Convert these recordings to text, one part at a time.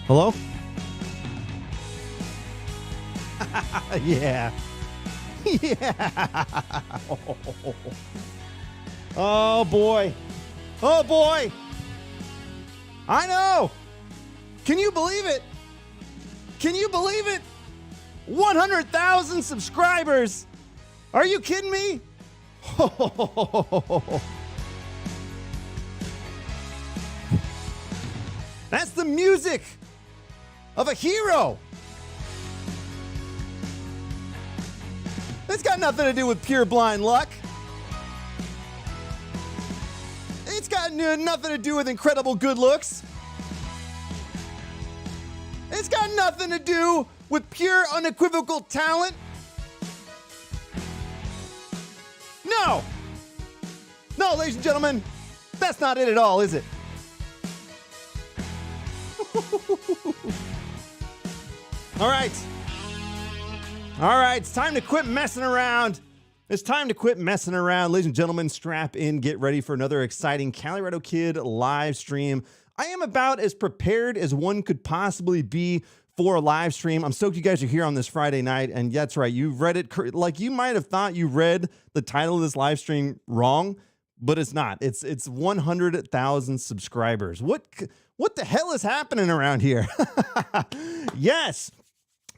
Hello? Yeah. Yeah. Oh, boy. Oh, boy. I know. Can you believe it? Can you believe it? 100,000 subscribers. Are you kidding me? That's the music of a hero. It's got nothing to do with pure blind luck. It's got nothing to do with incredible good looks. It's got nothing to do with pure unequivocal talent. No. No, ladies and gentlemen, that's not it at all, is it? All right. All right, it's time to quit messing around. It's time to quit messing around. Ladies and gentlemen, strap in, get ready for another exciting Calirado Kid live stream. I am about as prepared as one could possibly be for a live stream. I'm stoked you guys are here on this Friday night, and that's right, you've read it, like you might have thought you read the title of this live stream wrong, but it's not. It's 100,000 subscribers. What the hell is happening around here? Yes.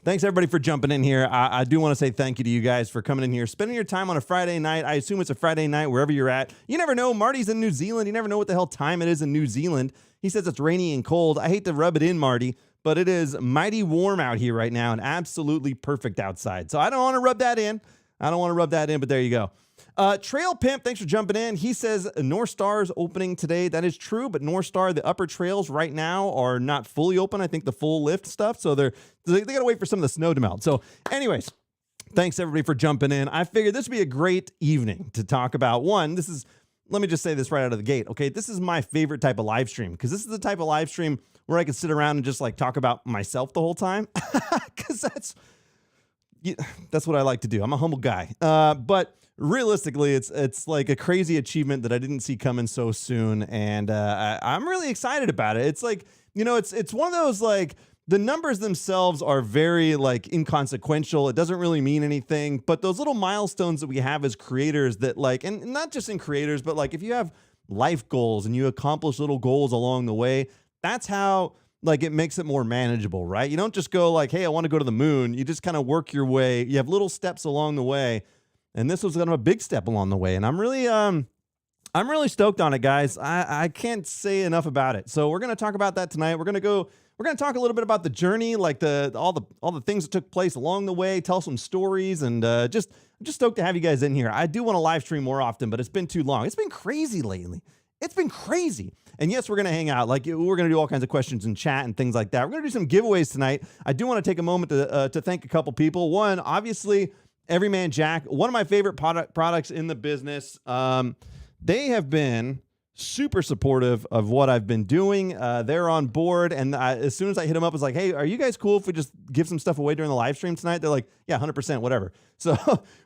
Thanks, everybody, for jumping in here. I do want to say thank you to you guys for coming in here, spending your time on a Friday night. I assume it's a Friday night wherever you're at. You never know. Marty's in New Zealand. You never know what the hell time it is in New Zealand. He says it's rainy and cold. I hate to rub it in, Marty, but it is mighty warm out here right now and absolutely perfect outside. So I don't want to rub that in. I don't want to rub that in, but there you go. Trail Pimp, thanks for jumping in. He says North Star is opening today. That is true, but North Star, the upper trails right now are not fully open. I think the full lift stuff. So they got to wait for some of the snow to melt. So anyways, thanks everybody for jumping in. I figured this would be a great evening to talk about. One, let me just say this right out of the gate. Okay, this is my favorite type of live stream because this is the type of live stream where I can sit around and just like talk about myself the whole time because that's what I like to do. I'm a humble guy. But realistically, it's like a crazy achievement that I didn't see coming so soon. And I'm really excited about it. It's like, it's one of those like the numbers themselves are very like inconsequential. It doesn't really mean anything, but those little milestones that we have as creators that like, and not just in creators, but like if you have life goals and you accomplish little goals along the way, that's how like it makes it more manageable, right? You don't just go like, hey, I want to go to the moon. You just kind of work your way. You have little steps along the way. And this was kind of a big step along the way. And I'm really stoked on it, guys. I can't say enough about it. So we're going to talk about that tonight. We're going to talk a little bit about the journey, like all the things that took place along the way, tell some stories, and I'm just stoked to have you guys in here. I do want to live stream more often, but it's been too long. It's been crazy lately. It's been crazy. And yes, we're going to hang out. Like we're going to do all kinds of questions in chat and things like that. We're going to do some giveaways tonight. I do want to take a moment to thank a couple people. One, obviously, Everyman Jack, one of my favorite products in the business. They have been super supportive of what I've been doing. They're on board. And as soon as I hit them up, I was like, hey, are you guys cool if we just give some stuff away during the live stream tonight? They're like, yeah, 100%, whatever. So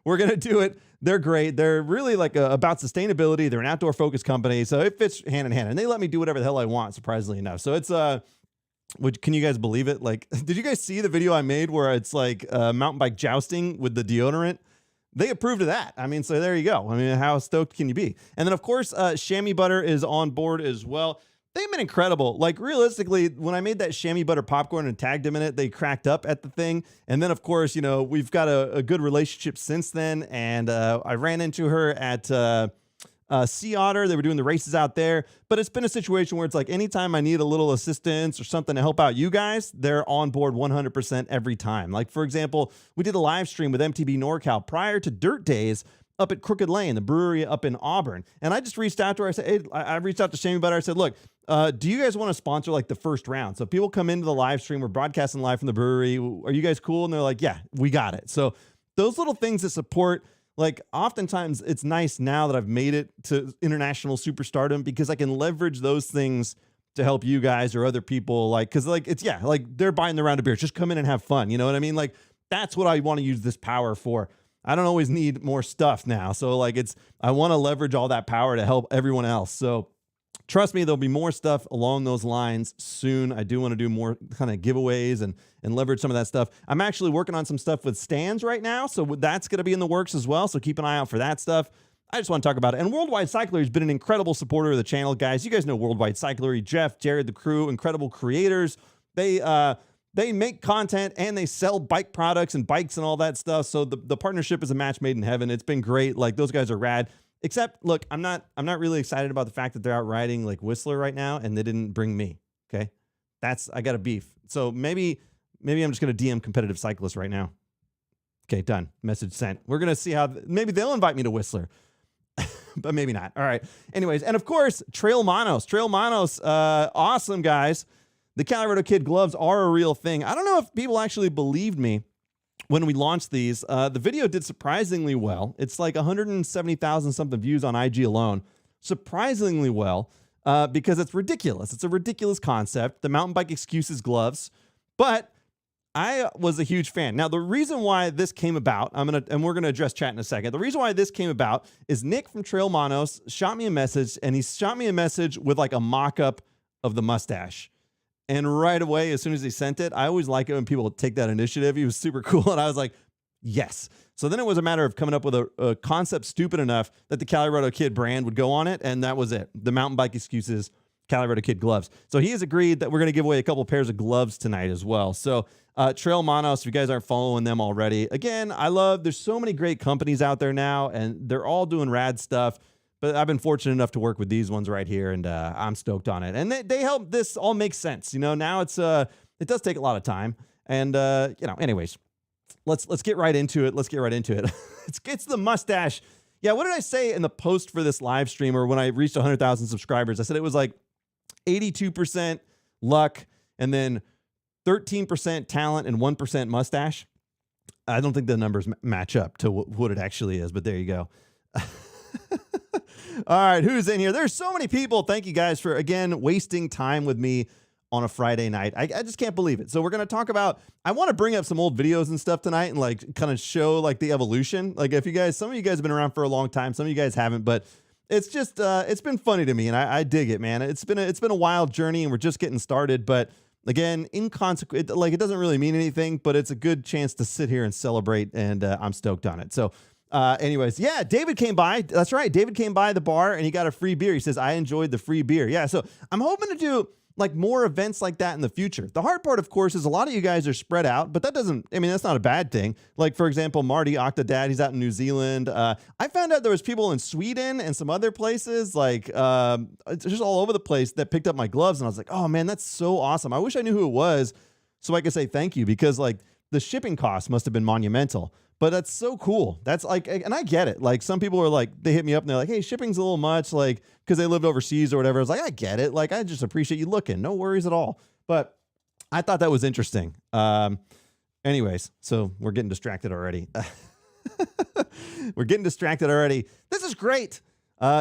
we're going to do it. They're great. They're really like about sustainability. They're an outdoor focused company. So it fits hand in hand. And they let me do whatever the hell I want, surprisingly enough. So it's, can you guys believe it? Like, did you guys see the video I made where it's like mountain bike jousting with the deodorant? They approved of that. I mean, so there you go. I mean, how stoked can you be? And then, of course, Chamois Butter is on board as well. They've been incredible. Like, realistically, when I made that chamois butter popcorn and tagged them in it, they cracked up at the thing. And then, of course, we've got a good relationship since then. And I ran into her at Sea Otter. They were doing the races out there. But it's been a situation where it's like anytime I need a little assistance or something to help out you guys, they're on board 100% every time. Like, for example, we did a live stream with MTB NorCal prior to Dirt Days up at Crooked Lane, the brewery up in Auburn. And I just reached out to her. I said, hey, I reached out to Chamois Butter. I said, look, do you guys want to sponsor like the first round? So if people come into the live stream, we're broadcasting live from the brewery. Are you guys cool? And they're like, yeah, we got it. So those little things that support, like oftentimes it's nice now that I've made it to international superstardom because I can leverage those things to help you guys or other people. Like, cause like it's, yeah, like they're buying the round of beers. Just come in and have fun. You know what I mean? Like that's what I want to use this power for. I don't always need more stuff now. So like I want to leverage all that power to help everyone else. So trust me, there'll be more stuff along those lines soon. I do want to do more kind of giveaways and leverage some of that stuff. I'm actually working on some stuff with stands right now. So that's going to be in the works as well. So keep an eye out for that stuff. I just want to talk about it. And Worldwide Cyclery has been an incredible supporter of the channel, guys. You guys know Worldwide Cyclery, Jeff, Jared, the crew, incredible creators. They make content and they sell bike products and bikes and all that stuff. So the partnership is a match made in heaven. It's been great. Like those guys are rad. Except, look, I'm not really excited about the fact that they're out riding like Whistler right now and they didn't bring me. Okay, I got a beef. So maybe I'm just gonna DM competitive cyclists right now. Okay, done. Message sent. We're gonna see how maybe they'll invite me to Whistler, but maybe not. All right. Anyways, and of course, Trail Monos, awesome guys. The Calirado Kid gloves are a real thing. I don't know if people actually believed me when we launched these. The video did surprisingly well. It's like 170,000 something views on IG alone. Surprisingly well, because it's ridiculous. It's a ridiculous concept. The mountain bike excuses gloves, but I was a huge fan. Now, the reason why this came about, we're gonna address chat in a second. The reason why this came about is Nick from Trail Monos shot me a message, and he shot me a message with like a mock-up of the Mustache. And right away, as soon as he sent it, I always like it when people take that initiative. He was super cool. And I was like, yes. So then it was a matter of coming up with a concept stupid enough that the Calirado Kid brand would go on it. And that was it. The Mountain Bike Excuses Calirado Kid gloves. So he has agreed that we're going to give away a couple pairs of gloves tonight as well. So Trail Monos, if you guys aren't following them already, again, there's so many great companies out there now, and they're all doing rad stuff. But I've been fortunate enough to work with these ones right here, and I'm stoked on it. And they help this all make sense. Now it does take a lot of time. And, anyways, let's get right into it. It's the mustache. Yeah, what did I say in the post for this live stream or when I reached 100,000 subscribers? I said it was like 82% luck and then 13% talent and 1% mustache. I don't think the numbers match up to what it actually is, but there you go. All right, who's in here? There's so many people. Thank you guys for, again, wasting time with me on a Friday night. I just can't believe it. So we're going to talk about, I want to bring up some old videos and stuff tonight and like kind of show like the evolution. Like if you guys, some of you guys have been around for a long time, some of you guys haven't, but it's just, it's been funny to me and I dig it, man. It's been a wild journey and we're just getting started, but again, inconsequent, like it doesn't really mean anything, but it's a good chance to sit here and celebrate and I'm stoked on it. So anyways, yeah, David came by. That's right. David came by the bar and he got a free beer. He says, I enjoyed the free beer. Yeah. So I'm hoping to do like more events like that in the future. The hard part, of course, is a lot of you guys are spread out, but that doesn't, I mean, that's not a bad thing. Like, for example, Marty, Octodad, he's out in New Zealand. I found out there was people in Sweden and some other places, like just all over the place that picked up my gloves. And I was like, oh man, that's so awesome. I wish I knew who it was so I could say thank you because like the shipping costs must have been monumental. But that's so cool. That's like, and I get it. Like some people are like, they hit me up and they're like, hey, shipping's a little much, like, because they lived overseas or whatever. I was like, I get it. Like, I just appreciate you looking. No worries at all. But I thought that was interesting. Anyways, so we're getting distracted already. We're getting distracted already. This is great.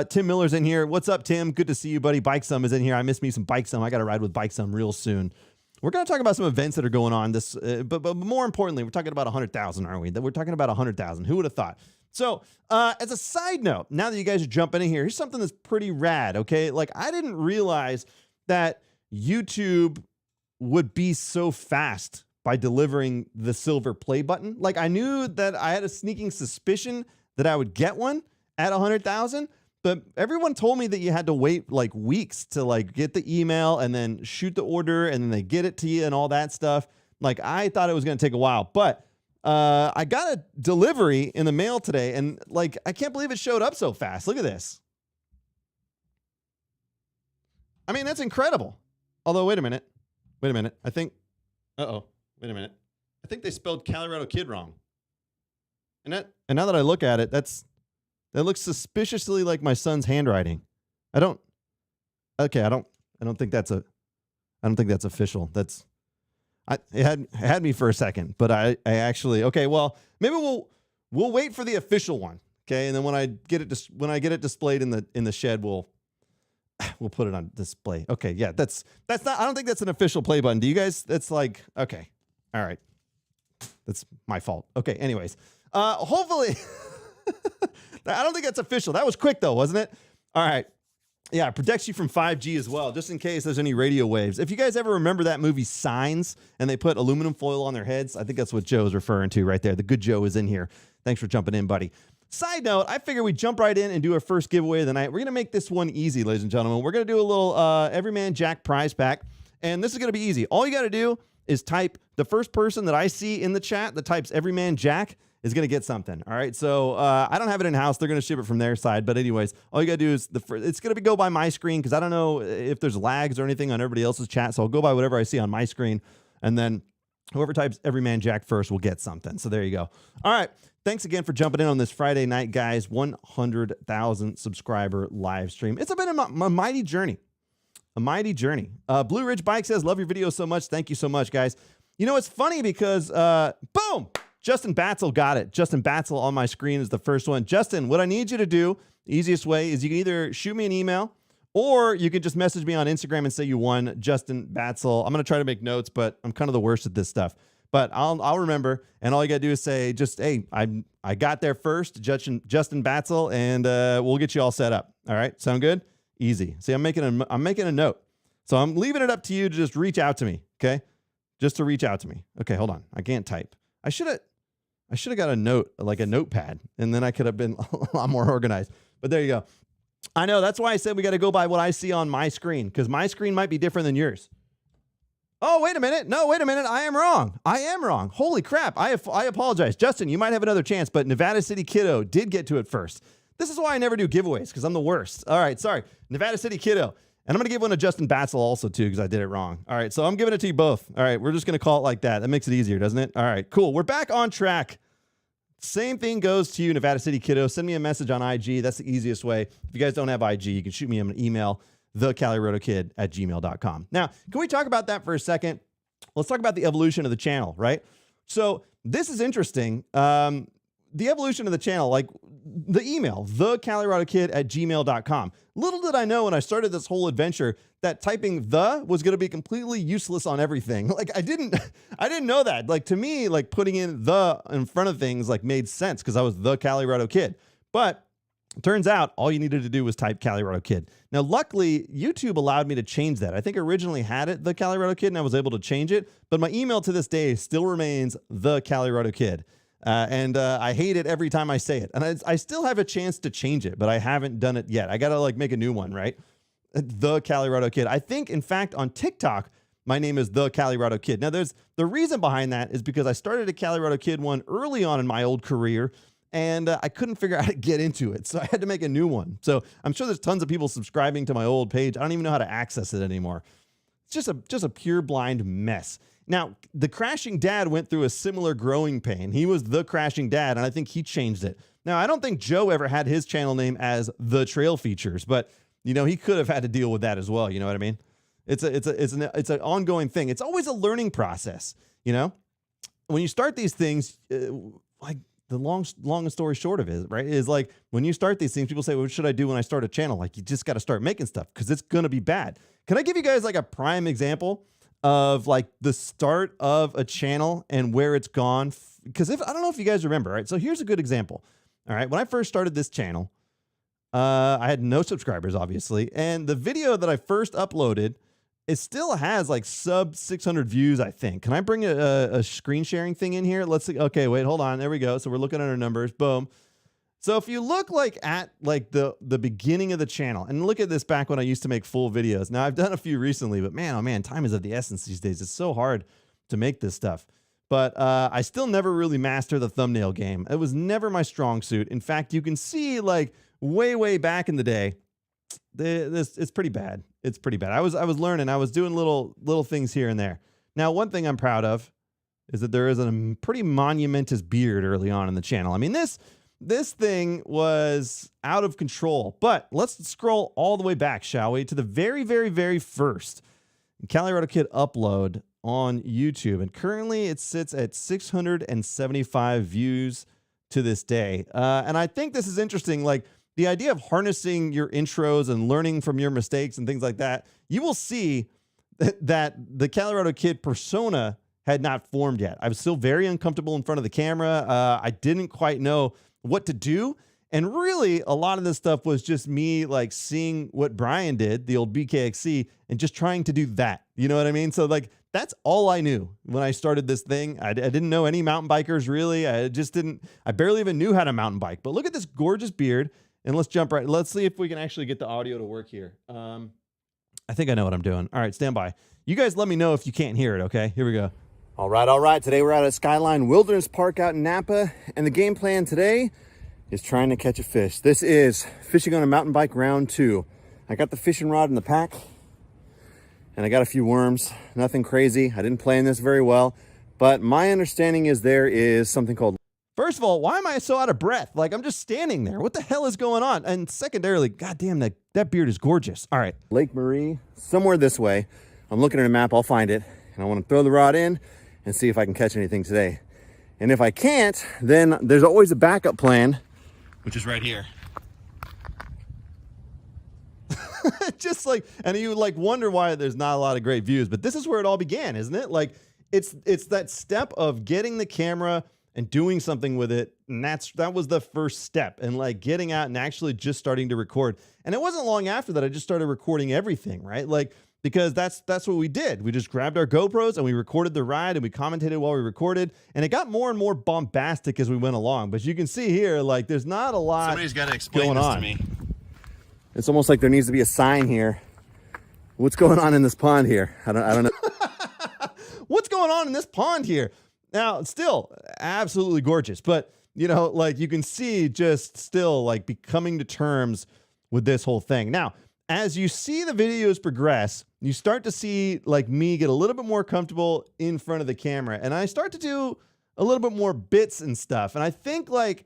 Tim Miller's in here. What's up, Tim? Good to see you, buddy. Bikesum is in here. I miss me some Bikesum. I got to ride with Bikesum real soon. We're going to talk about some events that are going on this, but more importantly, we're talking about 100,000, aren't we? We're talking about 100,000. Who would have thought? So as a side note, now that you guys are jumping in here, here's something that's pretty rad, okay? Like I didn't realize that YouTube would be so fast by delivering the silver play button. Like I knew that I had a sneaking suspicion that I would get one at 100,000, but everyone told me that you had to wait like weeks to like get the email and then shoot the order and then they get it to you and all that stuff. Like I thought it was going to take a while, but I got a delivery in the mail today and like, I can't believe it showed up so fast. Look at this. I mean, that's incredible. Although, wait a minute. I think, wait a minute. I think they spelled Calirado Kid wrong. And now that I look at it, that looks suspiciously like my son's handwriting. I don't think that's official. It had me for a second, but I actually, okay, well, maybe we'll wait for the official one. Okay. And then when I get it displayed in the shed, we'll put it on display. Okay. Yeah. That's not, I don't think that's an official play button. Do you guys, that's like, okay. All right. That's my fault. Okay. Anyways, hopefully, I don't think that's official. That was quick though, wasn't it? All right. Yeah, it protects you from 5G as well, just in case there's any radio waves. If you guys ever remember that movie Signs and they put aluminum foil on their heads, I think that's what Joe's referring to right there. The good Joe is in here. Thanks for jumping in, buddy. Side note, I figure we jump right in and do our first giveaway of the night. We're going to make this one easy, ladies and gentlemen. We're going to do a little Everyman Jack prize pack, and this is going to be easy. All you got to do is type the first person that I see in the chat that types Everyman Jack is going to get something. All right. So I don't have it in house. They're going to ship it from their side. But anyways, all you got to do is it's going to go by my screen because I don't know if there's lags or anything on everybody else's chat. So I'll go by whatever I see on my screen. And then whoever types Everyman Jack first will get something. So there you go. All right. Thanks again for jumping in on this Friday night, guys. 100,000 subscriber live stream. It's been a mighty journey. A mighty journey. Blue Ridge Bike says, love your video so much. Thank you so much, guys. You know, it's funny because, boom, Justin Batzel got it. Justin Batzel on my screen is the first one. Justin, what I need you to do, the easiest way is you can either shoot me an email or you can just message me on Instagram and say you won, Justin Batzel. I'm going to try to make notes, but I'm kind of the worst at this stuff. But I'll remember, and all you got to do is say just, hey, I got there first, Justin Batzel, and we'll get you all set up. All right? Sound good? Easy. See, I'm making a note. So I'm leaving it up to you to just reach out to me, okay? Just to reach out to me. Okay, hold on. I can't type. I should have got a note, like a notepad, and then I could have been a lot more organized. But there you go. I know. That's why I said we got to go by what I see on my screen, because my screen might be different than yours. Oh, wait a minute. No, wait a minute. I am wrong. Holy crap. I apologize. Justin, you might have another chance, but Nevada City Kiddo did get to it first. This is why I never do giveaways, because I'm the worst. All right, sorry. Nevada City Kiddo. And I'm going to give one to Justin Batzel also, too, because I did it wrong. All right, so I'm giving it to you both. All right, we're just going to call it like that. That makes it easier, doesn't it? All right, cool. We're back on track. Same thing goes to you, Nevada City Kiddo. Send me a message on IG. That's the easiest way. If you guys don't have IG, you can shoot me an email, thecaliradokid@gmail.com. Now, can we talk about that for a second? Let's talk about the evolution of the channel, right? So this is interesting. The evolution of the channel, like the email, thecaliradokid@gmail.com. Little did I know when I started this whole adventure that typing the was going to be completely useless on everything. Like I didn't know that. Like to me, like putting in the in front of things like made sense because I was the Calirado Kid. But it turns out all you needed to do was type Calirado Kid. Now, luckily, YouTube allowed me to change that. I think originally had it the Calirado Kid and I was able to change it. But my email to this day still remains the Calirado Kid. And I hate it every time I say it. And I still have a chance to change it, but I haven't done it yet. I got to like make a new one, right? The Calirado Kid. I think, in fact, on TikTok, my name is the Calirado Kid. Now, there's the reason behind that is because I started a Calirado Kid one early on in my old career, and I couldn't figure out how to get into it. So I had to make a new one. So I'm sure there's tons of people subscribing to my old page. I don't even know how to access it anymore. It's just a pure blind mess. Now, the Crashing Dad went through a similar growing pain. He was the Crashing Dad, and I think he changed it. Now, I don't think Joe ever had his channel name as The Trail Features, but you know he could have had to deal with that as well. You know what I mean? It's an ongoing thing. It's always a learning process. You know, when you start these things, like the long story short of it, right, is like when you start these things, people say, "Well, what should I do when I start a channel?" Like you just got to start making stuff because it's gonna be bad. Can I give you guys like a prime example of like the start of a channel and where it's gone? Because I don't know if you guys remember, right? So here's a good example. All right. When I first started this channel, I had no subscribers, obviously. And the video that I first uploaded, it still has like sub 600 views, I think. Can I bring a screen sharing thing in here? Let's see. Okay, wait, hold on. There we go. So we're looking at our numbers. Boom. So if you look like at like the beginning of the channel and look at this back when I used to make full videos. Now I've done a few recently, but man, oh man, time is of the essence these days. It's so hard to make this stuff. But I still never really mastered the thumbnail game. It was never my strong suit. In fact, you can see like way back in the day, it's pretty bad. It's pretty bad. I was learning. I was doing little things here and there. Now, one thing I'm proud of is that there is a pretty monumentous beard early on in the channel. I mean, this thing was out of control, but let's scroll all the way back, shall we, to the very first Calirado Kid upload on YouTube. And currently it sits at 675 views to this day. And I think this is interesting. Like the idea of harnessing your intros and learning from your mistakes and things like that, you will see that the Calirado Kid persona had not formed yet. I was still very uncomfortable in front of the camera. I didn't quite know what to do. And really, a lot of this stuff was just me like seeing what Brian did, the old BKXC, and just trying to do that. You know what I mean? So like, that's all I knew when I started this thing. I didn't know any mountain bikers really. I barely even knew how to mountain bike. But look at this gorgeous beard. And let's jump right. Let's see if we can actually get the audio to work here. I think I know what I'm doing. All right, stand by. You guys let me know if you can't hear it, okay? Here we go. All right. Today we're out at Skyline Wilderness Park out in Napa, and the game plan today is trying to catch a fish. This is fishing on a mountain bike round 2. I got the fishing rod in the pack, and I got a few worms. Nothing crazy. I didn't plan this very well, but my understanding is there is something called... First of all, why am I so out of breath? Like, I'm just standing there. What the hell is going on? And secondarily, goddamn, that beard is gorgeous. All right. Lake Marie, somewhere this way. I'm looking at a map. I'll find it, and I want to throw the rod in and see if I can catch anything today. And if I can't, then there's always a backup plan, which is right here. Just like, and you like wonder why there's not a lot of great views, but this is where it all began, isn't it? Like it's that step of getting the camera and doing something with it. And that was the first step, and like getting out and actually just starting to record. And it wasn't long after that I just started recording everything, right? Like, because that's what we did. We just grabbed our GoPros and we recorded the ride and we commentated while we recorded. And it got more and more bombastic as we went along. But you can see here, like, there's not a lot. Somebody's got to explain this to me. It's almost like there needs to be a sign here. What's going on in this pond here? I don't know. What's going on in this pond here? Now, still absolutely gorgeous. But, you know, like you can see just still like becoming to terms with this whole thing. Now, as you see the videos progress, you start to see like me get a little bit more comfortable in front of the camera. And I start to do a little bit more bits and stuff. And I think like,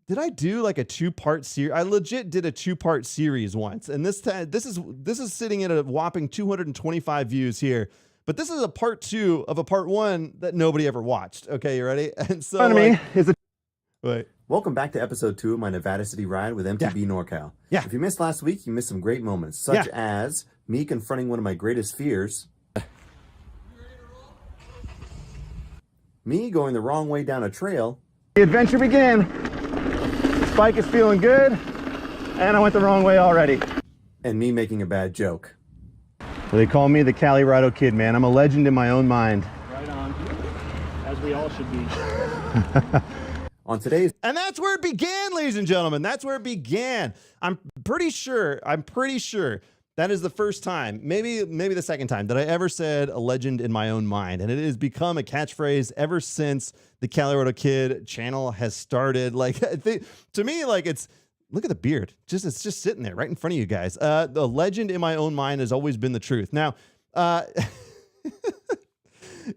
did I do like a 2-part series? I legit did a 2-part series once. And this is sitting at a whopping 225 views here. But this is a part 2 of a part 1 that nobody ever watched. Okay, you ready? And so wait. Welcome back to episode 2 of my Nevada City ride with MTB NorCal. Yeah. If you missed last week, you missed some great moments, such as me confronting one of my greatest fears, me going the wrong way down a trail. The adventure began. This bike is feeling good, and I went the wrong way already. And me making a bad joke. Well, they call me the Calirado Kid, man. I'm a legend in my own mind. Right on. As we all should be. On today's... And that's where it began, ladies and gentlemen. That's where it began. I'm pretty sure that is the first time, maybe the second time that I ever said a legend in my own mind. And it has become a catchphrase ever since the Calirado Kid channel has started. Like, to me, like it's, look at the beard. It's just sitting there right in front of you guys. The legend in my own mind has always been the truth. Now,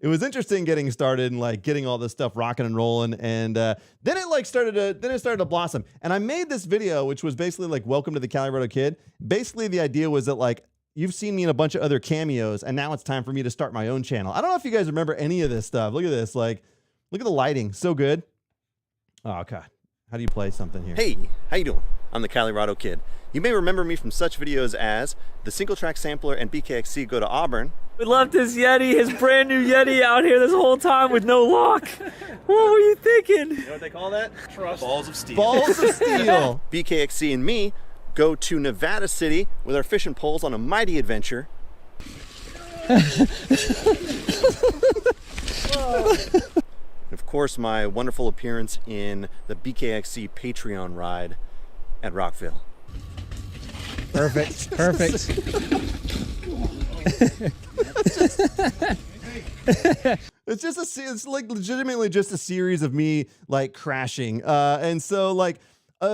it was interesting getting started and like getting all this stuff rocking and rolling, and then it started to blossom. And I made this video, which was basically like, welcome to the Calirado Kid. Basically, the idea was that like, you've seen me in a bunch of other cameos, and now it's time for me to start my own channel. I don't know if you guys remember any of this stuff. Look at this, like, look at the lighting, so good. Oh God, how do you play something here? Hey, how you doing? I'm the Calirado Kid. You may remember me from such videos as the single track sampler and BKXC go to Auburn. We left his Yeti, his brand new Yeti out here this whole time with no lock. What were you thinking? You know what they call that? Trust. Balls of steel. Balls of steel. BKXC and me go to Nevada City with our fishing poles on a mighty adventure. Of course, my wonderful appearance in the BKXC Patreon ride at Rockville. Perfect. It's like legitimately just a series of me like crashing. And so like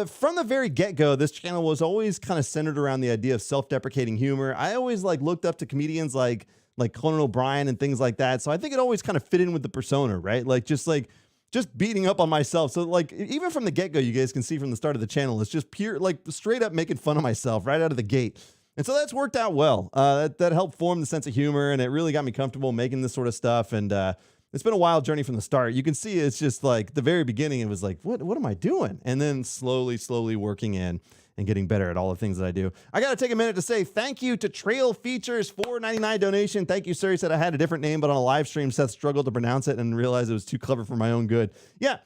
from the very get-go, this channel was always kind of centered around the idea of self-deprecating humor. I always like looked up to comedians like Conan O'Brien and things like that. So I think it always kind of fit in with the persona, right? Just beating up on myself. So like, even from the get-go, you guys can see from the start of the channel, it's just pure, like straight up making fun of myself right out of the gate. And so that's worked out well. That helped form the sense of humor, and it really got me comfortable making this sort of stuff. And it's been a wild journey from the start. You can see it's just like the very beginning, it was like, what am I doing? And then slowly working in and getting better at all the things that I do. I got to take a minute to say thank you to Trail Features, $4.99 donation. Thank you, sir. He said I had a different name, but on a live stream, Seth struggled to pronounce it and realized it was too clever for my own good. Yeah,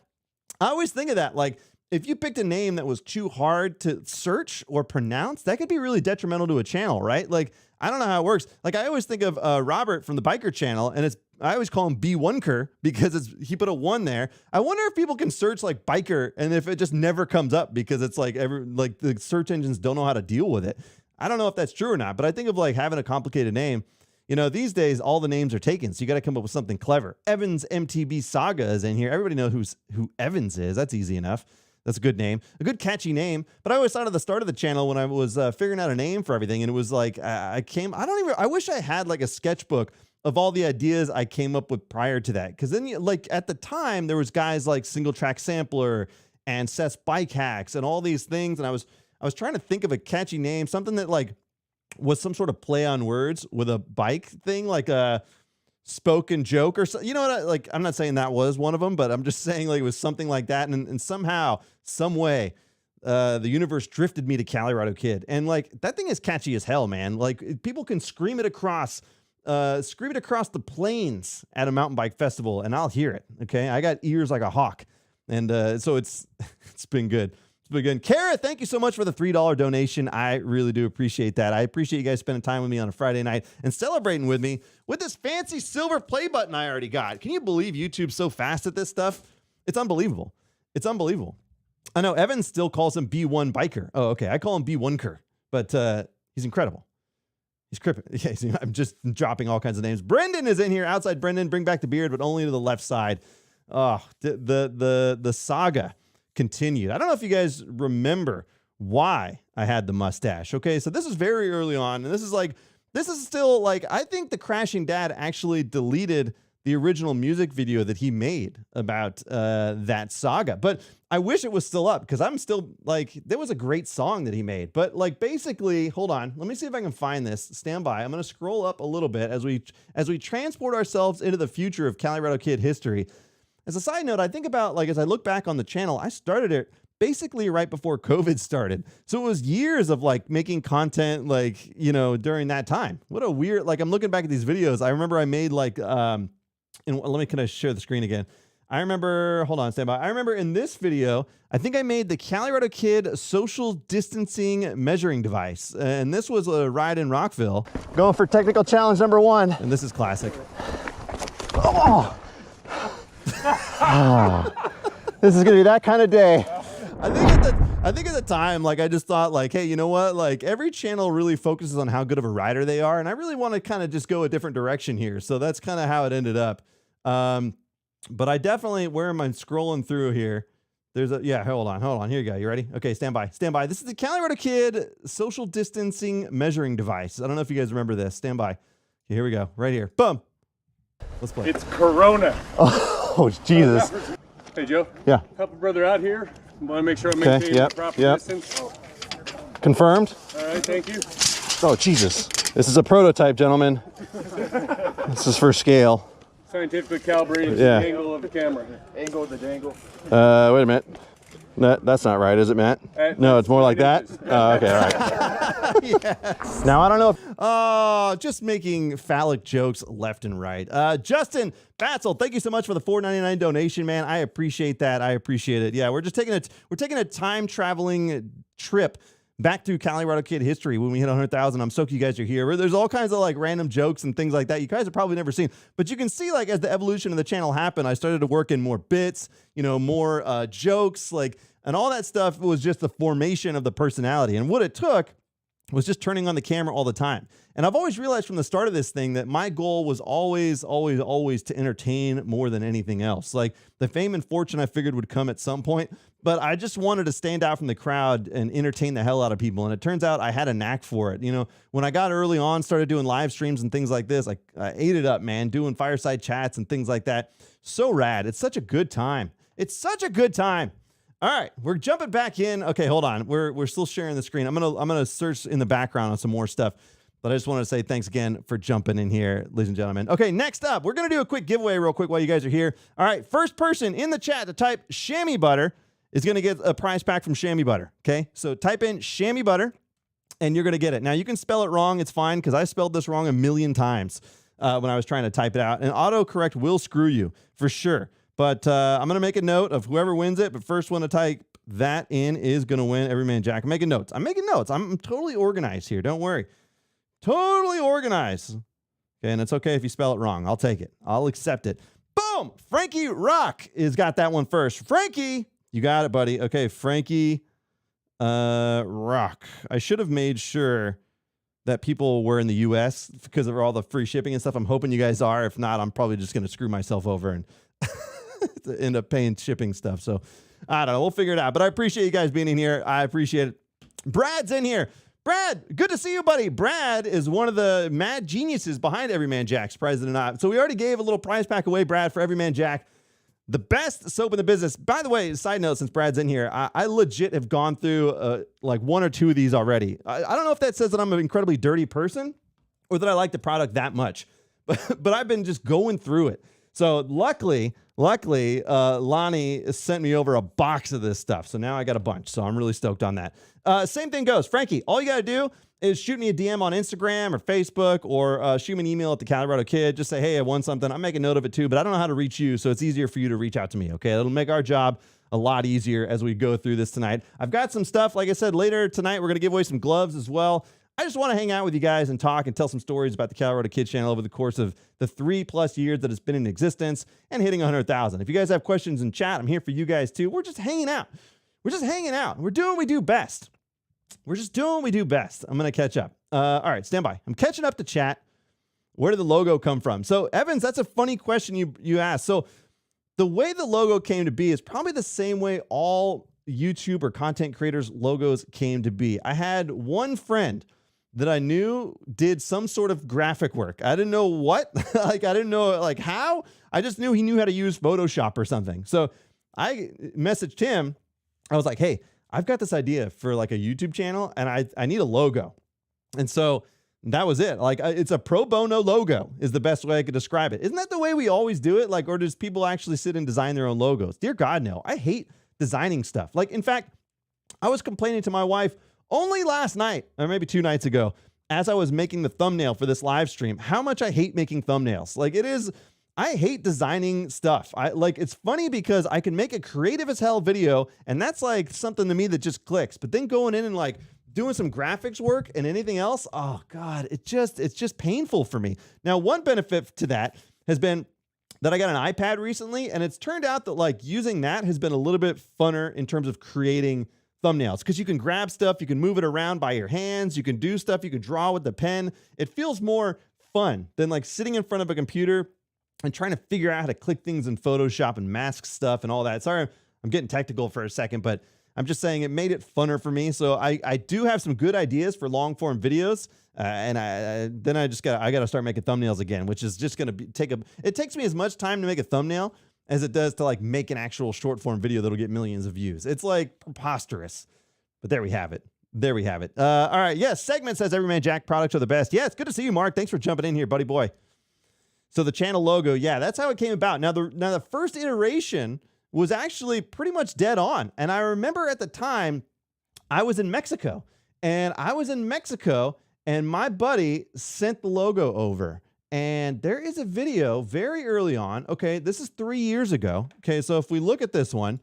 I always think of that. Like, if you picked a name that was too hard to search or pronounce, that could be really detrimental to a channel, right? Like, I don't know how it works. Like, I always think of Robert from the Biker channel, and I always call him B1ker because he put a 1 there. I wonder if people can search like biker and if it just never comes up because it's like the search engines don't know how to deal with it. I don't know if that's true or not, but I think of like having a complicated name. You know, these days all the names are taken, so you got to come up with something clever. Evans MTB Saga is in here. Everybody knows who Evans is. That's easy enough. That's a good name, a good catchy name. But I always thought at the start of the channel when I was figuring out a name for everything, and it was like I wish I had like a sketchbook of all the ideas I came up with prior to that. Because then, like at the time, there was guys like Single Track Sampler and Seth's Bike Hacks and all these things, and I was trying to think of a catchy name, something that like was some sort of play on words with a bike thing, like a spoken joke or so. You know what? I'm not saying that was one of them, but I'm just saying like it was something like that. And somehow, some way, the universe drifted me to Calirado Kid, and like that thing is catchy as hell, man. Like people can scream it across the plains at a mountain bike festival, and I'll hear it. Okay, I got ears like a hawk, and so it's been good. It's been good. Kara, thank you so much for the $3 donation. I really do appreciate that. I appreciate you guys spending time with me on a Friday night and celebrating with me with this fancy silver play button I already got. Can you believe YouTube's so fast at this stuff? It's unbelievable. It's unbelievable. I know Evan still calls him B1 Biker. Oh, okay. I call him B1ker, but he's incredible. He's crippin'. Yeah, I'm just dropping all kinds of names. Brendan is in here. Outside Brendan, bring back the beard, but only to the left side. Oh, the saga continued. I don't know if you guys remember why I had the mustache. Okay, so this is very early on, and this is still like, I think the Crashing Dad actually deleted the original music video that he made about that saga. But I wish it was still up because I'm still like, there was a great song that he made. But like basically, hold on, let me see if I can find this. Stand by. I'm going to scroll up a little bit as we transport ourselves into the future of Calirado Kid history. As a side note, I think about like as I look back on the channel, I started it basically right before COVID started. So it was years of like making content like, you know, during that time. What a weird, like I'm looking back at these videos. I remember I made like, and let me kind of share the screen again. I remember, hold on, stand by. I remember in this video, I think I made the Calirado Kid social distancing measuring device. And this was a ride in Rockville. Going for technical challenge number 1. And this is classic. Oh. This is gonna be that kind of day. I think at the time, like I just thought like, hey, you know what? Like every channel really focuses on how good of a rider they are. And I really want to kind of just go a different direction here. So that's kind of how it ended up. But I definitely, where am I scrolling through here? There's a, yeah, hold on. Here you go. You ready? Okay, stand by. This is the Calirado Kid social distancing measuring device. I don't know if you guys remember this. Stand by. Okay, here we go. Right here. Boom. Let's play. It's Corona. Oh, Jesus. Hey, Joe. Yeah. Help a brother out here. Want to make sure I'm maintaining the proper distance. Confirmed. All right, thank you. Oh, Jesus. This is a prototype, gentlemen. This is for scale. Scientifically calibrated to Yeah. the angle of the camera. Angle the dangle. Wait a minute. That's not right, is it, Matt? No, it's more like that. Oh, okay, all right. Yes. Now, I don't know if Oh, just making phallic jokes left and right. Justin Batzel, thank you so much for the $4.99 donation, man. I appreciate that. I appreciate it. Yeah, we're taking a time traveling trip back through Calirado Kid history when we hit 100,000. I'm stoked you guys are here. There's all kinds of like random jokes and things like that you guys have probably never seen. But you can see like as the evolution of the channel happened, I started to work in more bits, you know, more jokes, like, and all that stuff was just the formation of the personality. And what it took was just turning on the camera all the time. And I've always realized from the start of this thing that my goal was always to entertain more than anything else. Like the fame and fortune I figured would come at some point, but I just wanted to stand out from the crowd and entertain the hell out of people. And it turns out I had a knack for it. You know, when I got early on, started doing live streams and things like this, I ate it up, man, doing fireside chats and things like that. So rad. It's such a good time. It's such a good time. All right, we're jumping back in. Okay, hold on. We're still sharing the screen. I'm gonna search in the background on some more stuff, but I just want to say thanks again for jumping in here, ladies and gentlemen. Okay, next up, we're gonna do a quick giveaway real quick while you guys are here. All right, first person in the chat to type chamois butter is gonna get a prize pack from Chamois Butter. Okay, so type in chamois butter, and you're gonna get it. Now you can spell it wrong. It's fine because I spelled this wrong a million times when I was trying to type it out, and autocorrect will screw you for sure. But I'm going to make a note of whoever wins it. But first one to type that in is going to win Everyman Jack. I'm making notes. I'm totally organized here. Don't worry. Totally organized. Okay, and it's okay if you spell it wrong. I'll take it. I'll accept it. Boom! Frankie Rock has got that one first. Frankie, you got it, buddy. Okay, Frankie Rock. I should have made sure that people were in the U.S. because of all the free shipping and stuff. I'm hoping you guys are. If not, I'm probably just going to screw myself over and to end up paying shipping stuff. So I don't know. We'll figure it out. But I appreciate you guys being in here. I appreciate it. Brad's in here. Brad, good to see you, buddy. Brad is one of the mad geniuses behind Everyman Jack, surprised or not. So we already gave a little prize pack away, Brad, for Everyman Jack. The best soap in the business. By the way, side note, since Brad's in here, I legit have gone through like one or two of these already. I don't know if that says that I'm an incredibly dirty person or that I like the product that much, but I've been just going through it. So luckily, Lonnie sent me over a box of this stuff. So now I got a bunch. So I'm really stoked on that. Same thing goes. Frankie, all you got to do is shoot me a DM on Instagram or Facebook or shoot me an email at the Calirado Kid. Just say, hey, I won something. I'm making note of it too, but I don't know how to reach you. So it's easier for you to reach out to me. Okay. It'll make our job a lot easier as we go through this tonight. I've got some stuff. Like I said, later tonight, we're going to give away some gloves as well. I just want to hang out with you guys and talk and tell some stories about the Calirado Kid channel over the course of the 3+ years that it's been in existence and hitting 100,000. If you guys have questions in chat, I'm here for you guys too. We're just hanging out. We're doing what we do best. I'm going to catch up. All right, stand by. I'm catching up to chat. Where did the logo come from? So Evans, that's a funny question you asked. So the way the logo came to be is probably the same way all YouTube or content creators logos came to be. I had one friend that I knew did some sort of graphic work. I didn't know what, like, I didn't know like how. I just knew he knew how to use Photoshop or something. So I messaged him. I was like, hey, I've got this idea for like a YouTube channel and I need a logo. And so that was it. Like, it's a pro bono logo is the best way I could describe it. Isn't that the way we always do it? Like, or does people actually sit and design their own logos? Dear God, no. I hate designing stuff. Like, in fact, I was complaining to my wife only last night, or maybe 2 nights ago, as I was making the thumbnail for this live stream, how much I hate making thumbnails. Like, I hate designing stuff. It's funny because I can make a creative as hell video, and that's like something to me that just clicks. But then going in and like doing some graphics work and anything else, oh God, it's just painful for me. Now, one benefit to that has been that I got an iPad recently, and it's turned out that like using that has been a little bit funner in terms of creating thumbnails, because you can grab stuff, you can move it around by your hands, you can do stuff, you can draw with the pen. It feels more fun than like sitting in front of a computer and trying to figure out how to click things in Photoshop and mask stuff and all that. Sorry, I'm getting technical for a second, but I'm just saying it made it funner for me. So I do have some good ideas for long form videos, and I got to start making thumbnails again, which is just going to it takes me as much time to make a thumbnail as it does to like make an actual short form video that'll get millions of views. It's like preposterous, but there we have it. There we have it. All right. Yes. Segment says Everyman Jack products are the best. Yeah. It's good to see you, Mark. Thanks for jumping in here, buddy boy. So the channel logo. Yeah, that's how it came about. Now the first iteration was actually pretty much dead on. And I remember at the time I was in Mexico and my buddy sent the logo over. And there is a video very early on. Okay, this is 3 years ago. Okay, so if we look at this one,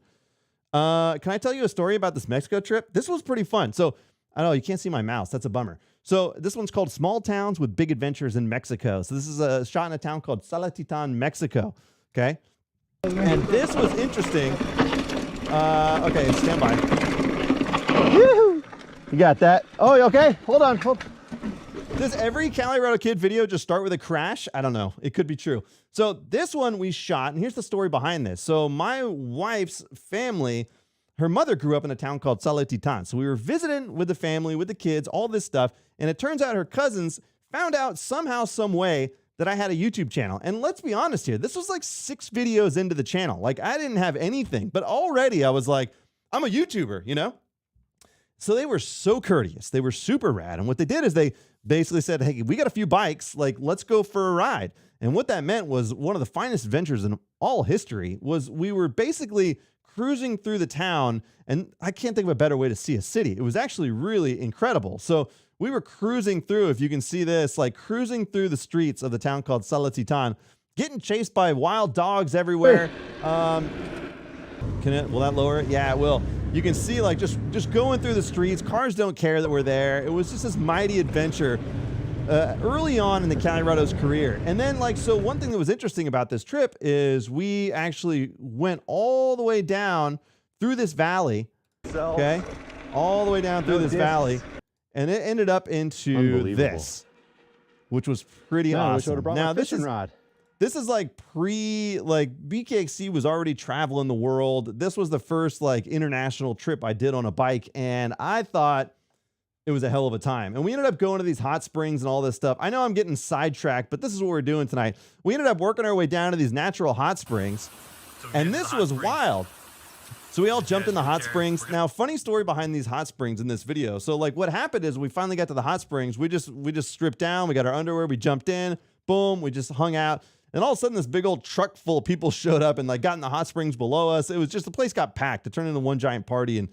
can I tell you a story about this Mexico trip? This was pretty fun. So, I know you can't see my mouse. That's a bummer. So this one's called Small Towns with Big Adventures in Mexico. So this is a shot in a town called Salatitan, Mexico. Okay, and this was interesting. Okay, stand by. Woo-hoo. You got that? Oh, okay. Hold on. Does every Calirado Kid video just start with a crash? I don't know. It could be true. So this one we shot, and here's the story behind this. So my wife's family, her mother grew up in a town called Salatitan. So we were visiting with the family, with the kids, all this stuff. And it turns out her cousins found out somehow, some way that I had a YouTube channel. And let's be honest here, this was like 6 videos into the channel. Like I didn't have anything, but already I was like, I'm a YouTuber, you know? So they were so courteous. They were super rad. And what they did is they basically said, hey, we got a few bikes, like let's go for a ride. And what that meant was one of the finest adventures in all history was we were basically cruising through the town, and I can't think of a better way to see a city. It was actually really incredible. So we were cruising through, if you can see this, like cruising through the streets of the town called Salatitan, getting chased by wild dogs everywhere. Will that lower it? Yeah, it will. You can see like just going through the streets. Cars don't care that we're there. It was just this mighty adventure early on in the Calirado's career. And then so one thing that was interesting about this trip is we actually went all the way down through this valley. Okay. All the way down through this valley. And it ended up into this, which was pretty awesome. Now this is like BKXC was already traveling the world. This was the first like international trip I did on a bike, and I thought it was a hell of a time. And we ended up going to these hot springs and all this stuff. I know I'm getting sidetracked, but this is what we're doing tonight. We ended up working our way down to these natural hot springs, and this was wild. So we all jumped in the hot springs. Now, funny story behind these hot springs in this video. So like what happened is we finally got to the hot springs. We just stripped down. We got our underwear. We jumped in. Boom. We just hung out. And all of a sudden, this big old truck full of people showed up and like got in the hot springs below us. It was just, the place got packed. It turned into one giant party. And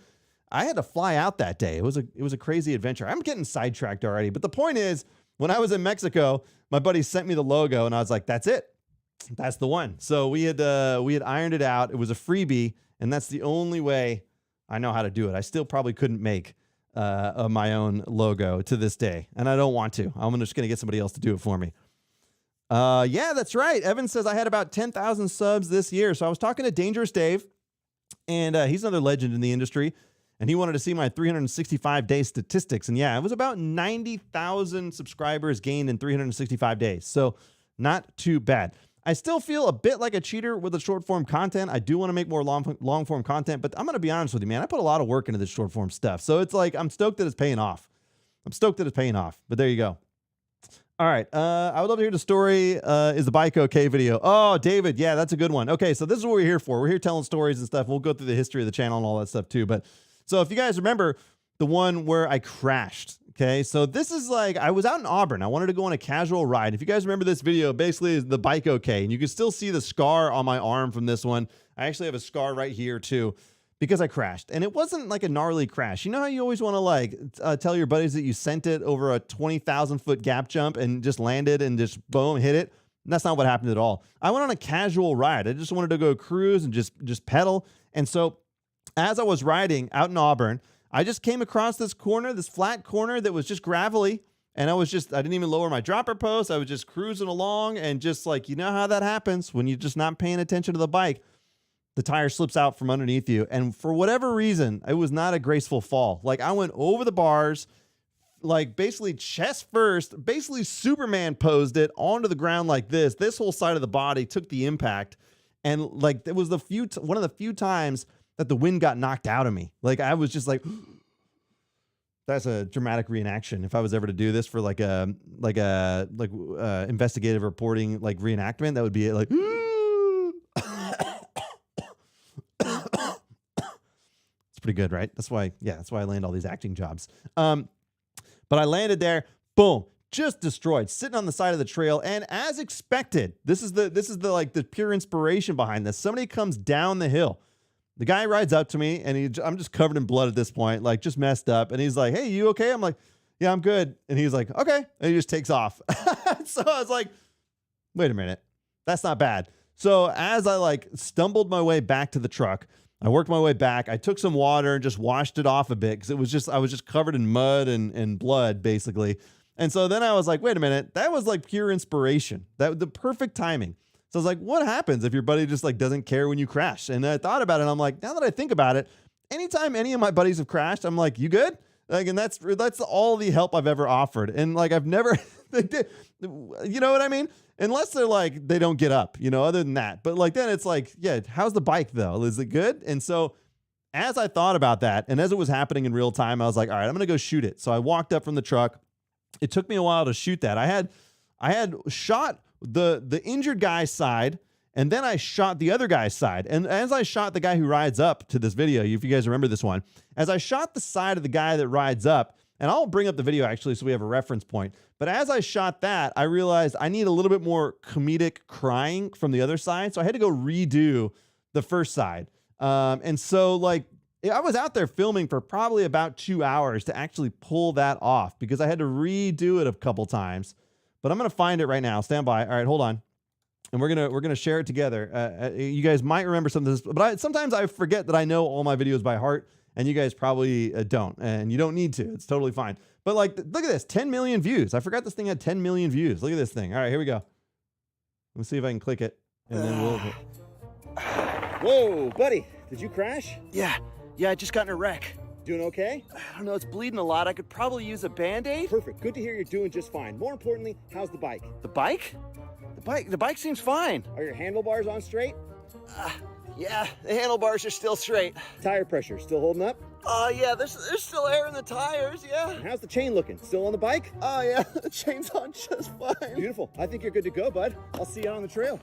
I had to fly out that day. It was a crazy adventure. I'm getting sidetracked already. But the point is, when I was in Mexico, my buddy sent me the logo and I was like, that's it. That's the one. So we had ironed it out. It was a freebie. And that's the only way I know how to do it. I still probably couldn't make my own logo to this day. And I don't want to. I'm just going to get somebody else to do it for me. Yeah, that's right. Evan says I had about 10,000 subs this year. So I was talking to Dangerous Dave, and he's another legend in the industry. And he wanted to see my 365-day statistics. And yeah, it was about 90,000 subscribers gained in 365 days. So not too bad. I still feel a bit like a cheater with the short form content. I do want to make more long form content, but I'm going to be honest with you, man. I put a lot of work into this short form stuff. So it's like, I'm stoked that it's paying off. I'm stoked that it's paying off, but there you go. All right. I would love to hear the story. Is the bike okay video? Oh, David. Yeah, that's a good one. Okay. So this is what we're here for. We're here telling stories and stuff. We'll go through the history of the channel and all that stuff too. But so if you guys remember the one where I crashed, okay. So this is like, I was out in Auburn. I wanted to go on a casual ride. If you guys remember this video, basically is the bike okay. And you can still see the scar on my arm from this one. I actually have a scar right here too, because I crashed. And it wasn't like a gnarly crash. You know how you always want to like tell your buddies that you sent it over a 20,000 foot gap jump and just landed and just boom, hit it? And that's not what happened at all. I went on a casual ride. I just wanted to go cruise and just pedal. And so as I was riding out in Auburn, I just came across this corner, this flat corner that was just gravelly. And I didn't even lower my dropper post. I was just cruising along and just like, you know how that happens when you're just not paying attention to the bike. The tire slips out from underneath you. And for whatever reason, it was not a graceful fall. Like I went over the bars, like basically chest first, basically Superman posed it onto the ground like this. This whole side of the body took the impact. And like, it was one of the few times that the wind got knocked out of me. Like I was just like, that's a dramatic reenaction. If I was ever to do this for like investigative reporting, like reenactment, that would be it. Like, it's pretty good, right? That's why I land all these acting jobs. But I landed there, boom, just destroyed, sitting on the side of the trail. And as expected, this is the like the pure inspiration behind this. Somebody comes down the hill. The guy rides up to me and I'm just covered in blood at this point, like just messed up. And he's like, "Hey, you okay?" I'm like, "Yeah, I'm good." And he's like, "Okay." And he just takes off. So I was like, wait a minute. That's not bad. So as I like stumbled my way back to the truck, I worked my way back. I took some water and just washed it off a bit because I was just covered in mud and blood basically. And so then I was like, wait a minute, that was like pure inspiration. That the perfect timing. So I was like, what happens if your buddy just like doesn't care when you crash? And I thought about it and I'm like, now that I think about it, anytime any of my buddies have crashed, I'm like, you good? Like, and that's all the help I've ever offered. And like, I've never, you know what I mean? Unless they're like, they don't get up, you know, other than that. But like, then it's like, yeah, how's the bike though? Is it good? And so as I thought about that and as it was happening in real time, I was like, all right, I'm going to go shoot it. So I walked up from the truck. It took me a while to shoot that. I had shot the injured guy's side, and then I shot the other guy's side. And as I shot the guy who rides up to this video, if you guys remember this one, as I shot the side of the guy that rides up, and I'll bring up the video actually so we have a reference point. But as I shot that, I realized I need a little bit more comedic crying from the other side. So I had to go redo the first side. And so like, I was out there filming for probably about 2 hours to actually pull that off because I had to redo it a couple times. But I'm going to find it right now. Stand by. All right, hold on. And we're going to share it together. You guys might remember some of this, but sometimes I forget that I know all my videos by heart, and you guys probably don't, and you don't need to. It's totally fine. But like, look at this, 10 million views. I forgot this thing had 10 million views. Look at this thing. All right, here we go. Let me see if I can click it, and then we'll. Whoa, buddy, did you crash? Yeah, I just got in a wreck. Doing okay? I don't know, it's bleeding a lot. I could probably use a Band-Aid. Perfect. Good to hear you're doing just fine. More importantly, how's the bike? The bike? The bike seems fine. Are your handlebars on straight? Yeah, the handlebars are still straight. Tire pressure still holding up? Yeah, there's still air in the tires, yeah. And how's the chain looking? Still on the bike? Oh, yeah, the chain's on just fine. Beautiful. I think you're good to go, bud. I'll see you on the trail.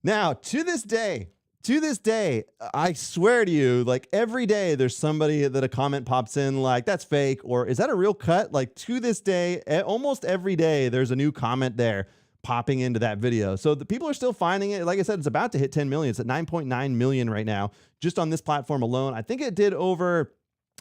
Now, to this day, I swear to you, like every day there's somebody that a comment pops in like, that's fake, or is that a real cut? Like to this day, almost every day there's a new comment there popping into that video. So the people are still finding it. Like I said, it's about to hit 10 million. It's at 9.9 million right now, just on this platform alone. I think it did over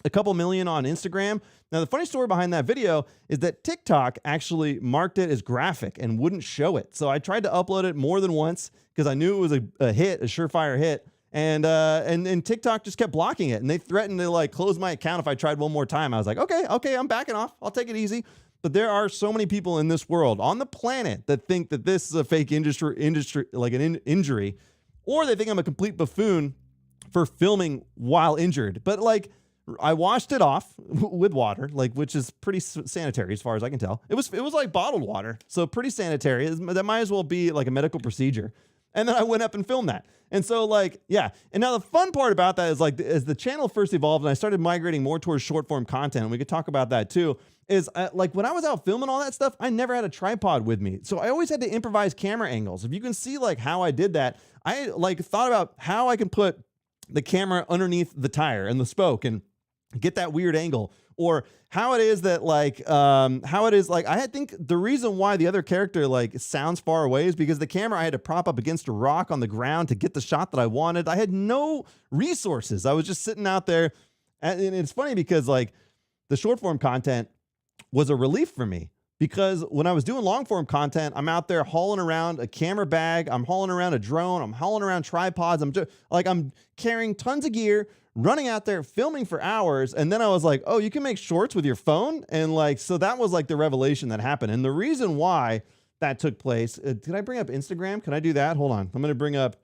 a couple million on Instagram. Now, the funny story behind that video is that TikTok actually marked it as graphic and wouldn't show it. So I tried to upload it more than once because I knew it was a hit, a surefire hit. And TikTok just kept blocking it. And they threatened to like close my account if I tried one more time. I was like, okay, I'm backing off. I'll take it easy. But there are so many people in this world, on the planet, that think that this is a fake industry, like an injury, or they think I'm a complete buffoon for filming while injured. But like, I washed it off with water, like, which is pretty sanitary as far as I can tell. It was like bottled water, so pretty sanitary. That might as well be like a medical procedure. And then I went up and filmed that. And so like, yeah. And now the fun part about that is like, as the channel first evolved and I started migrating more towards short form content, and we could talk about that too, is like when I was out filming all that stuff, I never had a tripod with me. So I always had to improvise camera angles. If you can see like how I did that, I like thought about how I can put the camera underneath the tire and the spoke and get that weird angle, or how it is that like, I think the reason why the other character like sounds far away is because the camera I had to prop up against a rock on the ground to get the shot that I wanted. I had no resources. I was just sitting out there, and it's funny because like the short form content was a relief for me. Because when I was doing long form content, I'm out there hauling around a camera bag, I'm hauling around a drone, I'm hauling around tripods, I'm carrying tons of gear, running out there, filming for hours. And then I was like, oh, you can make shorts with your phone? And like, so that was like the revelation that happened. And the reason why that took place, did I bring up Instagram? Can I do that? Hold on. I'm going to bring up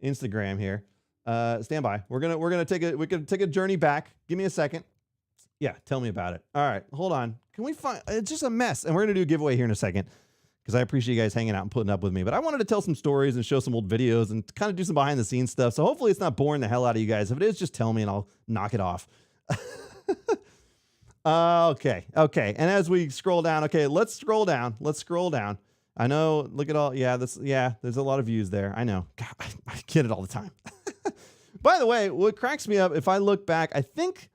Instagram here. Stand by. We're going to take a journey back. Give me a second. Yeah, tell me about it. All right, hold on. Can we find, it's just a mess. And we're going to do a giveaway here in a second because I appreciate you guys hanging out and putting up with me. But I wanted to tell some stories and show some old videos and kind of do some behind the scenes stuff. So hopefully it's not boring the hell out of you guys. If it is, just tell me and I'll knock it off. Okay. And as we scroll down, okay, let's scroll down. I know, look at all, there's a lot of views there. I know. God, I get it all the time. By the way, what cracks me up, if I look back, I think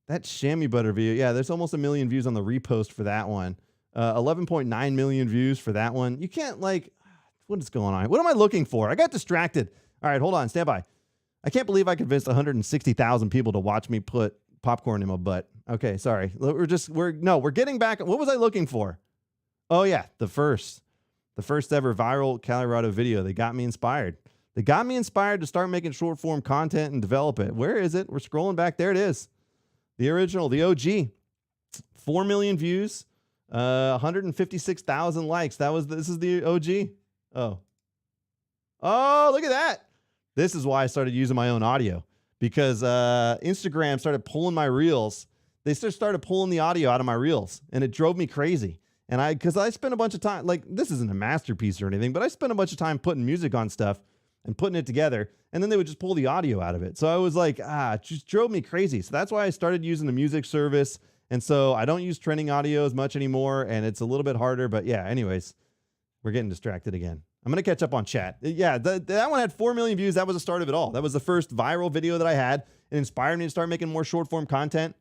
that chamois butter video, there's almost 1 million views on the repost for that one. 11.9 million views for that one. You can't like, what is going on? What am I looking for? I got distracted. All right, hold on, stand by. I can't believe I convinced 160,000 people to watch me put popcorn in my butt. Okay, sorry. We're getting back. What was I looking for? Oh yeah, the first ever viral Calirado video. They got me inspired. To start making short form content and develop it. Where is it? We're scrolling back. There it is. The original, the OG, 4 million views, 156,000 likes. This is the OG. Oh, look at that. This is why I started using my own audio, because Instagram started pulling my reels. They started pulling the audio out of my reels, and it drove me crazy. And because I spent a bunch of time, like, this isn't a masterpiece or anything, but I spent a bunch of time putting music on stuff and putting it together, and then they would just pull the audio out of it. So I was like, it just drove me crazy. So that's why I started using the music service. And so I don't use trending audio as much anymore, and it's a little bit harder. But yeah, anyways, we're getting distracted again. I'm going to catch up on chat. Yeah, that one had 4 million views. That was the start of it all. That was the first viral video that I had. It inspired me to start making more short form content.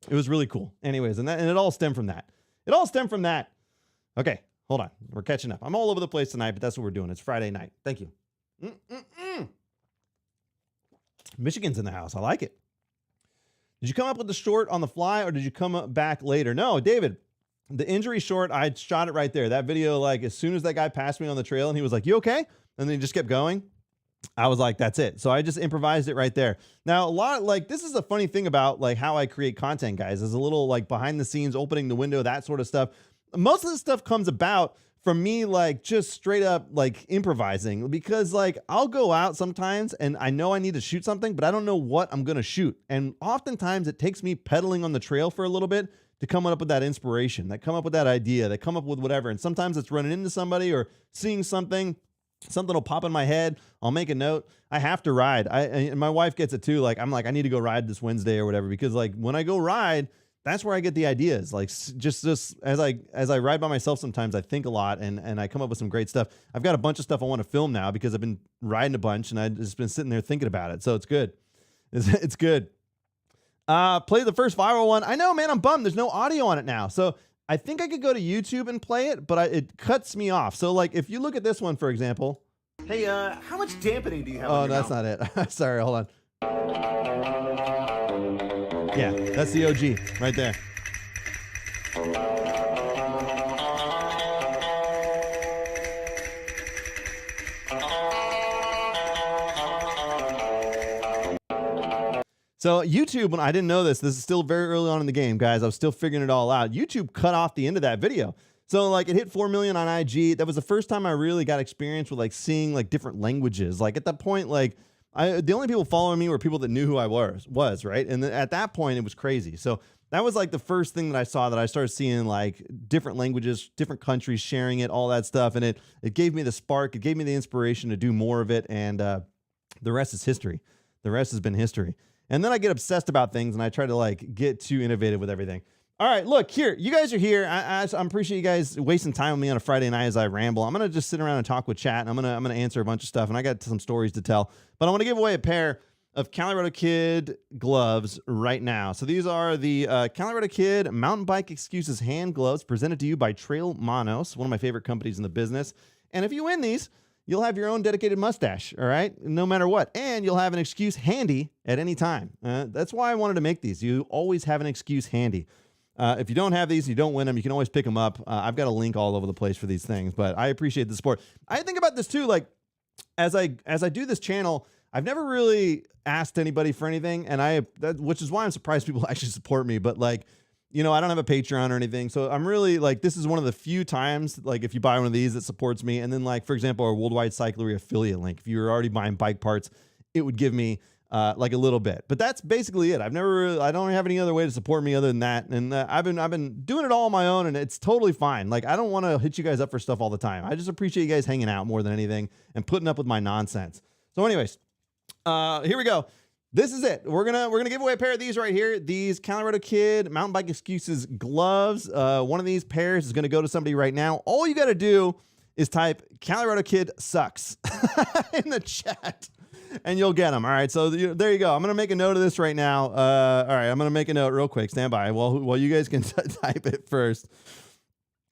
It was really cool. Anyways, and it all stemmed from that. Okay, hold on. We're catching up. I'm all over the place tonight, but that's what we're doing. It's Friday night. Thank you. Michigan's in the house. I like it. Did you come up with the short on the fly, or did you come back later? No, David, the injury short, I shot it right there. That video, like, as soon as that guy passed me on the trail and he was like, you okay? And then he just kept going. I was like, that's it. So I just improvised it right there. Now, this is a funny thing about like how I create content, guys. There's a little like behind the scenes, opening the window, that sort of stuff. Most of the stuff comes about from me, like just straight up like improvising, because like I'll go out sometimes and I know I need to shoot something, but I don't know what I'm going to shoot. And oftentimes it takes me pedaling on the trail for a little bit to come up with that inspiration, that come up with that idea, that come up with whatever. And sometimes it's running into somebody or seeing something will pop in my head. I'll make a note. I have to ride. And my wife gets it too. Like, I'm like, I need to go ride this Wednesday or whatever, because like when I go ride, that's where I get the ideas. Like just as I ride by myself, sometimes I think a lot and I come up with some great stuff. I've got a bunch of stuff I want to film now because I've been riding a bunch and I've just been sitting there thinking about it. So it's good. It's good. Play the first viral one. I know, man, I'm bummed. There's no audio on it now. So I think I could go to YouTube and play it, but it cuts me off. So like if you look at this one, for example. Hey, how much dampening do you have? Oh, that's not it. Sorry, hold on. Yeah, that's the OG right there. So YouTube, when I didn't know this is still very early on in the game, guys. I was still figuring it all out. YouTube cut off the end of that video. So like it hit 4 million on IG. That was the first time I really got experience with like seeing like different languages. Like at that point, like the only people following me were people that knew who I was, right? And at that point, it was crazy. So that was like the first thing that I saw that I started seeing like different languages, different countries sharing it, all that stuff. And it gave me the spark. It gave me the inspiration to do more of it. And the rest is history. The rest has been history. And then I get obsessed about things and I try to like get too innovative with everything. All right, look here. You guys are here. I appreciate you guys wasting time with me on a Friday night as I ramble. I'm gonna just sit around and talk with chat. And I'm gonna answer a bunch of stuff, and I got some stories to tell. But I want to give away a pair of Calirado Kid gloves right now. So these are the Calirado Kid Mountain Bike Excuses hand gloves presented to you by Trail Manos, one of my favorite companies in the business. And if you win these, you'll have your own dedicated mustache, all right? No matter what. And you'll have an excuse handy at any time. That's why I wanted to make these. You always have an excuse handy. If you don't have these, you don't win them, you can always pick them up. I've got a link all over the place for these things, but I appreciate the support. I think about this too, like as I do this channel, I've never really asked anybody for anything, and which is why I'm surprised people actually support me. But like, you know, I don't have a Patreon or anything, so I'm really like, this is one of the few times, like if you buy one of these, that supports me. And then like, for example, our Worldwide Cyclery affiliate link, if you're already buying bike parts, it would give me like a little bit, but that's basically it. I don't have any other way to support me other than that. And I've been doing it all on my own, and it's totally fine. Like, I don't want to hit you guys up for stuff all the time. I just appreciate you guys hanging out more than anything and putting up with my nonsense. So anyways, here we go. This is it. We're gonna give away a pair of these right here. These Calirado Kid Mountain Bike Excuses gloves. One of these pairs is gonna go to somebody right now. All you gotta do is type Calirado Kid sucks in the chat, and you'll get them. All right, so there you go. I'm going to make a note of this right now. All right, I'm going to make a note real quick. Stand by while you guys can type it first.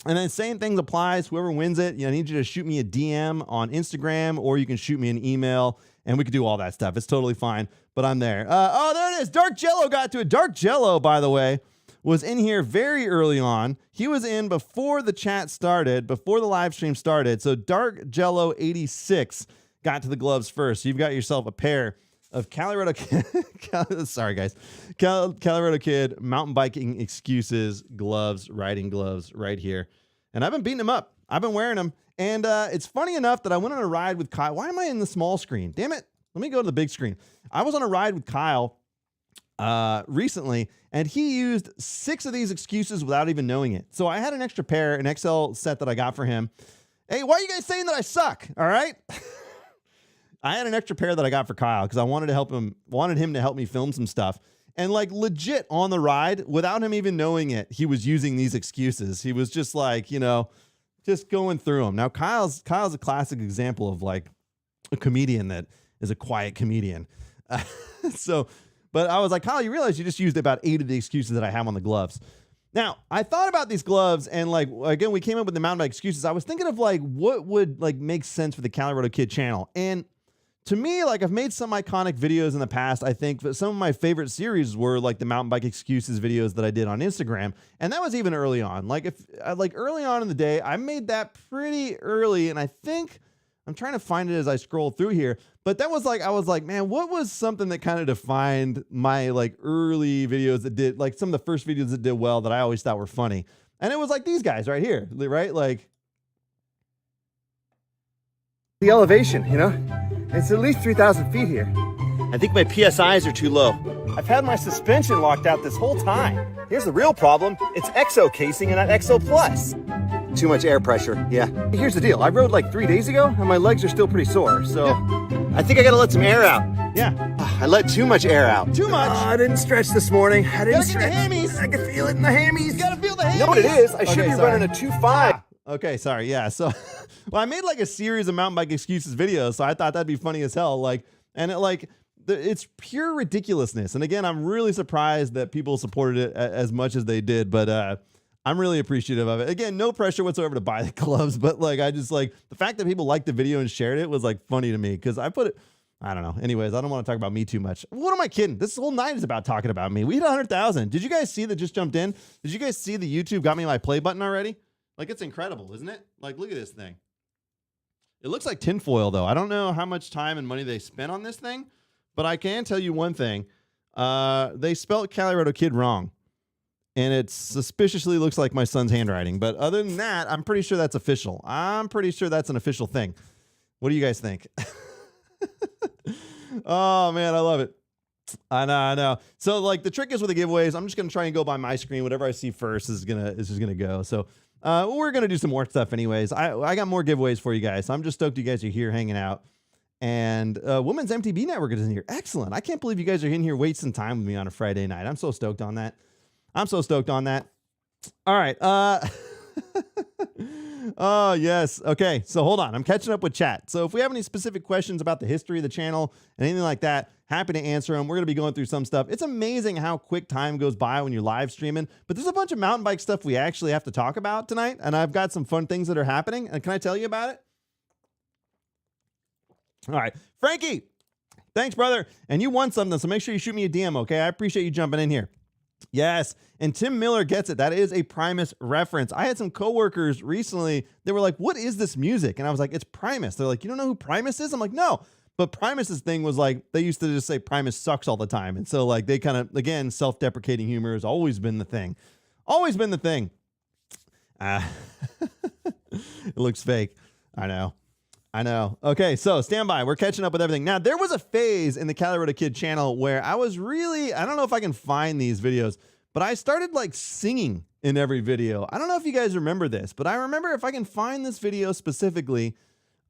And then same thing applies. Whoever wins it, I need you to shoot me a DM on Instagram, or you can shoot me an email, and we can do all that stuff. It's totally fine, but I'm there. Oh, there it is. Dark Jello got to it. Dark Jello, by the way, was in here very early on. He was in before the chat started, before the live stream started. So Dark Jello 86 got to the gloves first. So you've got yourself a pair of Calirado Kid, sorry guys, Calirado Kid mountain biking excuses gloves, riding gloves right here. And I've been beating them up. I've been wearing them. And it's funny enough that I went on a ride with Kyle. Why am I in the small screen? Damn it. Let me go to the big screen. I was on a ride with Kyle recently, and he used 6 of these excuses without even knowing it. So I had an extra pair, an XL set that I got for him. Hey, why are you guys saying that I suck? All right. I had an extra pair that I got for Kyle because I wanted him to help me film some stuff. And like legit on the ride, without him even knowing it, he was using these excuses. He was just like, just going through them. Now Kyle's a classic example of like a comedian that is a quiet comedian. But I was like, Kyle, you realize you just used about 8 of the excuses that I have on the gloves. Now, I thought about these gloves, and like, again, we came up with the mountain bike excuses. I was thinking of like, what would like make sense for the Calirado Kid channel. And to me, like, I've made some iconic videos in the past. I think that some of my favorite series were like the mountain bike excuses videos that I did on Instagram. And that was even early on. Like early on in the day, I made that pretty early. And I think I'm trying to find it as I scroll through here, but that was like, I was like, man, what was something that kind of defined my like early videos that did, like some of the first videos that did well that I always thought were funny. And it was like these guys right here, right? Like The elevation, it's at least 3,000 feet here. I think my PSIs are too low. I've had my suspension locked out this whole time. Here's the real problem. It's EXO casing and not EXO Plus. Too much air pressure, yeah. Here's the deal. I rode like 3 days ago, and my legs are still pretty sore, so... Yeah. I think I gotta let some air out. Yeah. I let too much air out. Too much. I didn't stretch this morning. I didn't stretch. The hammies. I can feel it in the hammies. You gotta feel the hammies. You know what it is? I should be running a 2.5. Okay, sorry. Yeah. So, well, I made like a series of mountain bike excuses videos, so I thought that'd be funny as hell. Like, and it's pure ridiculousness. And again, I'm really surprised that people supported it as much as they did, but I'm really appreciative of it. Again, no pressure whatsoever to buy the gloves, but like, I just like the fact that people liked the video and shared it was like funny to me because I put it. I don't know. Anyways, I don't want to talk about me too much. What am I kidding? This whole night is about talking about me. We hit 100,000. Did you guys see that just jumped in? Did you guys see the YouTube got me my play button already? Like, it's incredible, isn't it? Like, look at this thing. It looks like tinfoil, though. I don't know how much time and money they spent on this thing, but I can tell you one thing. They spelled Calirado Kid wrong, and it suspiciously looks like my son's handwriting. But other than that, I'm pretty sure that's official. I'm pretty sure that's an official thing. What do you guys think? Oh, man, I love it. I know. So like the trick is with the giveaways, I'm just gonna try and go by my screen. Whatever I see first is just gonna go. So we're gonna do some more stuff anyways. I got more giveaways for you guys. So I'm just stoked you guys are here hanging out. And Women's MTB Network is in here. Excellent. I can't believe you guys are in here wasting time with me on a Friday night. I'm so stoked on that. All right. Oh, yes. Okay. So hold on. I'm catching up with chat. So if we have any specific questions about the history of the channel and anything like that, happy to answer them. We're going to be going through some stuff. It's amazing how quick time goes by when you're live streaming, but there's a bunch of mountain bike stuff we actually have to talk about tonight. And I've got some fun things that are happening. And can I tell you about it? All right. Frankie, thanks, brother. And you won something, so make sure you shoot me a DM, okay? I appreciate you jumping in here. Yes, and Tim Miller gets it. That is a Primus reference. I had some coworkers recently, they were like, what is this music? And I was like, it's Primus. They're like, you don't know who Primus is? I'm like, no. But Primus's thing was like, they used to just say Primus sucks all the time. And so like they kind of, again, self-deprecating humor has always been the thing. Always been the thing. It looks fake. I know. Okay, so stand by. We're catching up with everything. Now, there was a phase in the Calirado Kid channel where I was really, I don't know if I can find these videos, but I started like singing in every video. I don't know if you guys remember this, but I remember if I can find this video specifically.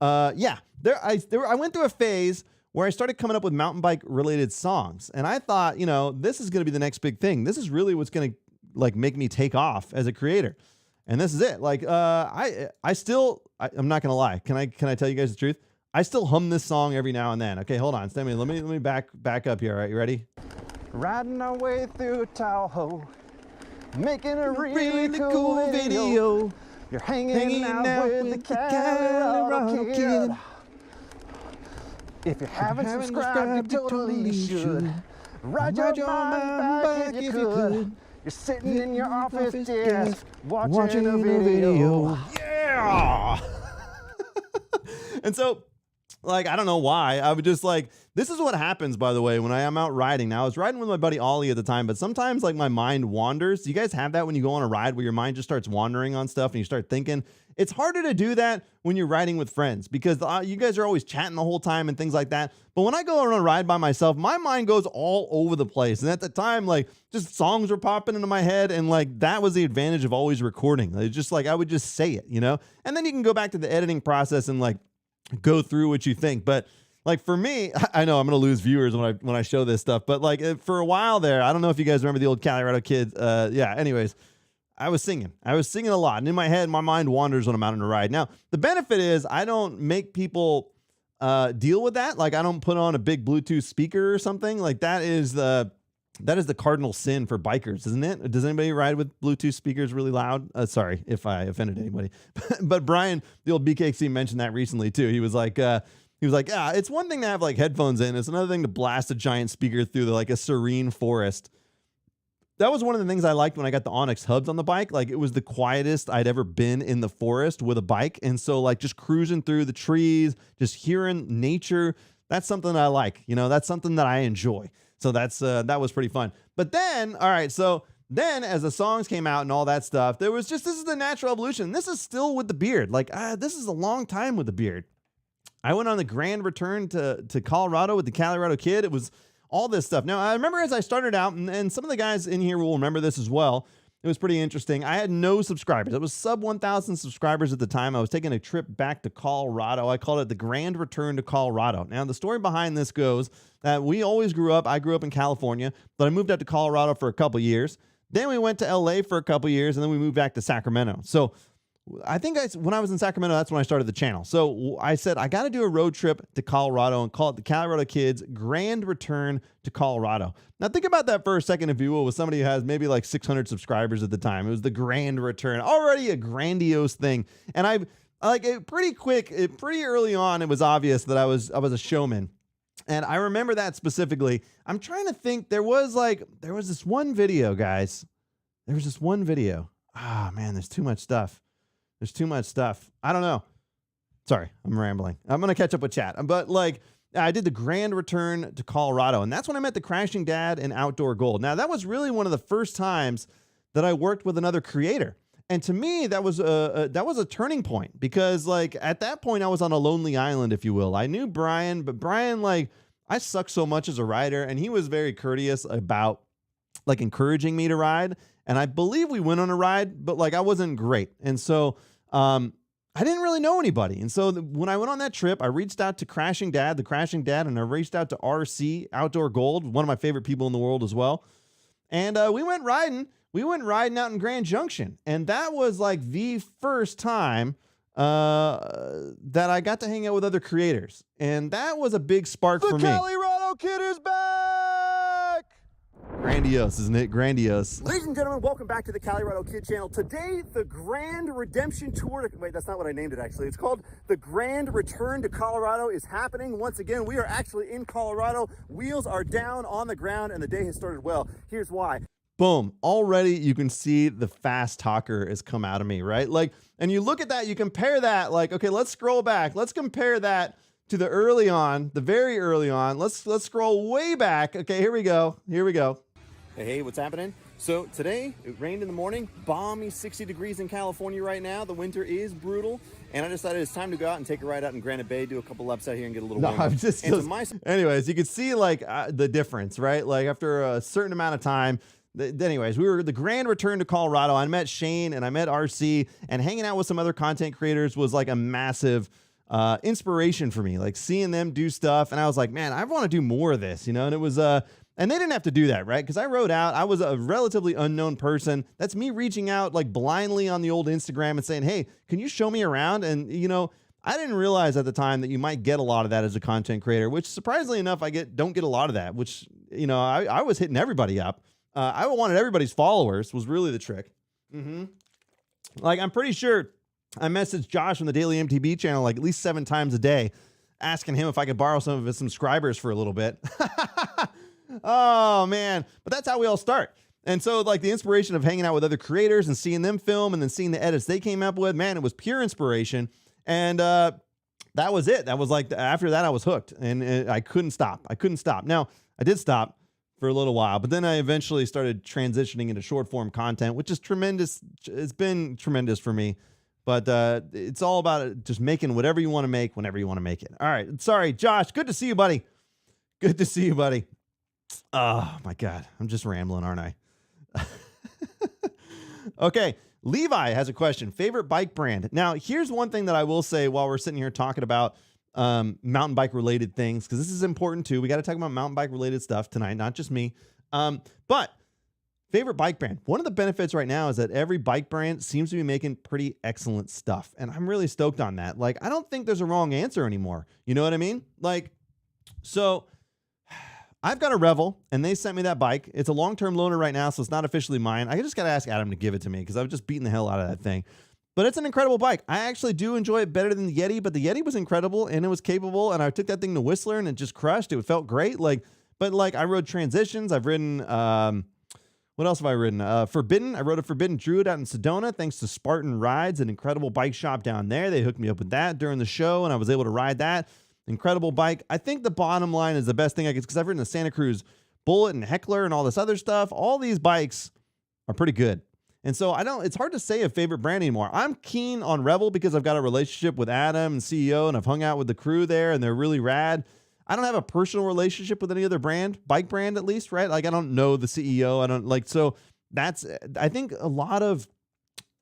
I went through a phase where I started coming up with mountain bike related songs. And I thought, you know, this is going to be the next big thing. This is really what's going to like make me take off as a creator. And this is it. Like, I'm not gonna lie. Can I tell you guys the truth? I still hum this song every now and then. Okay, hold on. Let me back up here. All right, you ready? Riding our way through Tahoe, making a really cool video. You're hanging out with the Calirado Kid. If you haven't subscribed, you totally should. Ride your mind back if you could. You're sitting in your office desk watching a video. Yeah! And so, like, I don't know why. I would just like, this is what happens, by the way, when I am out riding. Now, I was riding with my buddy Ollie at the time, but sometimes, like, my mind wanders. Do you guys have that when you go on a ride where your mind just starts wandering on stuff and you start thinking? It's harder to do that when you're riding with friends because you guys are always chatting the whole time and things like that. But when I go on a ride by myself, my mind goes all over the place. And at the time, like, just songs were popping into my head. And, like, that was the advantage of always recording. It's just, like, I would just say it, you know? And then you can go back to the editing process and, like, go through what you think. But like for me, I know I'm going to lose viewers when I show this stuff, but like for a while there, I don't know if you guys remember the old Calirado Kid. Yeah. Anyways, I was singing a lot, and in my head, my mind wanders when I'm out on a ride. Now, the benefit is I don't make people deal with that. Like I don't put on a big Bluetooth speaker or something. Like that is the cardinal sin for bikers, isn't it? Does anybody ride with Bluetooth speakers really loud? Sorry if I offended anybody, but Brian, the old BKXC, mentioned that recently too. He was like, yeah, it's one thing to have like headphones in. It's another thing to blast a giant speaker through like a serene forest. That was one of the things I liked when I got the Onyx hubs on the bike. Like it was the quietest I'd ever been in the forest with a bike. And so like just cruising through the trees, just hearing nature, that's something I like, you know, that's something that I enjoy. So that was pretty fun. But then, all right, so then as the songs came out and all that stuff, there was just, this is the natural evolution. This is still with the beard. Like, this is a long time with the beard. I went on the grand return to Colorado with the Calirado Kid. It was all this stuff. Now, I remember as I started out, and some of the guys in here will remember this as well, it was pretty interesting. I had no subscribers. It was sub 1,000 subscribers at the time. I was taking a trip back to Colorado. I called it the grand return to Colorado. Now, the story behind this goes that we always I grew up in California, but I moved out to Colorado for a couple years. Then we went to LA for a couple years, and then we moved back to Sacramento. So I think when I was in Sacramento, that's when I started the channel. So I said, I got to do a road trip to Colorado and call it the Calirado Kids Grand Return to Colorado. Now think about that for a second, if you will, with somebody who has maybe like 600 subscribers at the time. It was the Grand Return, already a grandiose thing. And I like it pretty early on, it was obvious that I was a showman. And I remember that specifically. I'm trying to think, there was this one video, guys. There was this one video. Ah, man, there's too much stuff. There's too much stuff. I don't know. Sorry, I'm rambling. I'm going to catch up with chat. But like, I did the Grand Return to Colorado, and that's when I met the Crashing Dad and Outdoor Gold. Now, that was really one of the first times that I worked with another creator. And to me, that was a turning point, because like at that point I was on a lonely island, if you will. I knew Brian, but Brian like I suck so much as a rider, and he was very courteous about like encouraging me to ride. And I believe we went on a ride, but like I wasn't great. And so I didn't really know anybody. And so when I went on that trip, I reached out to the Crashing Dad, and I reached out to RC, Outdoor Gold, one of my favorite people in the world as well. And we went riding. We went riding out in Grand Junction. And that was like the first time that I got to hang out with other creators. And that was a big spark for me. The Calirado Kid is back! Grandiose, isn't it? Grandiose. Ladies and gentlemen, welcome back to the Calirado Kid channel. Today, the Grand Redemption Tour. Wait, that's not what I named it, actually. It's called the Grand Return to Colorado is happening. Once again, we are actually in Colorado. Wheels are down on the ground, and the day has started well. Here's why. Boom. Already you can see the fast talker has come out of me, right? Like, and you look at that, you compare that, like, okay, let's scroll back. Let's compare that to the early on, the very early on. Let's scroll way back. Okay, here we go. Here we go. Hey, what's happening? So today, it rained in the morning, balmy 60 degrees in California right now. The winter is brutal, and I decided it's time to go out and take a ride out in Granite Bay, do a couple laps out here and get a little warm. I'm just anyways, you can see like the difference, right? Like after a certain amount of time, anyways, we were the Grand Return to Colorado. I met Shane and I met RC, and hanging out with some other content creators was like a massive inspiration for me, like seeing them do stuff. And I was like, man, I want to do more of this, you know? And it was, and they didn't have to do that, right? Because I rode out, I was a relatively unknown person. That's me reaching out like blindly on the old Instagram and saying, hey, can you show me around? And, you know, I didn't realize at the time that you might get a lot of that as a content creator, which surprisingly enough, I don't get a lot of that, which, you know, I was hitting everybody up. I wanted everybody's followers was really the trick. Like, I'm pretty sure I messaged Josh from the Daily MTB channel like at least 7 times a day, asking him if I could borrow some of his subscribers for a little bit. Oh, man. But that's how we all start. And so, like, the inspiration of hanging out with other creators and seeing them film and then seeing the edits they came up with, man, it was pure inspiration. And that was it. That was like, after that, I was hooked. And I couldn't stop. I couldn't stop. Now, I did stop for a little while, but then I eventually started transitioning into short form content, which is tremendous. It's been tremendous for me. But it's all about just making whatever you want to make whenever you want to make it. All right. Sorry, Josh. Good to see you, buddy. Good to see you, buddy. Oh, my God. I'm just rambling, aren't I? Okay. Levi has a question. Favorite bike brand? Now, here's one thing that I will say while we're sitting here talking about mountain bike related things, because this is important too. We got to talk about mountain bike related stuff tonight, not just me. But favorite bike brand. One of the benefits right now is that every bike brand seems to be making pretty excellent stuff. And I'm really stoked on that. Like, I don't think there's a wrong answer anymore. You know what I mean? Like, so I've got a Revel and they sent me that bike. It's a long-term loaner right now, so it's not officially mine. I just got to ask Adam to give it to me because I was just beating the hell out of that thing. But it's an incredible bike. I actually do enjoy it better than the Yeti, but the Yeti was incredible and it was capable. And I took that thing to Whistler and it just crushed. It felt great. But I rode Transitions. I've ridden, what else have I ridden? Forbidden. I rode a Forbidden Druid out in Sedona, thanks to Spartan Rides, an incredible bike shop down there. They hooked me up with that during the show and I was able to ride that. Incredible bike. I think the bottom line is the best thing I could, because I've ridden a Santa Cruz Bullet and Heckler and all this other stuff. All these bikes are pretty good. And so it's hard to say a favorite brand anymore. I'm keen on Revel because I've got a relationship with Adam and CEO and I've hung out with the crew there and they're really rad. I don't have a personal relationship with any other brand, bike brand at least, right? Like I don't know the CEO. I think a lot of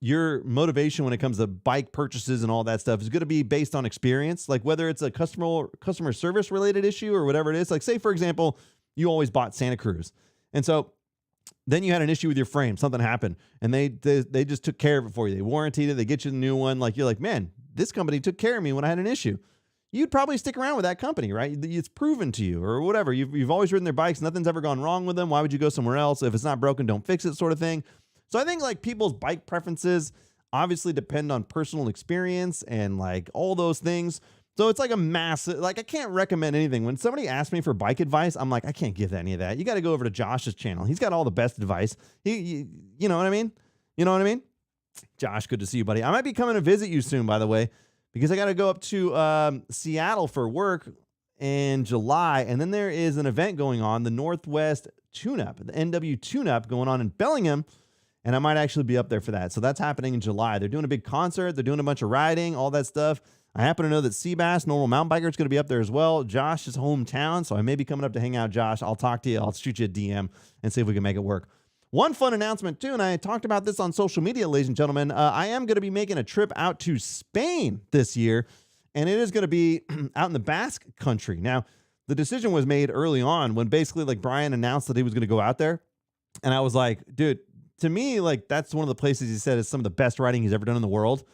your motivation when it comes to bike purchases and all that stuff is going to be based on experience. Like whether it's a customer service related issue or whatever it is. Like say, for example, you always bought Santa Cruz. And so then you had an issue with your frame, something happened and they just took care of it for you. They warranted it. They get you the new one. Like you're like, man, this company took care of me when I had an issue. You'd probably stick around with that company, right? It's proven to you or whatever. You've always ridden their bikes. Nothing's ever gone wrong with them. Why would you go somewhere else? If it's not broken, don't fix it sort of thing. So I think like people's bike preferences obviously depend on personal experience and like all those things. So it's like a massive, like I can't recommend anything. When somebody asks me for bike advice, I'm like, I can't give any of that. You got to go over to Josh's channel. He's got all the best advice. You know what I mean? You know what I mean? Josh, good to see you, buddy. I might be coming to visit you soon, by the way, because I got to go up to Seattle for work in July. And then there is an event going on, the Northwest Tune-Up, the NW Tune-Up going on in Bellingham. And I might actually be up there for that. So that's happening in July. They're doing a big concert. They're doing a bunch of riding, all that stuff. I happen to know that Seabass, normal mountain biker, is going to be up there as well. Josh is hometown, so I may be coming up to hang out. Josh, I'll talk to you. I'll shoot you a DM and see if we can make it work. One fun announcement, too, and I talked about this on social media, ladies and gentlemen. I am going to be making a trip out to Spain this year, and it is going to be out in the Basque country. Now, the decision was made early on when basically like Brian announced that he was going to go out there, and I was like, dude, to me, like that's one of the places he said is some of the best riding he's ever done in the world.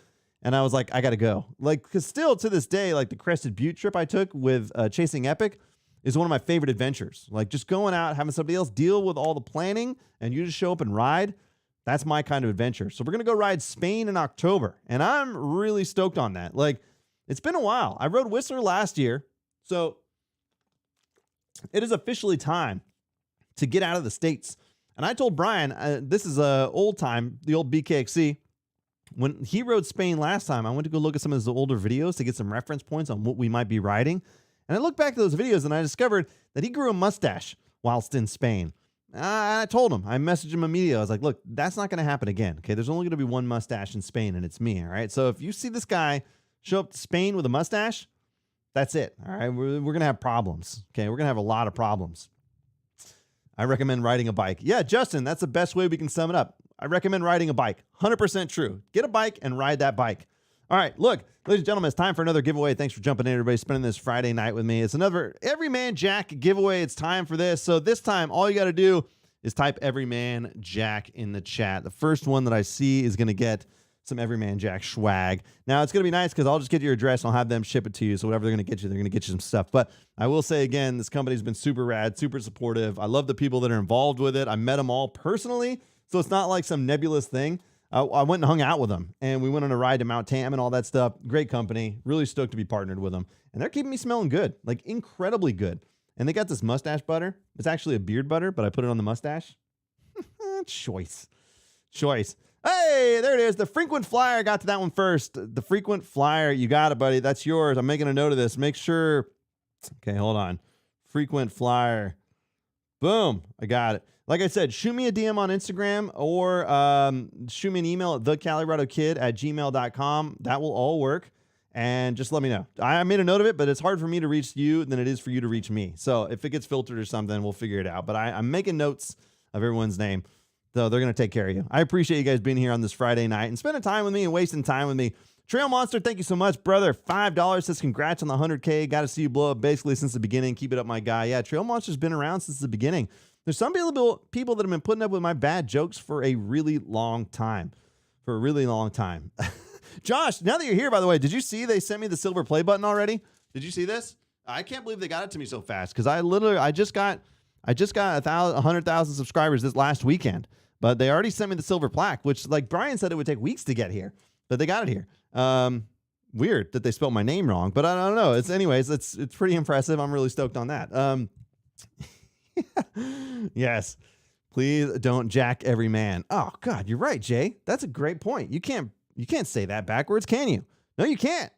And I was like, I got to go. Like, because still to this day, like the Crested Butte trip I took with Chasing Epic is one of my favorite adventures. Like just going out, having somebody else deal with all the planning and you just show up and ride. That's my kind of adventure. So we're going to go ride Spain in October. And I'm really stoked on that. Like it's been a while. I rode Whistler last year. So it is officially time to get out of the States. And I told Brian, this is old time, the old BKXC. When he rode Spain last time, I went to go look at some of his older videos to get some reference points on what we might be riding. And I looked back at those videos and I discovered that he grew a mustache whilst in Spain. I told him, I messaged him immediately. I was like, look, that's not going to happen again. Okay, there's only going to be one mustache in Spain and it's me. All right. So if you see this guy show up to Spain with a mustache, that's it. All right. We're going to have problems. Okay. We're going to have a lot of problems. I recommend riding a bike. Yeah, Justin, that's the best way we can sum it up. I recommend riding a bike. 100% true. Get a bike and ride that bike. All right, look, ladies and gentlemen, it's time for another giveaway. Thanks for jumping in, everybody, spending this Friday night with me. It's another Everyman Jack giveaway. It's time for this. So this time, all you got to do is type Everyman Jack in the chat. The first one that I see is going to get some Everyman Jack swag. Now, it's going to be nice because I'll just get your address and I'll have them ship it to you. So whatever they're going to get you, they're going to get you some stuff. But I will say again, this company's been super rad, super supportive. I love the people that are involved with it. I met them all personally. So it's not like some nebulous thing. I went and hung out with them, and we went on a ride to Mount Tam and all that stuff. Great company. Really stoked to be partnered with them. And they're keeping me smelling good, like incredibly good. And they got this mustache butter. It's actually a beard butter, but I put it on the mustache. Choice. Hey, there it is. The Frequent Flyer. Got to that one first. The Frequent Flyer. You got it, buddy. That's yours. I'm making a note of this. Make sure. Okay, hold on. Frequent Flyer. Boom. I got it. Like I said, shoot me a DM on Instagram or shoot me an email at thecaliradokid@gmail.com. That will all work. And just let me know. I made a note of it, but it's hard for me to reach you than it is for you to reach me. So if it gets filtered or something, we'll figure it out. But I'm making notes of everyone's name. So they're going to take care of you. I appreciate you guys being here on this Friday night and spending time with me and wasting time with me. Trail Monster, thank you so much, brother. $5 says congrats on the 100K. Got to see you blow up basically since the beginning. Keep it up, my guy. Yeah, Trail Monster's been around since the beginning. There's some people that have been putting up with my bad jokes for a really long time. Josh, now that you're here, by the way, did you see they sent me the silver play button already? Did you see this? I can't believe they got it to me so fast because I just got 100,000 subscribers this last weekend, but they already sent me the silver plaque, which like Brian said it would take weeks to get here, but they got it here. Weird that they spelled my name wrong, but I don't know. It's pretty impressive. I'm really stoked on that. Yes, please don't jack every man. Oh God, you're right, Jay. That's a great point. You can't say that backwards, can you? No, you can't.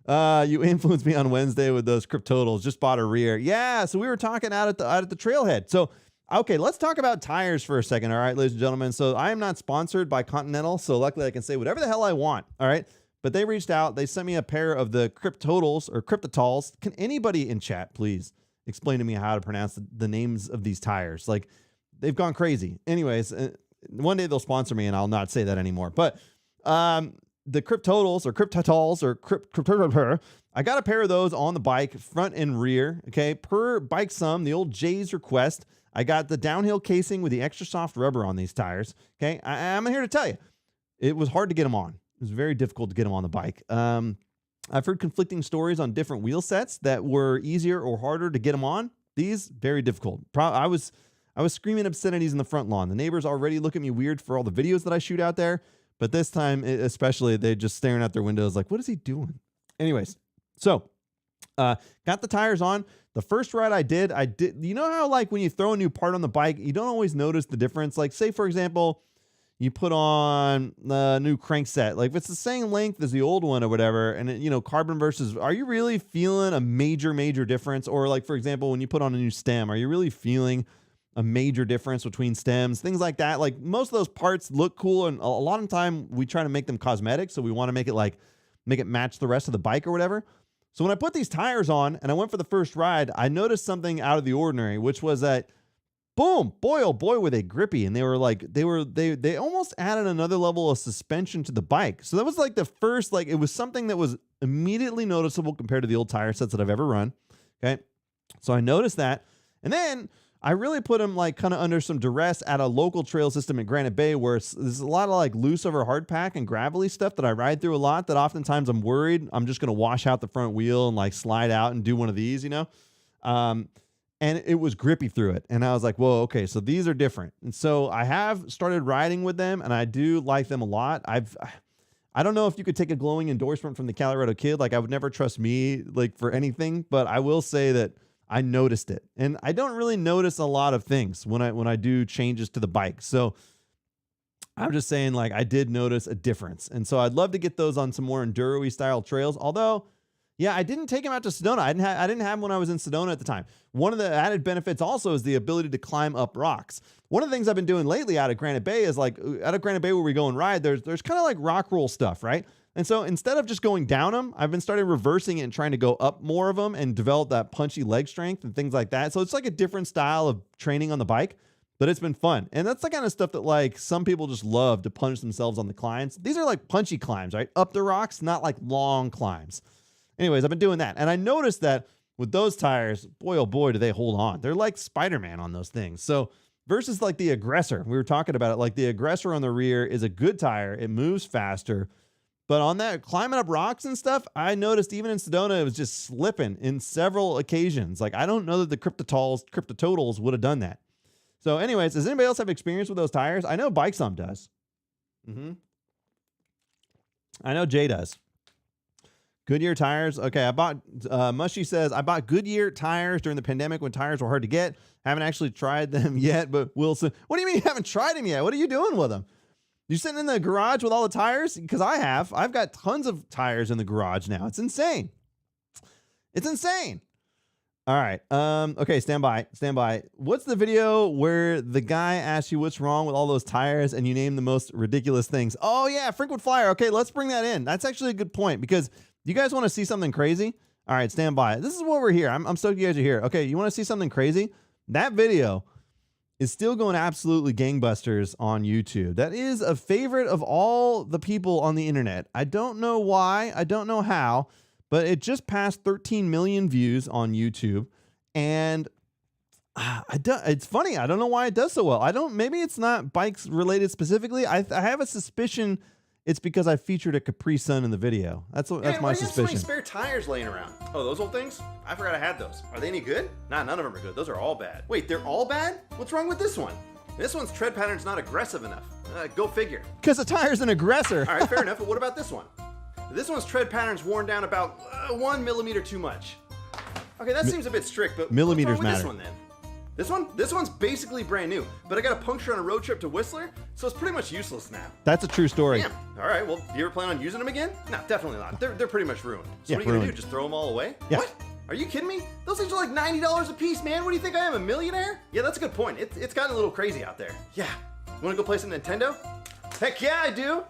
You influenced me on Wednesday with those cryptotals. Just bought a rear. Yeah, so we were talking out at the trailhead. So okay, let's talk about tires for a second. All right, ladies and gentlemen. So I am not sponsored by Continental, so luckily I can say whatever the hell I want. All right. But they reached out. They sent me a pair of the cryptotals or cryptotals. Can anybody in chat please explain to me how to pronounce the names of these tires? Like, they've gone crazy. Anyways, one day they'll sponsor me and I'll not say that anymore. But the cryptotals or cryptotals or I got a pair of those on the bike, front and rear. Okay, per bike sum, the old Jay's request. I got the downhill casing with the extra soft rubber on these tires. Okay, I'm here to tell you, it was hard to get them on. It was very difficult to get them on the bike. I've heard conflicting stories on different wheel sets that were easier or harder to get them on. These, very difficult. I was screaming obscenities in the front lawn. The neighbors already look at me weird for all the videos that I shoot out there. But this time, especially, they're just staring out their windows like, what is he doing? Anyways, so got the tires on. The first ride I did, you know how like when you throw a new part on the bike, you don't always notice the difference? Like say, for example, you put on the new crankset, like if it's the same length as the old one or whatever, and it, carbon versus, are you really feeling a major difference? Or like, for example, when you put on a new stem, are you really feeling a major difference between stems, things like that? Like most of those parts look cool. And a lot of the time we try to make them cosmetic. So we want to make it like make it match the rest of the bike or whatever. So when I put these tires on and I went for the first ride, I noticed something out of the ordinary, which was that, boom, boy, oh boy, were they grippy. And they were like, they almost added another level of suspension to the bike. So that was like the first, like, it was something that was immediately noticeable compared to the old tire sets that I've ever run. Okay. So I noticed that. And then I really put them like kind of under some duress at a local trail system in Granite Bay where there's a lot of like loose over hard pack and gravelly stuff that I ride through a lot that oftentimes I'm worried I'm just going to wash out the front wheel and like slide out and do one of these, you know? And it was grippy through it. And I was like, whoa, okay, so these are different. And so I have started riding with them and I do like them a lot. I don't know if you could take a glowing endorsement from the Calirado Kid. Like I would never trust me like for anything, but I will say that I noticed it. And I don't really notice a lot of things when I do changes to the bike. So I'm just saying like I did notice a difference. And so I'd love to get those on some more enduro-y style trails. Although, yeah, I didn't take him out to Sedona. I didn't have him when I was in Sedona at the time. One of the added benefits also is the ability to climb up rocks. One of the things I've been doing lately out of Granite Bay is like, out of Granite Bay where we go and ride, there's kind of like rock roll stuff, right? And so instead of just going down them, I've been starting reversing it and trying to go up more of them and develop that punchy leg strength and things like that. So it's like a different style of training on the bike, but it's been fun. And that's the kind of stuff that like some people just love to punish themselves on the climbs. These are like punchy climbs, right? Up the rocks, not like long climbs. Anyways, I've been doing that. And I noticed that with those tires, boy, oh boy, do they hold on. They're like Spider-Man on those things. So versus like the Aggressor, we were talking about it, like the Aggressor on the rear is a good tire. It moves faster. But on that climbing up rocks and stuff, I noticed even in Sedona, it was just slipping in several occasions. Like I don't know that the Cryptototals would have done that. So anyways, does anybody else have experience with those tires? I know Bike Some does. I know Jay does. Goodyear tires. Okay, I bought, Mushy says, I bought Goodyear tires during the pandemic when tires were hard to get. Haven't actually tried them yet, but Wilson, what do you mean you haven't tried them yet? What are you doing with them? You sitting in the garage with all the tires? Because I have. I've got tons of tires in the garage now. It's insane. It's insane. All right. Okay, stand by. Stand by. What's the video where the guy asks you what's wrong with all those tires and you name the most ridiculous things? Oh, yeah, Frinkwood Flyer. Okay, let's bring that in. That's actually a good point because you guys want to see something crazy? All right, stand by. This is what we're here. I'm stoked you guys are here. Okay, you want to see something crazy? That video is still going absolutely gangbusters on YouTube. That is a favorite of all the people on the internet. I don't know why. I don't know how, but it just passed 13 million views on YouTube. And it's funny. I don't know why it does so well. Maybe it's not bikes related specifically. I have a suspicion it's because I featured a Capri Sun in the video. That's my suspicion. So many spare tires laying around. Oh, those old things? I forgot I had those. Are they any good? Nah, none of them are good. Those are all bad. Wait, they're all bad? What's wrong with this one? This one's tread pattern's not aggressive enough. Go figure. Because the tire's an aggressor. All right, fair enough. But what about this one? This one's tread pattern's worn down about 1 millimeter too much. Okay, that seems a bit strict, but millimeters what's wrong with matter. This one then? This one's basically brand new, but I got a puncture on a road trip to Whistler, so it's pretty much useless now. That's a true story. Damn. All right, well, do you ever plan on using them again? No, definitely not. They're pretty much ruined. So Yeah, what are you gonna ruined. do? Just throw them all away? Yeah. What? Are you kidding me? Those things are like $90 a piece, man. What do you think I am, a millionaire? Yeah, that's a good point. It's gotten a little crazy out there. Yeah. You wanna go play some Nintendo? Heck yeah, I do.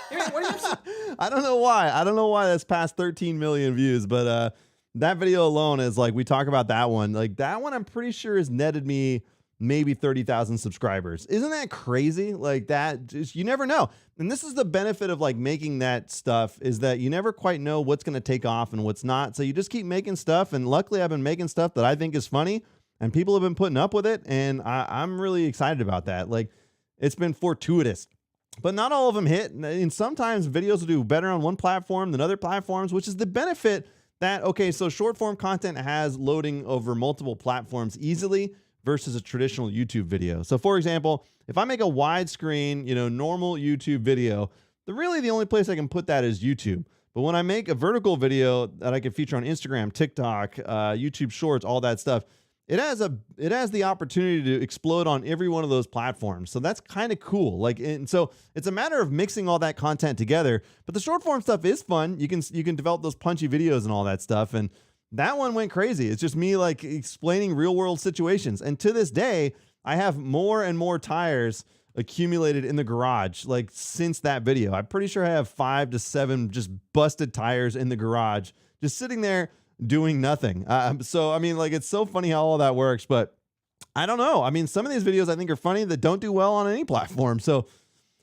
What do you have to... I don't know why. I don't know why that's past 13 million views, but that video alone is like, we talk about that one. Like that one, I'm pretty sure has netted me maybe 30,000 subscribers. Isn't that crazy? Like that, just, you never know. And this is the benefit of like making that stuff is that you never quite know what's going to take off and what's not. So you just keep making stuff. And luckily I've been making stuff that I think is funny and people have been putting up with it. And I'm really excited about that. Like it's been fortuitous. But not all of them hit. And sometimes videos will do better on one platform than other platforms, which is the benefit that, okay, so short form content has loading over multiple platforms easily versus a traditional YouTube video. So for example, if I make a widescreen, normal YouTube video, the only place I can put that is YouTube. But when I make a vertical video that I can feature on Instagram, TikTok, YouTube Shorts, all that stuff, it has the opportunity to explode on every one of those platforms. So that's kind of cool. And so it's a matter of mixing all that content together. But the short form stuff is fun. You can develop those punchy videos and all that stuff. And that one went crazy. It's just me like explaining real world situations. And to this day, I have more and more tires accumulated in the garage, like since that video. I'm pretty sure I have 5 to 7 just busted tires in the garage, just sitting there doing nothing. So, I mean, like, it's so funny how all that works, but I don't know. I mean, some of these videos I think are funny that don't do well on any platform. So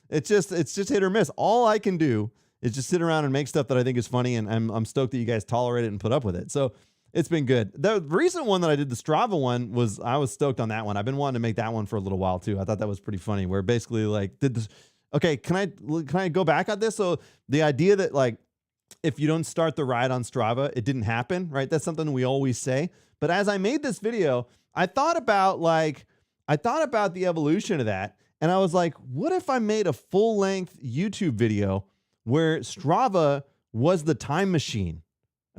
it's just hit or miss. All I can do is just sit around and make stuff that I think is funny, and I'm stoked that you guys tolerate it and put up with it. So it's been good. The recent one that I did, the Strava one, I was stoked on that one. I've been wanting to make that one for a little while too. I thought that was pretty funny, where basically like did this. Okay, can I go back on this? So the idea that like if you don't start the ride on Strava, it didn't happen, right? That's something we always say. But as I made this video, I thought about the evolution of that, and I was like, what if I made a full-length YouTube video where Strava was the time machine?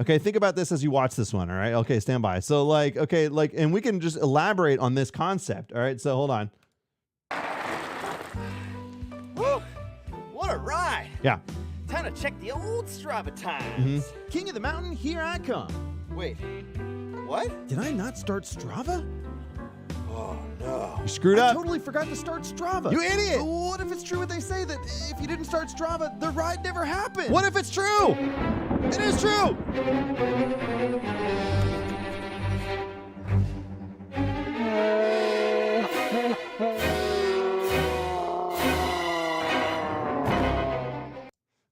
Okay, think about this as you watch this one, all right? Okay, stand by. So like, okay, like, and we can just elaborate on this concept, all right? So hold on. Woo! What a ride! Yeah. Time to check the old Strava times. King of the mountain, here I come. Wait, what? Did I not start Strava? Oh no. You screwed I up. totally forgot to start Strava. You idiot! What if it's true what they say, that if you didn't start Strava, the ride never happened? What if it's true? It is true.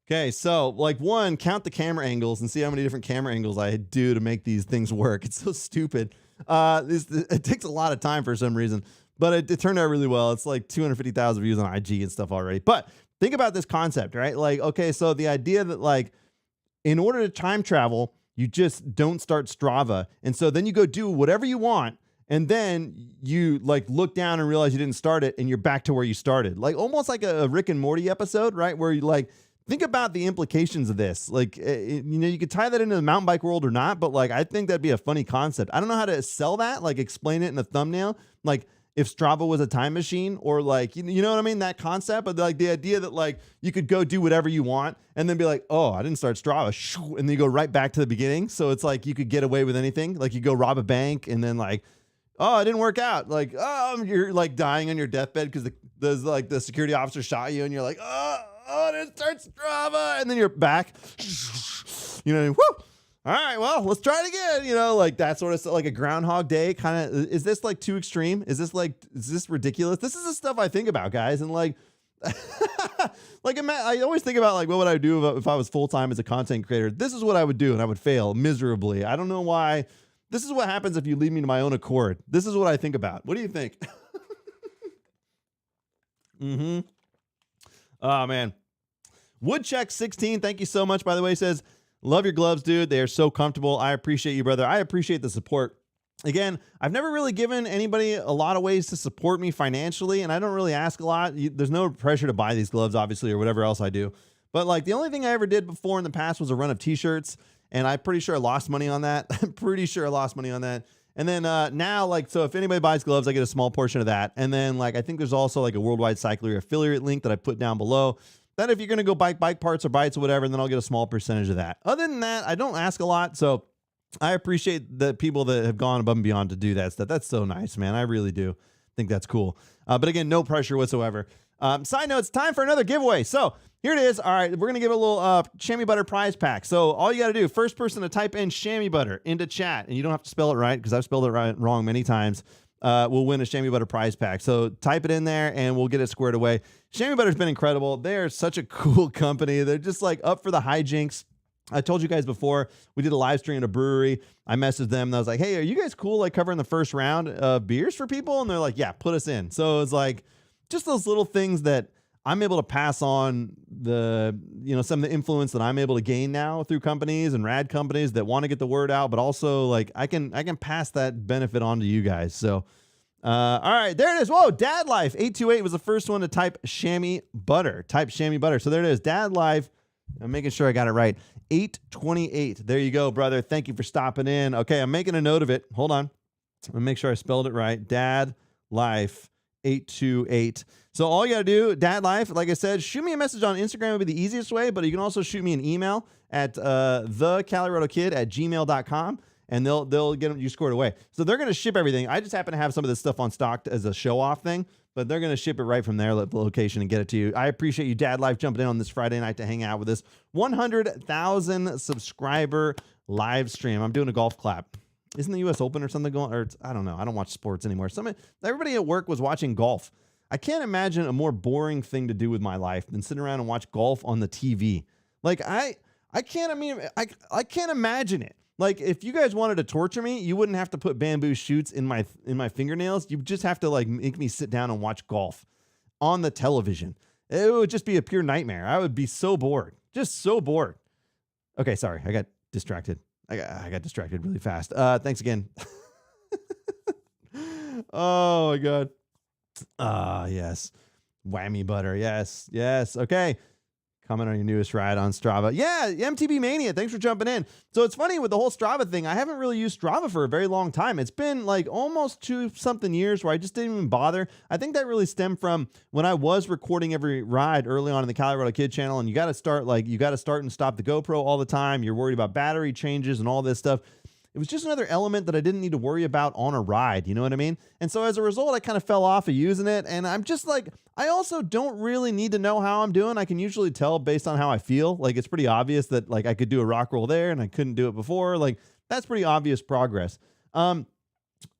Okay, so like one, count the camera angles and see how many different camera angles I do to make these things work. It's so stupid. It takes a lot of time for some reason, but it turned out really well. It's like 250,000 views on IG and stuff already. But think about this concept, right? Like, okay, so the idea that like, in order to time travel, you just don't start Strava. And so then you go do whatever you want. And then you like look down and realize you didn't start it, and you're back to where you started. Like almost like a Rick and Morty episode, right? Where you like, think about the implications of this. Like, you know, you could tie that into the mountain bike world or not, but like, I think that'd be a funny concept. I don't know how to sell that, like explain it in a thumbnail. Like if Strava was a time machine, or like, you know what I mean? That concept, but like the idea that like you could go do whatever you want and then be like, oh, I didn't start Strava. And then you go right back to the beginning. So it's like, you could get away with anything. Like you go rob a bank and then like, oh, it didn't work out. Like, oh, you're like dying on your deathbed because the security officer shot you, and you're like, oh, I didn't start Strava, and then you're back. You know, whoo! All right, well, let's try it again. You know, like that sort of stuff, like a Groundhog Day kind of. Is this like too extreme? Is this ridiculous? This is the stuff I think about, guys, and like, like I always think about like, what would I do if I was full time as a content creator? This is what I would do, and I would fail miserably. I don't know why. This is what happens if you leave me to my own accord. This is what I think about. What do you think? Oh, man. Woodcheck16, thank you so much, by the way, says, love your gloves, dude. They are so comfortable. I appreciate you, brother. I appreciate the support. Again, I've never really given anybody a lot of ways to support me financially, and I don't really ask a lot. There's no pressure to buy these gloves, obviously, or whatever else I do. But like the only thing I ever did before in the past was a run of t-shirts, and I'm pretty sure I lost money on that. I'm pretty sure I lost money on that. And then now, like, so if anybody buys gloves, I get a small portion of that. And then, like, I think there's also like a Worldwide Cyclery affiliate link that I put down below. That if you're going to go bike parts or bites or whatever, then I'll get a small percentage of that. Other than that, I don't ask a lot. So I appreciate the people that have gone above and beyond to do that stuff. That's so nice, man. I really do think that's cool. But again, no pressure whatsoever. Side note, it's time for another giveaway. So here it is. All right, we're going to give a little chamois butter prize pack. So all you got to do, first person to type in chamois butter into chat, and you don't have to spell it right because I've spelled it wrong many times, will win a chamois butter prize pack. So type it in there and we'll get it squared away. Chamois butter's been incredible. They're such a cool company. They're just like up for the hijinks. I told you guys before, we did a live stream at a brewery. I messaged them and I was like, hey, are you guys cool like covering the first round of beers for people? And they're like, yeah, put us in. So it's like just those little things that I'm able to pass on some of the influence that I'm able to gain now through companies and rad companies that want to get the word out, but also like I can pass that benefit on to you guys. So, all right, there it is. Whoa, Dad Life 828 was the first one to type chamois butter. So there it is, Dad Life. I'm making sure I got it right. 828. There you go, brother. Thank you for stopping in. Okay, I'm making a note of it. Hold on. I'm gonna make sure I spelled it right. Dad Life 828. So all you got to do, Dad Life, like I said, shoot me a message on Instagram would be the easiest way, but you can also shoot me an email at thecaliradokid@gmail.com. and they'll get you scored away. So they're going to ship everything. I just happen to have some of this stuff on stock as a show off thing, but they're going to ship it right from their location and get it to you. I appreciate you, Dad Life, jumping in on this Friday night to hang out with us. 100,000 subscriber live stream. I'm doing a golf clap. Isn't the U.S. Open or something going? Or I don't know. I don't watch sports anymore. Everybody at work was watching golf. I can't imagine a more boring thing to do with my life than sit around and watch golf on the TV. Like I can't imagine it. Like if you guys wanted to torture me, you wouldn't have to put bamboo shoots in my fingernails. You just have to like make me sit down and watch golf on the television. It would just be a pure nightmare. I would be so bored. Just so bored. Okay, sorry. I got distracted. I got distracted really fast. Thanks again. Oh my God. Yes. Whammy butter. Yes. Okay. Comment on your newest ride on Strava. Yeah, MTB Mania. Thanks for jumping in. So it's funny with the whole Strava thing. I haven't really used Strava for a very long time. It's been like almost 2-something years where I just didn't even bother. I think that really stemmed from when I was recording every ride early on in the Calirado Kid channel, and you got to start and stop the GoPro all the time. You're worried about battery changes and all this stuff. It was just another element that I didn't need to worry about on a ride. You know what I mean? And so as a result, I kind of fell off of using it. And I'm just like, I also don't really need to know how I'm doing. I can usually tell based on how I feel. Like it's pretty obvious that like I could do a rock roll there and I couldn't do it before. Like that's pretty obvious progress. I've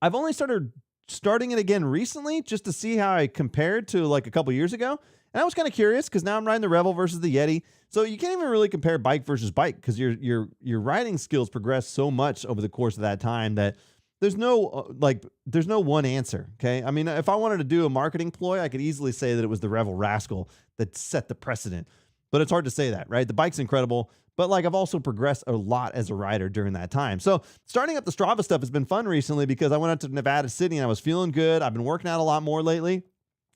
only starting it again recently just to see how I compared to like a couple years ago. And I was kind of curious because now I'm riding the Revel versus the Yeti. So you can't even really compare bike versus bike because your riding skills progress so much over the course of that time that there's no one answer. Okay. I mean, if I wanted to do a marketing ploy, I could easily say that it was the Revel Rascal that set the precedent, but it's hard to say that, right? The bike's incredible, but like I've also progressed a lot as a rider during that time. So starting up the Strava stuff has been fun recently because I went out to Nevada City and I was feeling good. I've been working out a lot more lately.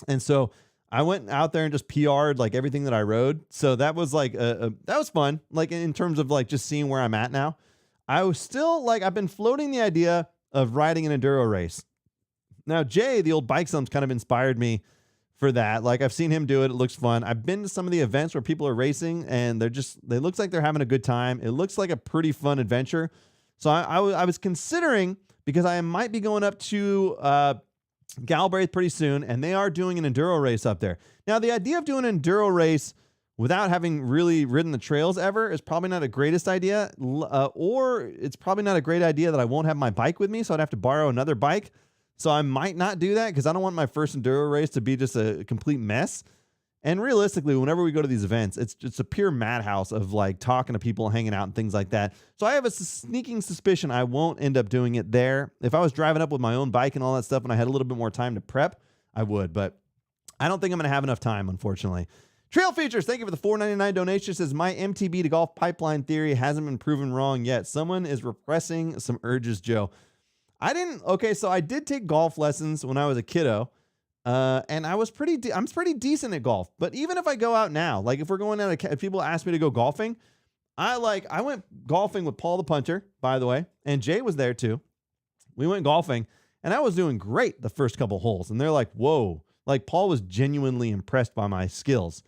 And so I went out there and just PR'd like everything that I rode. So that was like, that was fun. Like in terms of like just seeing where I'm at now. I was still like, I've been floating the idea of riding an enduro race. Now, Jay, the old bike sums kind of inspired me for that. Like I've seen him do it. It looks fun. I've been to some of the events where people are racing and they looks like they're having a good time. It looks like a pretty fun adventure. So I was considering, because I might be going up to, Galbraith pretty soon, and they are doing an enduro race up there. Now, the idea of doing an enduro race without having really ridden the trails ever is probably not a greatest idea, or it's probably not a great idea that I won't have my bike with me, so I'd have to borrow another bike. So I might not do that because I don't want my first enduro race to be just a complete mess. And realistically, whenever we go to these events, it's a pure madhouse of like talking to people, hanging out and things like that. So I have a sneaking suspicion I won't end up doing it there. If I was driving up with my own bike and all that stuff and I had a little bit more time to prep, I would, but I don't think I'm going to have enough time, unfortunately. Trail Features, thank you for the $4.99 donation. Says my MTB to golf pipeline theory hasn't been proven wrong yet. Someone is repressing some urges, Joe. So I did take golf lessons when I was a kiddo. And I'm pretty decent at golf, but even if I go out now, like if we're going out, if people ask me to go golfing, I went golfing with Paul the punter, by the way, and Jay was there too. We went golfing and I was doing great the first couple holes. And they're like, whoa, like Paul was genuinely impressed by my skills.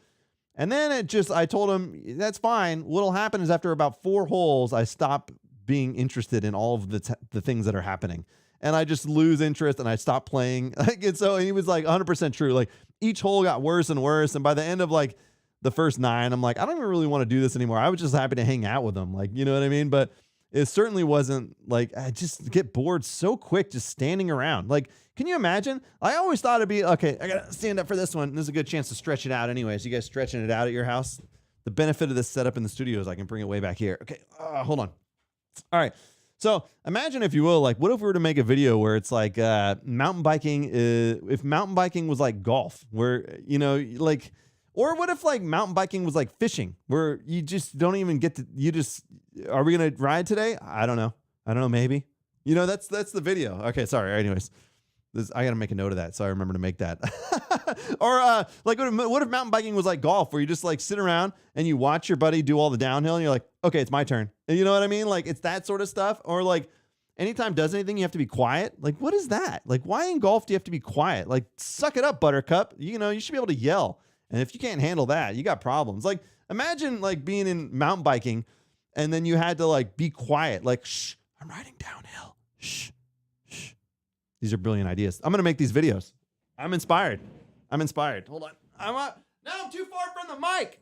And then I told him, that's fine. What'll happen is after about 4 holes, I stop being interested in all of the things that are happening. And I just lose interest and I stop playing. And he was like 100% true. Like each hole got worse and worse. And by the end of like the first 9, I'm like, I don't even really want to do this anymore. I was just happy to hang out with them. Like, you know what I mean? But it certainly wasn't like, I just get bored so quick just standing around. Like, can you imagine? I always thought it'd be, okay, I got to stand up for this one. This is a good chance to stretch it out anyways. You guys stretching it out at your house? The benefit of this setup in the studio is I can bring it way back here. Okay, hold on. All right. So imagine, if you will, like, what if we were to make a video where it's like mountain biking, if mountain biking was like golf, where, you know, like, or what if like mountain biking was like fishing, where you just don't even get to, are we going to ride today? I don't know. Maybe, you know, that's the video. Okay. Sorry. Anyways, I got to make a note of that, so I remember to make that. Or like, what if mountain biking was like golf, where you just like sit around and you watch your buddy do all the downhill, and you're like, okay, it's my turn. And you know what I mean? Like, it's that sort of stuff. Or like, anytime does anything, you have to be quiet. Like, what is that? Like, why in golf do you have to be quiet? Like, suck it up, Buttercup. You know, you should be able to yell. And if you can't handle that, you got problems. Like, imagine like being in mountain biking, and then you had to like be quiet, like, shh. I'm riding downhill. Shh. Shh. These are brilliant ideas. I'm going to make these videos. I'm inspired. Hold on. Now I'm too far from the mic.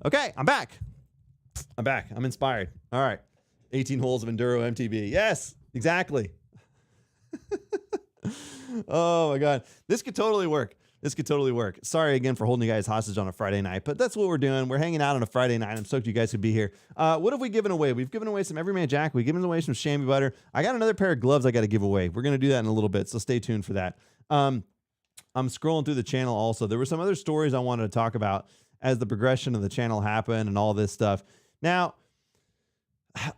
Okay, I'm back. I'm inspired. All right. 18 holes of Enduro MTB. Yes, exactly. Oh my God. This could totally work. Sorry again for holding you guys hostage on a Friday night, but that's what we're doing. We're hanging out on a Friday night. I'm stoked you guys could be here. What have we given away? We've given away some Everyman Jack. We've given away some chamois butter. I got another pair of gloves I got to give away. We're going to do that in a little bit, so stay tuned for that. I'm scrolling through the channel also. There were some other stories I wanted to talk about as the progression of the channel happened and all this stuff. Now,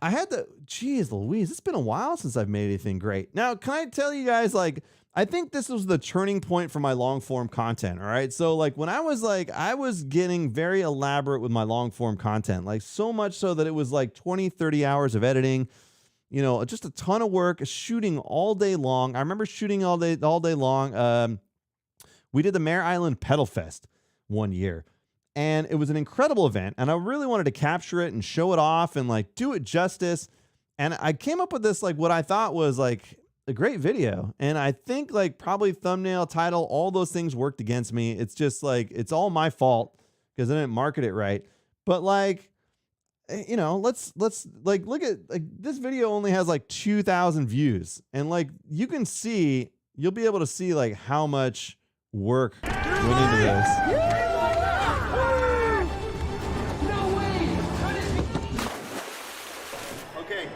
I had the, geez Louise, it's been a while since I've made anything great. Now, can I tell you guys, like, I think this was the turning point for my long form content. All right. So like when I was getting very elaborate with my long form content, like so much so that it was like 20, 30 hours of editing, you know, just a ton of work, shooting all day long. I remember shooting all day long. We did the Mare Island Pedal Fest one year, and it was an incredible event. And I really wanted to capture it and show it off and like do it justice. And I came up with this, like what I thought was like a great video. And I think like probably thumbnail, title, all those things worked against me. It's just like, it's all my fault because I didn't market it right. But like, you know, let's like, look at like this video only has like 2,000 views. And like, you can see, you'll be able to see like how much work went into this.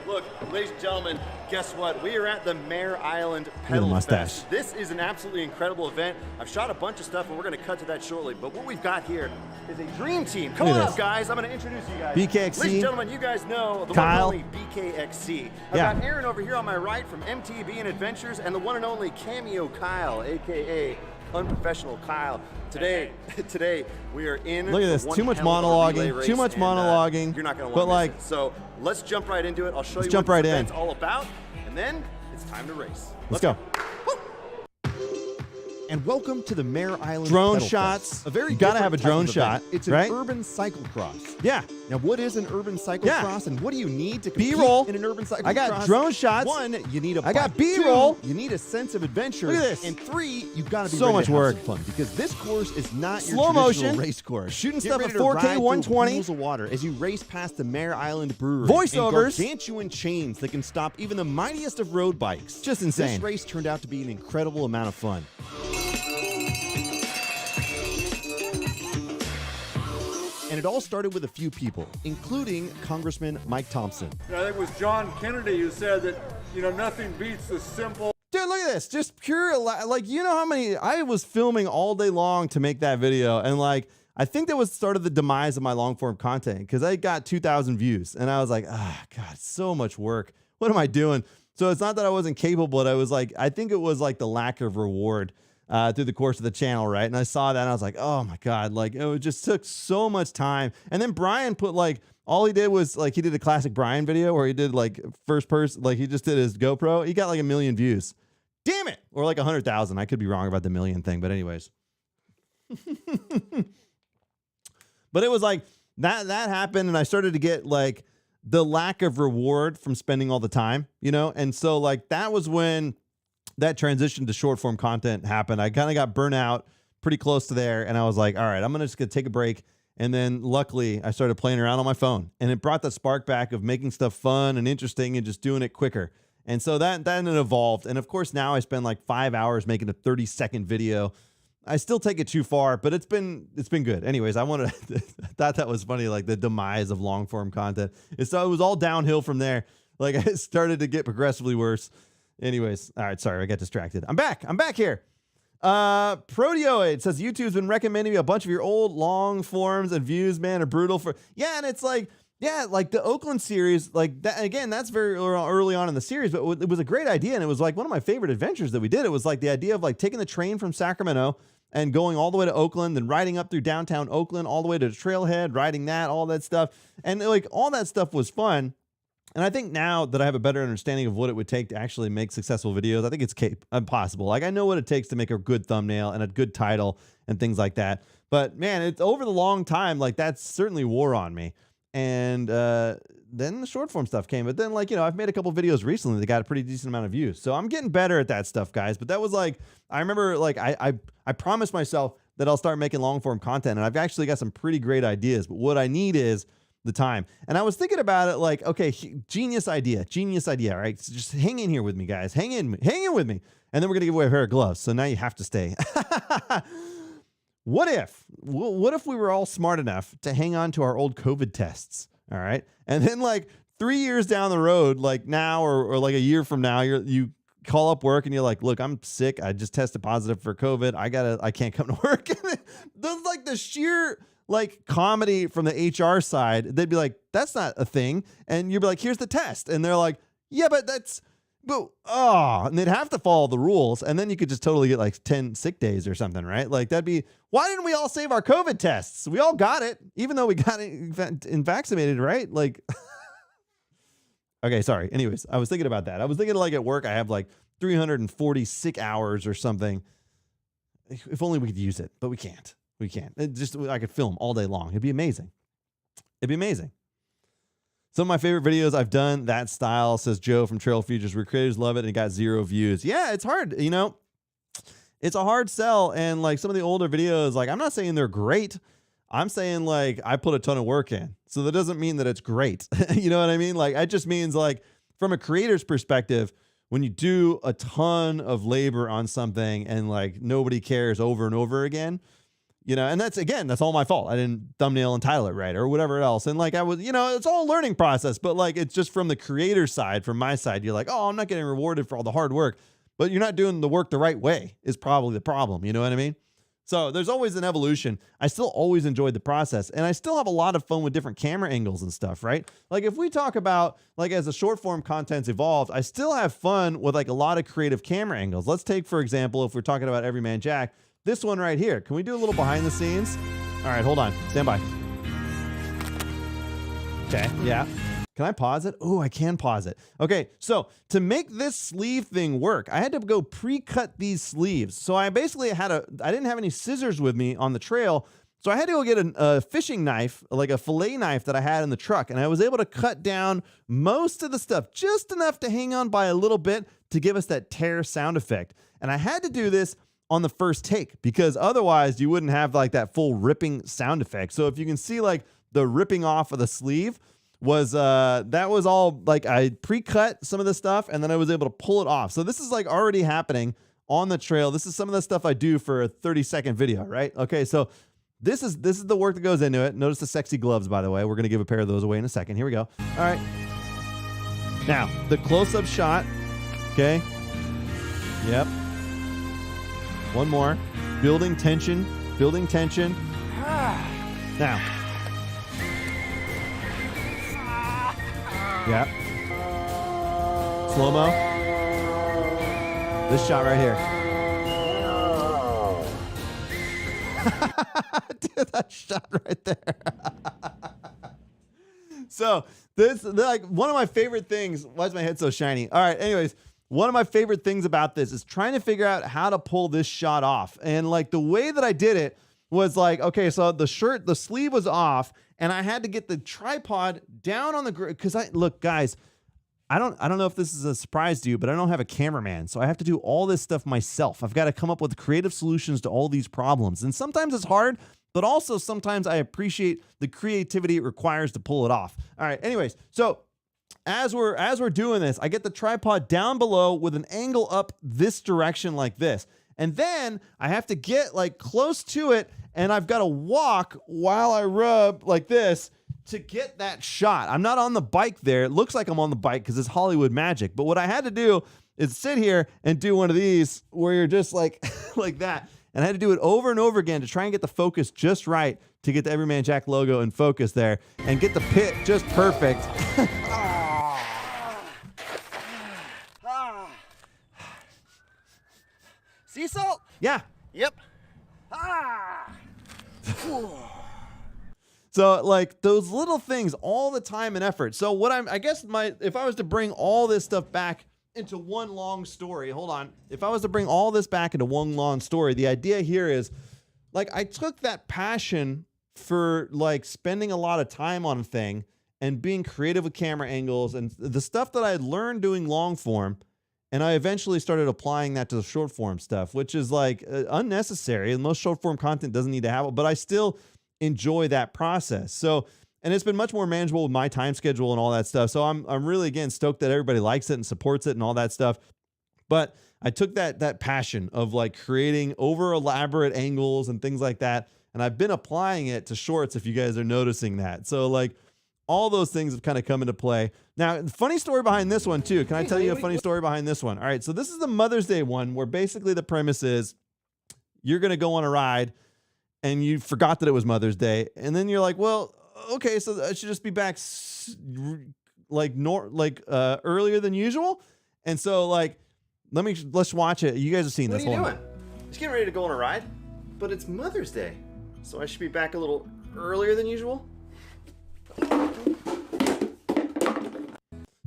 Look, ladies and gentlemen, guess what? We are at the Mare Island Pedal Mustache. Fest. This is an absolutely incredible event. I've shot a bunch of stuff, and we're going to cut to that shortly. But what we've got here is a dream team. Come on up, guys. I'm going to introduce you guys. BKXC. Ladies and gentlemen, you guys know the Kyle. one and only BKXC. I've got Aaron over here on my right from MTB and Adventures, and the one and only Cameo Kyle, a.k.a. Unprofessional Kyle. Today we are in. Look at this. Too much monologuing. Too much monologuing. You're not going to want to like, miss it. So let's jump right into it. I'll show you jump what right this in. event's all about, and then it's time to race. Let's go. And welcome to the Mare Island Drone Pedal shots. Fest. A very You gotta different have a type drone of shot, event. It's an right? urban cyclocross. Yeah. Now, what is an urban cyclocross, and what do you need to compete B-roll. in an urban cyclocross? I got drone shots. 1, you need a I got bike. B-roll. 2, you need a sense of adventure. Look at this. And 3, you've got to be So ready much to have work. some fun, because this course is not Slow your traditional motion. race course. Shooting Get stuff ready at to 4K ride through 120. pools of water as you race past the Mare Island Brewery. Voiceovers. And gargantuan chains that can stop even the mightiest of road bikes. Just insane. This race turned out to be an incredible amount of fun. And it all started with a few people, including Congressman Mike Thompson. I think it was John Kennedy who said that, you know, nothing beats the simple. Dude, look at this. Just pure, like, you know how many, I was filming all day long to make that video. And like, I think that was sort of the demise of my long form content because I got 2,000 views and I was like, God, so much work. What am I doing? So it's not that I wasn't capable, but I was like, I think it was like the lack of reward through the course of the channel, right? And I saw that and I was like, oh my God, like it just took so much time. And then Brian put like, all he did was like, he did a classic Brian video where he did like first person, like he just did his GoPro. He got like 1 million views. Damn it. Or like 100,000. I could be wrong about the million thing, but anyways. But it was like that happened. And I started to get like the lack of reward from spending all the time, you know? And so like, that was when that transition to short form content happened. I kind of got burnt out pretty close to there. And I was like, all right, I'm just going to take a break. And then luckily I started playing around on my phone and it brought the spark back of making stuff fun and interesting and just doing it quicker. And so that then it evolved. And of course now I spend like 5 hours making a 30-second video. I still take it too far, but it's been good. Anyways, I thought that was funny, like the demise of long form content. So it was all downhill from there. Like it started to get progressively worse. Anyways, all right, sorry, I got distracted. I'm back here. Proteoid says YouTube's been recommending me a bunch of your old long forms and views, man, are brutal for. Yeah, and it's like, yeah, like the Oakland series, like that again, that's very early on in the series, but it was a great idea. And it was like one of my favorite adventures that we did. It was like the idea of like taking the train from Sacramento and going all the way to Oakland and riding up through downtown Oakland, all the way to the trailhead, riding that, all that stuff. And like all that stuff was fun. And I think now that I have a better understanding of what it would take to actually make successful videos, I think it's possible. Like I know what it takes to make a good thumbnail and a good title and things like that. But man, it's over the long time, like that's certainly wore on me. And then the short form stuff came. But then, like, you know, I've made a couple videos recently that got a pretty decent amount of views. So I'm getting better at that stuff, guys. But that was like, I remember, like, I promised myself that I'll start making long form content. And I've actually got some pretty great ideas. But what I need is the time. And I was thinking about it like, okay, genius idea, right? So just hang in here with me, guys. Hang in with me. And then we're going to give away a pair of gloves. So now you have to stay. What if we were all smart enough to hang on to our old COVID tests? All right. And then like 3 years down the road, like now, or like a year from now, you call up work and you're like, look, I'm sick. I just tested positive for COVID. I can't come to work. There's like the sheer like comedy from the HR side. They'd be like, that's not a thing. And you'd be like, here's the test. And they're like, yeah, but and they'd have to follow the rules. And then you could just totally get like 10 sick days or something, right? Like why didn't we all save our COVID tests? We all got it, even though we got it vaccinated, right? Like, okay, sorry. Anyways, I was thinking about that. I was thinking like at work, I have like 340 sick hours or something. If only we could use it, but we can't. I could film all day long. It'd be amazing. Some of my favorite videos I've done that style, says Joe from Trail Futures, where creators love it and it got 0 views. Yeah, it's hard. You know, it's a hard sell. And like some of the older videos, like I'm not saying they're great. I'm saying like I put a ton of work in. So that doesn't mean that it's great. You know what I mean? Like it just means like from a creator's perspective, when you do a ton of labor on something and like nobody cares over and over again, you know, and that's all my fault. I didn't thumbnail and title it right or whatever else. And like I was, you know, it's all a learning process, but like it's just from the creator side, from my side, you're like, oh, I'm not getting rewarded for all the hard work, but you're not doing the work the right way is probably the problem. You know what I mean? So there's always an evolution. I still always enjoyed the process, and I still have a lot of fun with different camera angles and stuff, right? Like if we talk about like as the short form content's evolved, I still have fun with like a lot of creative camera angles. Let's take, for example, if we're talking about Everyman Jack, this one right here. Can we do a little behind the scenes? All right, hold on. Stand by. Okay, yeah. Can I pause it? Oh, I can pause it. Okay, so to make this sleeve thing work, I had to go pre-cut these sleeves. So I basically I didn't have any scissors with me on the trail, so I had to go get a fishing knife, like a fillet knife that I had in the truck, and I was able to cut down most of the stuff, just enough to hang on by a little bit to give us that tear sound effect. And I had to do this on the first take because otherwise you wouldn't have like that full ripping sound effect. So if you can see like the ripping off of the sleeve was that was all like I pre-cut some of the stuff and then I was able to pull it off. So this is like already happening on the trail. This is some of the stuff I do for a 30-second video, right? Okay, so this is the work that goes into it. Notice the sexy gloves, by the way. We're gonna give a pair of those away in a second. Here we go. All right. Now the close-up shot. Okay. Yep. One more. Building tension. Now. Yep. Slow-mo. This shot right here. Dude, that shot right there. So this, like, one of my favorite things. Why is my head so shiny? All right. Anyways. One of my favorite things about this is trying to figure out how to pull this shot off. And like the way that I did it was like, okay, so the sleeve was off and I had to get the tripod down on the ground. Cause look, guys, I don't know if this is a surprise to you, but I don't have a cameraman. So I have to do all this stuff myself. I've got to come up with creative solutions to all these problems. And sometimes it's hard, but also sometimes I appreciate the creativity it requires to pull it off. All right. Anyways, so as we're doing this, I get the tripod down below with an angle up this direction like this. And then I have to get like close to it and I've got to walk while I rub like this to get that shot. I'm not on the bike there. It looks like I'm on the bike because it's Hollywood magic. But what I had to do is sit here and do one of these where you're just like, like that. And I had to do it over and over again to try and get the focus just right to get the Everyman Jack logo in focus there and get the pit just perfect. Sea salt? Yeah. Yep. So like those little things, all the time and effort. So what if I was to bring all this stuff back into one long story, hold on. If I was to bring all this back into one long story, the idea here is like I took that passion for like spending a lot of time on a thing and being creative with camera angles and the stuff that I had learned doing long form. And I eventually started applying that to the short form stuff, which is like unnecessary. And most short form content doesn't need to have it, but I still enjoy that process. So, and it's been much more manageable with my time schedule and all that stuff. So I'm really, again, stoked that everybody likes it and supports it and all that stuff. But I took that passion of like creating over elaborate angles and things like that. And I've been applying it to shorts, if you guys are noticing that. So like all those things have kind of come into play. Now, funny story behind this one too. Can I tell you a funny story behind this one? All right. So this is the Mother's Day one where basically the premise is you're going to go on a ride and you forgot that it was Mother's Day. And then you're like, well, okay, so I should just be back earlier than usual. And so like, let's watch it. You guys have seen this. What are you doing? Just getting ready to go on a ride, but it's Mother's Day, so I should be back a little earlier than usual.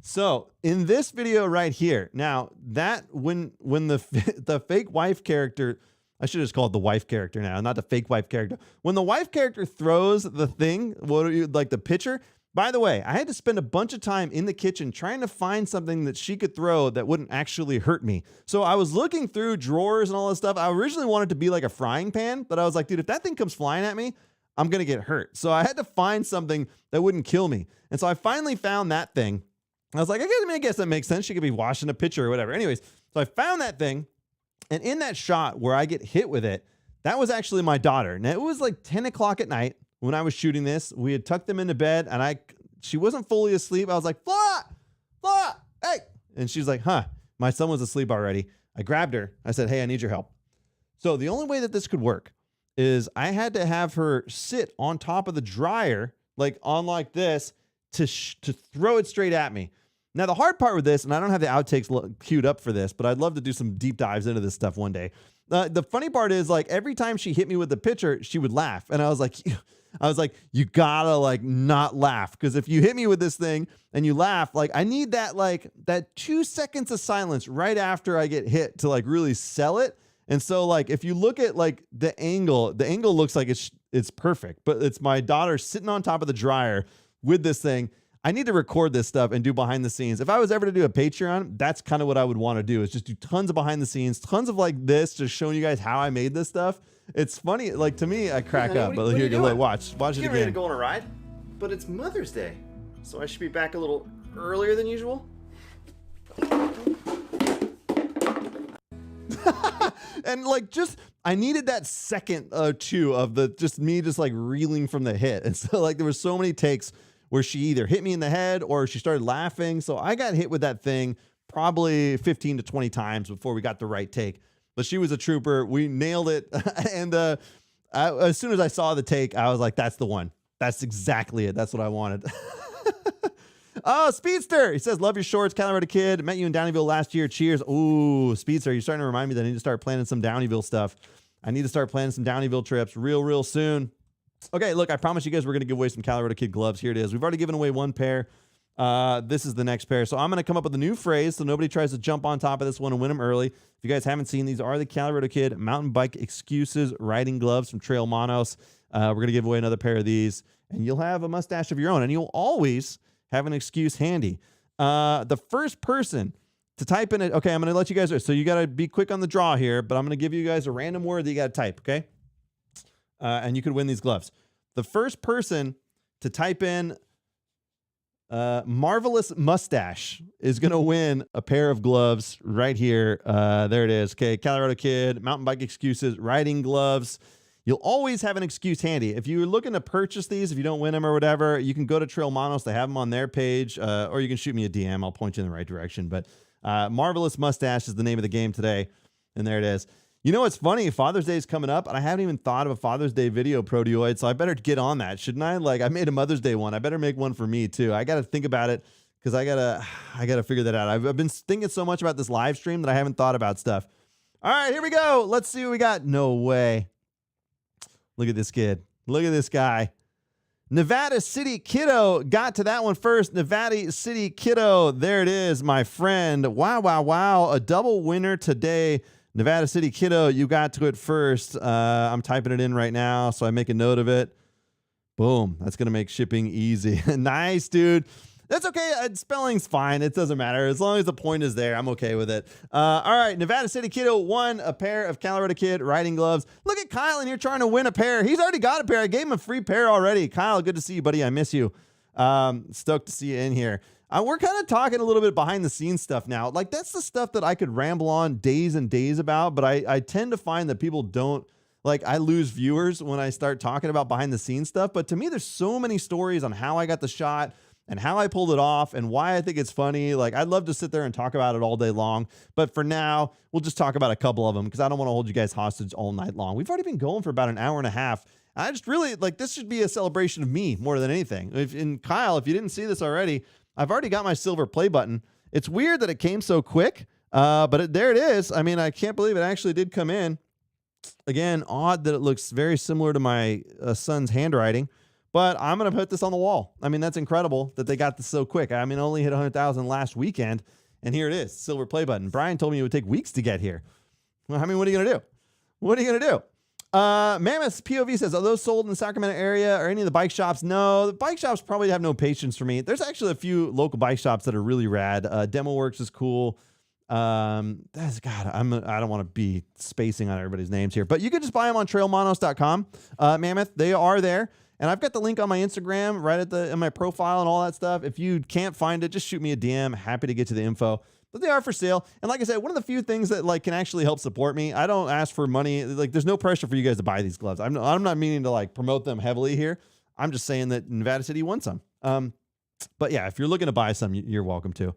So in this video right here, now that when the fake wife character, I should have just called the wife character now, not the fake wife character. When the wife character throws the thing, like the pitcher. By the way, I had to spend a bunch of time in the kitchen trying to find something that she could throw that wouldn't actually hurt me. So I was looking through drawers and all this stuff. I originally wanted to be like a frying pan, but I was like, dude, if that thing comes flying at me, I'm going to get hurt. So I had to find something that wouldn't kill me. And so I finally found that thing. I was like, I guess that makes sense. She could be washing a pitcher or whatever. Anyways, so I found that thing. And in that shot where I get hit with it, that was actually my daughter. Now it was like 10 o'clock at night. When I was shooting this, we had tucked them into bed and she wasn't fully asleep. I was like, Fla, hey. And she's like, huh, my son was asleep already. I grabbed her. I said, hey, I need your help. So the only way that this could work is I had to have her sit on top of the dryer, like on like this to throw it straight at me. Now the hard part with this, and I don't have the outtakes queued up for this, but I'd love to do some deep dives into this stuff one day. The funny part is like every time she hit me with the pitcher, she would laugh. And I was like, you gotta like not laugh. Because if you hit me with this thing and you laugh, like I need that 2 seconds of silence right after I get hit to like really sell it. And so like, if you look at like the angle looks like it's perfect, but it's my daughter sitting on top of the dryer with this thing. I need to record this stuff and do behind the scenes. If I was ever to do a Patreon, that's kind of what I would want to do, is just do tons of behind the scenes, tons of like this, just showing you guys how I made this stuff. It's funny. Like to me, I crack up, but here you go. Watch it again. Ready to go on a ride, but it's Mother's Day, so I should be back a little earlier than usual. And like, I needed that second or two of me like reeling from the hit. And so like, there were so many takes where she either hit me in the head or she started laughing. So I got hit with that thing probably 15 to 20 times before we got the right take. But she was a trooper. We nailed it. And as soon as I saw the take, I was like, that's the one. That's exactly it. That's what I wanted. Oh, Speedster. He says, love your shorts, Calirado Kid. Met you in Downeyville last year. Cheers. Ooh, Speedster, you're starting to remind me that I need to start planning some Downeyville stuff. I need to start planning some Downeyville trips real soon. Okay, look, I promised you guys we're going to give away some Calirado Kid gloves. Here it is. We've already given away one pair. This is the next pair. So I'm going to come up with a new phrase so nobody tries to jump on top of this one and win them early. If you guys haven't seen, these are the Calirado Kid mountain bike excuses riding gloves from Trail Monos. We're going to give away another pair of these, and you'll have a mustache of your own, and you'll always have an excuse handy. The first person to type in it. Okay, I'm going to let you guys. So you got to be quick on the draw here, but I'm going to give you guys a random word that you got to type, okay? And you could win these gloves. The first person to type in marvelous mustache is going to win a pair of gloves right here. There it is. Okay, Calirado Kid, mountain bike excuses, riding gloves. You'll always have an excuse handy. If you're looking to purchase these, if you don't win them or whatever, you can go to Trail Monos. They have them on their page, or you can shoot me a DM. I'll point you in the right direction. But marvelous mustache is the name of the game today. And there it is. You know what's funny? Father's Day is coming up, and I haven't even thought of a Father's Day video, Proteoid, so I better get on that, shouldn't I? Like, I made a Mother's Day one. I better make one for me, too. I got to think about it, because I gotta figure that out. I've been thinking so much about this live stream that I haven't thought about stuff. All right, here we go. Let's see what we got. No way. Look at this kid. Look at this guy. Nevada City Kiddo got to that one first. Nevada City Kiddo. There it is, my friend. Wow. A double winner today. Nevada City Kiddo, you got to it first. I'm typing it in right now, so I make a note of it. Boom. That's going to make shipping easy. Nice, dude. That's okay. Spelling's fine. It doesn't matter. As long as the point is there, I'm okay with it. All right. Nevada City Kiddo won a pair of Calirado Kid riding gloves. Look at Kyle in here trying to win a pair. He's already got a pair. I gave him a free pair already. Kyle, good to see you, buddy. I miss you. Stoked to see you in here. We're kind of talking a little bit behind the scenes stuff now. Like, that's the stuff that I could ramble on days and days about, but I tend to find that people don't, like, I lose viewers when I start talking about behind the scenes stuff. But to me, there's so many stories on how I got the shot and how I pulled it off and why I think it's funny. Like, I'd love to sit there and talk about it all day long. But for now, we'll just talk about a couple of them because I don't want to hold you guys hostage all night long. We've already been going for about an hour and a half. I just really, like, this should be a celebration of me more than anything. Kyle, if you didn't see this already, I've already got my silver play button. It's weird that it came so quick, but there it is. I mean, I can't believe it actually did come in. Again, odd that it looks very similar to my son's handwriting. But I'm going to put this on the wall. I mean, that's incredible that they got this so quick. I mean, I only hit 100,000 last weekend, and here it is, silver play button. Brian told me it would take weeks to get here. Well, I mean, what are you going to do? What are you going to do? Mammoth's POV says, are those sold in the Sacramento area or any of the bike shops? No, the bike shops probably have no patience for me. There's actually a few local bike shops that are really rad. Demo Works is cool. That's God, I don't want to be spacing on everybody's names here, but you can just buy them on trailmonos.com. Mammoth, they are there. And I've got the link on my Instagram right in my profile and all that stuff. If you can't find it, just shoot me a DM. Happy to get to the info. But they are for sale. And like I said, one of the few things that like can actually help support me. I don't ask for money. Like, there's no pressure for you guys to buy these gloves. I'm not meaning to like promote them heavily here. I'm just saying that Nevada City won some. But yeah, if you're looking to buy some, you're welcome to.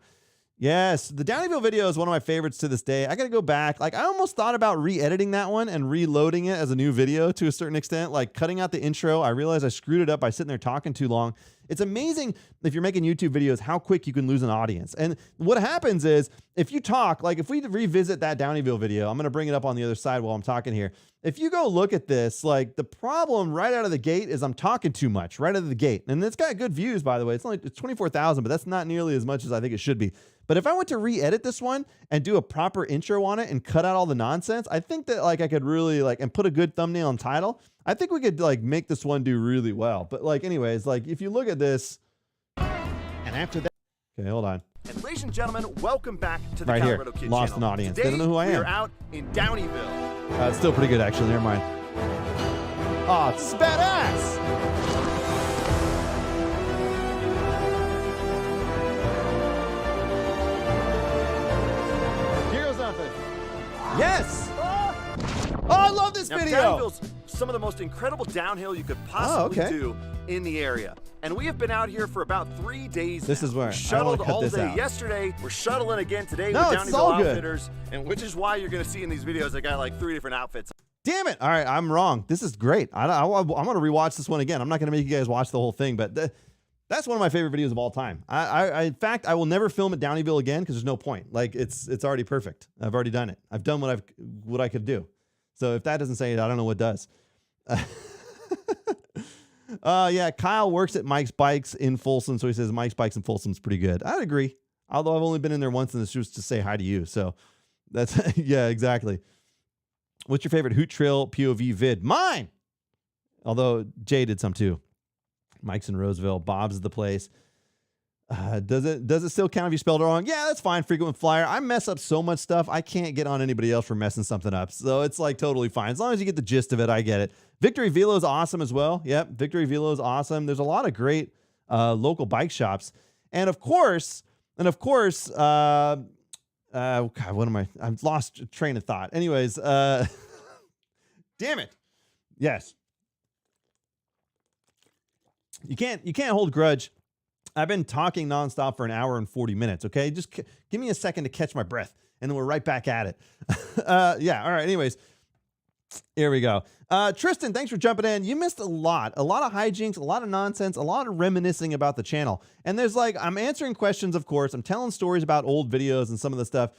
Yes, the Downeyville video is one of my favorites to this day. I got to go back. Like, I almost thought about re-editing that one and reloading it as a new video to a certain extent, like cutting out the intro. I realized I screwed it up by sitting there talking too long. It's amazing if you're making YouTube videos, how quick you can lose an audience. And what happens is if you talk, like if we revisit that Downeyville video, I'm going to bring it up on the other side while I'm talking here. If you go look at this, like the problem right out of the gate is I'm talking too much right out of the gate. And it's got good views, by the way. It's 24,000, but that's not nearly as much as I think it should be. But if I went to re-edit this one and do a proper intro on it and cut out all the nonsense, I think that like I could really like, and put a good thumbnail and title, I think we could like make this one do really well. But like, anyways, like if you look at this and after that, okay, hold on. And ladies and gentlemen, welcome back to the Right here, Calirado Kid lost channel. an audience. Today, They don't know who I am. We're out in Downeyville. It's still pretty good, actually. Never mind. Oh, it's badass. Here goes nothing. Yes. Oh, I love this Now, video. Downeyville's some of the most incredible downhill you could possibly okay. do in the area. And we have been out here for about 3 days This now. is where We I shuttled wanna cut all this day out. yesterday. We're shuttling again today No, with it's all Downeyville good. Outfitters, and which is why you're going to see in these videos I got like 3 different outfits. Damn it. All right, I'm wrong. This is great. I'm going to rewatch this one again. I'm not going to make you guys watch the whole thing, but that's one of my favorite videos of all time. In fact, I will never film at Downeyville again because there's no point. Like, it's already perfect. I've already done it. I've done what I could do. So if that doesn't say it, I don't know what does. Yeah, Kyle works at Mike's Bikes in Folsom, so he says Mike's Bikes in Folsom's pretty good. I'd agree. Although I've only been in there once, and it's just to say hi to you. So that's yeah, exactly. What's your favorite Hoot Trail POV vid? Mine. Although Jay did some too. Mike's in Roseville. Bob's is the place. Does it still count if you spelled it wrong? Yeah, that's fine. Frequent flyer. I mess up so much stuff. I can't get on anybody else for messing something up. So it's like totally fine. As long as you get the gist of it, I get it. Victory Velo is awesome as well. Yep, Victory Velo is awesome. There's a lot of great local bike shops. And of course, God, what am I? I've lost train of thought. Anyways, damn it. Yes. You can't hold grudge. I've been talking nonstop for an hour and 40 minutes. Okay. Just give me a second to catch my breath and then we're right back at it. Yeah. All right. Anyways, here we go. Tristan, thanks for jumping in. You missed a lot of hijinks, a lot of nonsense, a lot of reminiscing about the channel. And there's like, I'm answering questions, of course. I'm telling stories about old videos and some of the stuff.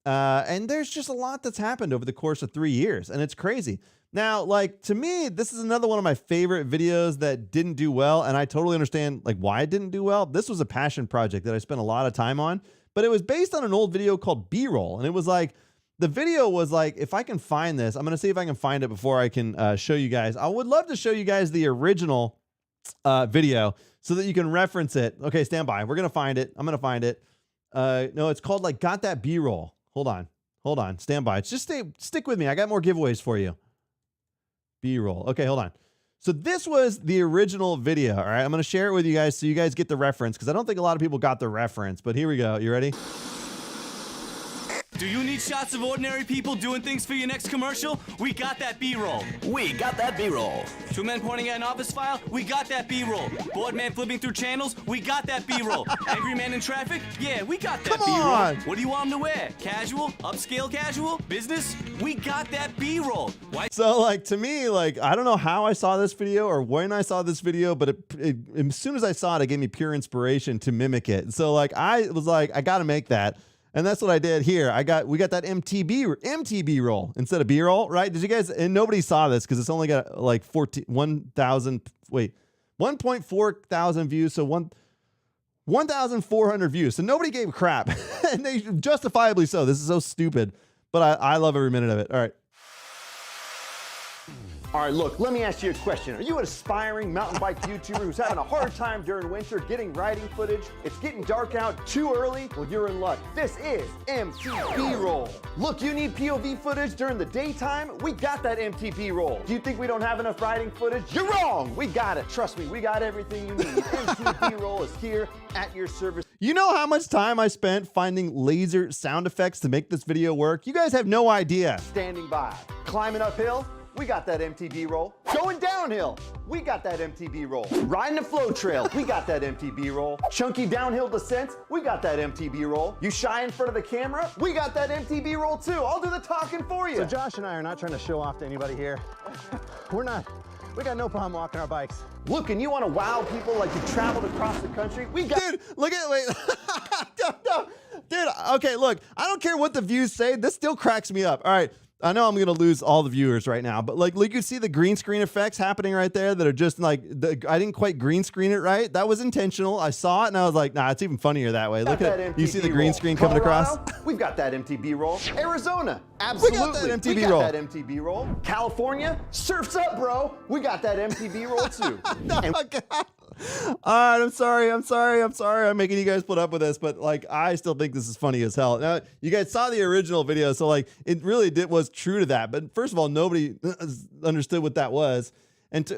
And there's just a lot that's happened over the course of 3 years. And it's crazy. Now, like, to me, this is another one of my favorite videos that didn't do well. And I totally understand like why it didn't do well. This was a passion project that I spent a lot of time on, but it was based on an old video called B-roll. And it was like, the video was like, if I can find this, I'm going to see if I can find it before I can show you guys. I would love to show you guys the original video so that you can reference it. Okay, stand by. We're gonna find it. I'm gonna find it. No, it's called like Got That B-roll. Hold on. Stand by. Just stick with me. I got more giveaways for you. B-roll. Okay, hold on. So this was the original video. All right, I'm gonna share it with you guys so you guys get the reference because I don't think a lot of people got the reference. But here we go. You ready? Do you need shots of ordinary people doing things for your next commercial? We got that B-roll. We got that B-roll. Two men pointing at an office file? We got that B-roll. Bored man flipping through channels? We got that B-roll. Angry man in traffic? Yeah, we got that Come B-roll. on. What do you want him to wear? Casual? Upscale casual? Business? We got that B-roll. Why? So like to me, like I don't know how I saw this video or when I saw this video, but as soon as I saw it, it gave me pure inspiration to mimic it. So like I was like, I got to make that. And that's what I did here. We got that MTB roll instead of B-roll, right? Did you guys, and nobody saw this because it's only got like 1.4 thousand views. So 1,400 views. So nobody gave a crap and they justifiably so. This is so stupid, but I love every minute of it. All right. All right, look, let me ask you a question. Are you an aspiring mountain bike YouTuber who's having a hard time during winter getting riding footage? It's getting dark out too early? Well, you're in luck. This is MTB Roll. Look, you need POV footage during the daytime? We got that MTB Roll. Do you think we don't have enough riding footage? You're wrong. We got it. Trust me, we got everything you need. MTB Roll is here at your service. You know how much time I spent finding laser sound effects to make this video work? You guys have no idea. Standing by. Climbing uphill? We got that MTB roll. Going downhill, we got that MTB roll. Riding a flow trail, we got that MTB roll. Chunky downhill descents, we got that MTB roll. You shy in front of the camera, we got that MTB roll too. I'll do the talking for you. So Josh and I are not trying to show off to anybody here. We got no problem walking our bikes. Look, and you want to wow people like you traveled across the country? We got. Dude, look at, wait. No. Dude, okay, look, I don't care what the views say. This still cracks me up. All right. I know I'm going to lose all the viewers right now, but like you see the green screen effects happening right there that are just like, I didn't quite green screen it right. That was intentional. I saw it and I was like, nah, it's even funnier that way. Look at it. You see the green screen coming across? We've got that MTB roll. Arizona, absolutely. We got that MTB we got roll. that MTB roll. California, surf's up, bro. We got that MTB roll too. Oh, God. All right, I'm sorry. I'm making you guys put up with this, but like I still think this is funny as hell. Now, you guys saw the original video, so like it really was true to that. But first of all, nobody understood what that was, and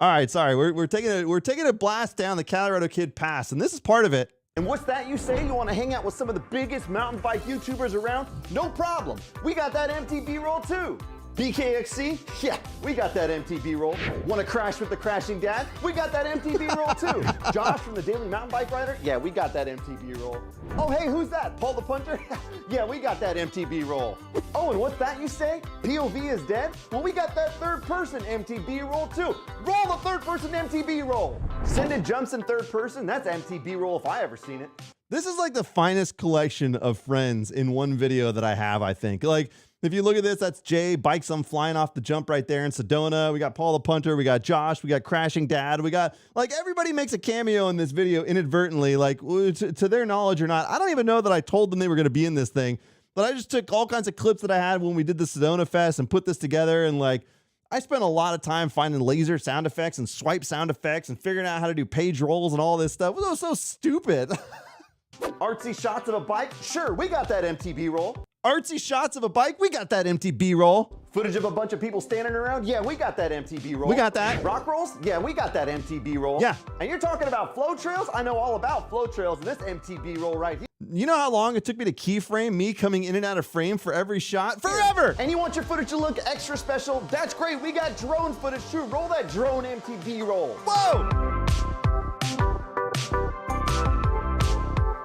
all right, sorry, we're taking a blast down the Calirado Kid Pass, and this is part of it. And what's that you say? You want to hang out with some of the biggest mountain bike YouTubers around? No problem. We got that MTB roll too. BKXC? Yeah, we got that MTB roll. Want to crash with the crashing dad? We got that MTB roll too. Josh from the Daily Mountain Bike Rider? Yeah, we got that MTB roll. Oh, hey, who's that? Paul the Punter? Yeah, we got that MTB roll. Oh, and what's that you say? POV is dead? Well, we got that third person MTB roll too. Roll the third person MTB roll. Send it jumps in third person? That's MTB roll if I ever seen it. This is like the finest collection of friends in one video that I have, I think. Like, if you look at this, that's Jay, bikes I'm flying off the jump right there in Sedona. We got Paul the Punter, we got Josh, we got Crashing Dad, we got, like, everybody makes a cameo in this video inadvertently, like, to their knowledge or not. I don't even know that I told them they were going to be in this thing, but I just took all kinds of clips that I had when we did the Sedona Fest and put this together, and, like, I spent a lot of time finding laser sound effects and swipe sound effects and figuring out how to do page rolls and all this stuff. It was so stupid. Artsy shots of a bike? Sure, we got that MTB roll. Artsy shots of a bike? We got that MTB roll. Footage of a bunch of people standing around? Yeah, we got that MTB roll. We got that. Rock rolls? Yeah, we got that MTB roll. Yeah. And you're talking about flow trails? I know all about flow trails and this MTB roll right here. You know how long it took me to keyframe me coming in and out of frame for every shot? Forever! And you want your footage to look extra special? That's great. We got drone footage too. Roll that drone MTB roll. Whoa!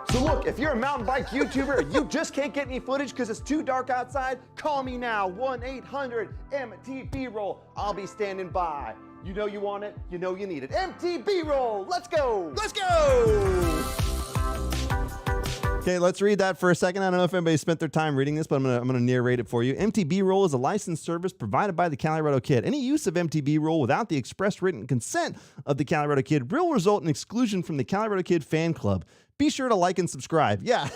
So look, if you're a mountain bike YouTuber and you just can't get any footage because it's too dark outside, call me now, 1-800-MTB-ROLL. I'll be standing by. You know you want it, you know you need it. MTB roll, let's go! Let's go! Okay, let's read that for a second. I don't know if anybody spent their time reading this, but I'm gonna narrate it for you. MTB Roll is a licensed service provided by the Calirado Kid. Any use of MTB Roll without the express written consent of the Calirado Kid will result in exclusion from the Calirado Kid fan club. Be sure to like and subscribe. Yeah,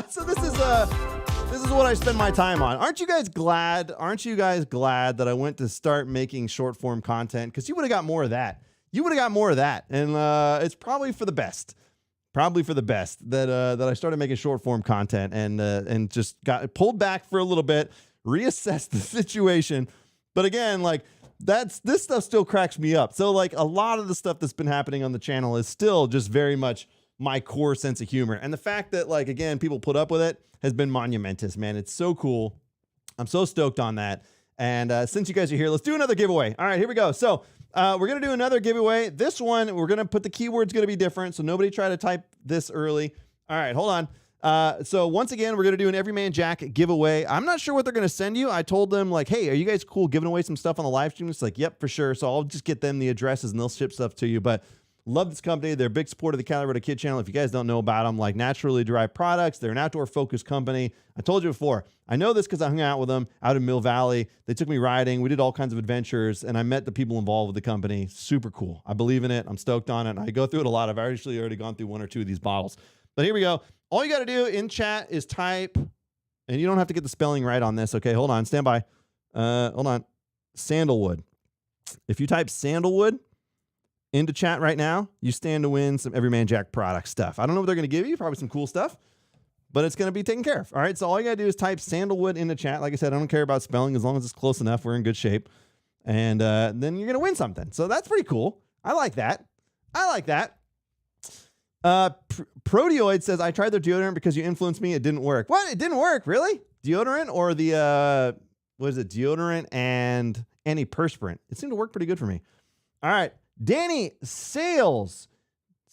so this This is what I spend my time on. Aren't you guys glad? Aren't you guys glad that I went to start making short form content? Because you would have got more of that. You would have got more of that. And it's probably for the best. Probably for the best that I started making short form content and just got pulled back for a little bit, reassessed the situation. But again, like this stuff still cracks me up. So like a lot of the stuff that's been happening on the channel is still just very much my core sense of humor. And the fact that like, again, people put up with it has been monumentous, man. It's so cool. I'm so stoked on that. And since you guys are here, let's do another giveaway. All right, here we go. So we're going to do another giveaway. This one, we're going to put the keyword's going to be different. So nobody try to type this early. All right, hold on. So once again, we're going to do an Everyman Jack giveaway. I'm not sure what they're going to send you. I told them like, hey, are you guys cool giving away some stuff on the live stream? It's like, yep, for sure. So I'll just get them the addresses and they'll ship stuff to you. But love this company. They're a big supporter of the Calirado Kid channel. If you guys don't know about them, like naturally derived products, they're an outdoor focused company. I told you before, I know this because I hung out with them out in Mill Valley. They took me riding. We did all kinds of adventures and I met the people involved with the company. Super cool. I believe in it. I'm stoked on it. I go through it a lot. I've actually already gone through 1 or 2 of these bottles. But here we go. All you got to do in chat is type, and you don't have to get the spelling right on this. Okay, hold on. Stand by. Hold on. Sandalwood. If you type sandalwood into chat right now, you stand to win some Everyman Jack product stuff. I don't know what they're going to give you. Probably some cool stuff, but it's going to be taken care of. All right, so all you got to do is type sandalwood into chat. Like I said, I don't care about spelling. As long as it's close enough, we're in good shape. And then you're going to win something. So that's pretty cool. I like that. I like that. Proteoid says, I tried their deodorant because you influenced me. It didn't work. What? It didn't work? Really? Deodorant or the, what is it? Deodorant and antiperspirant. It seemed to work pretty good for me. All right. Danny Sales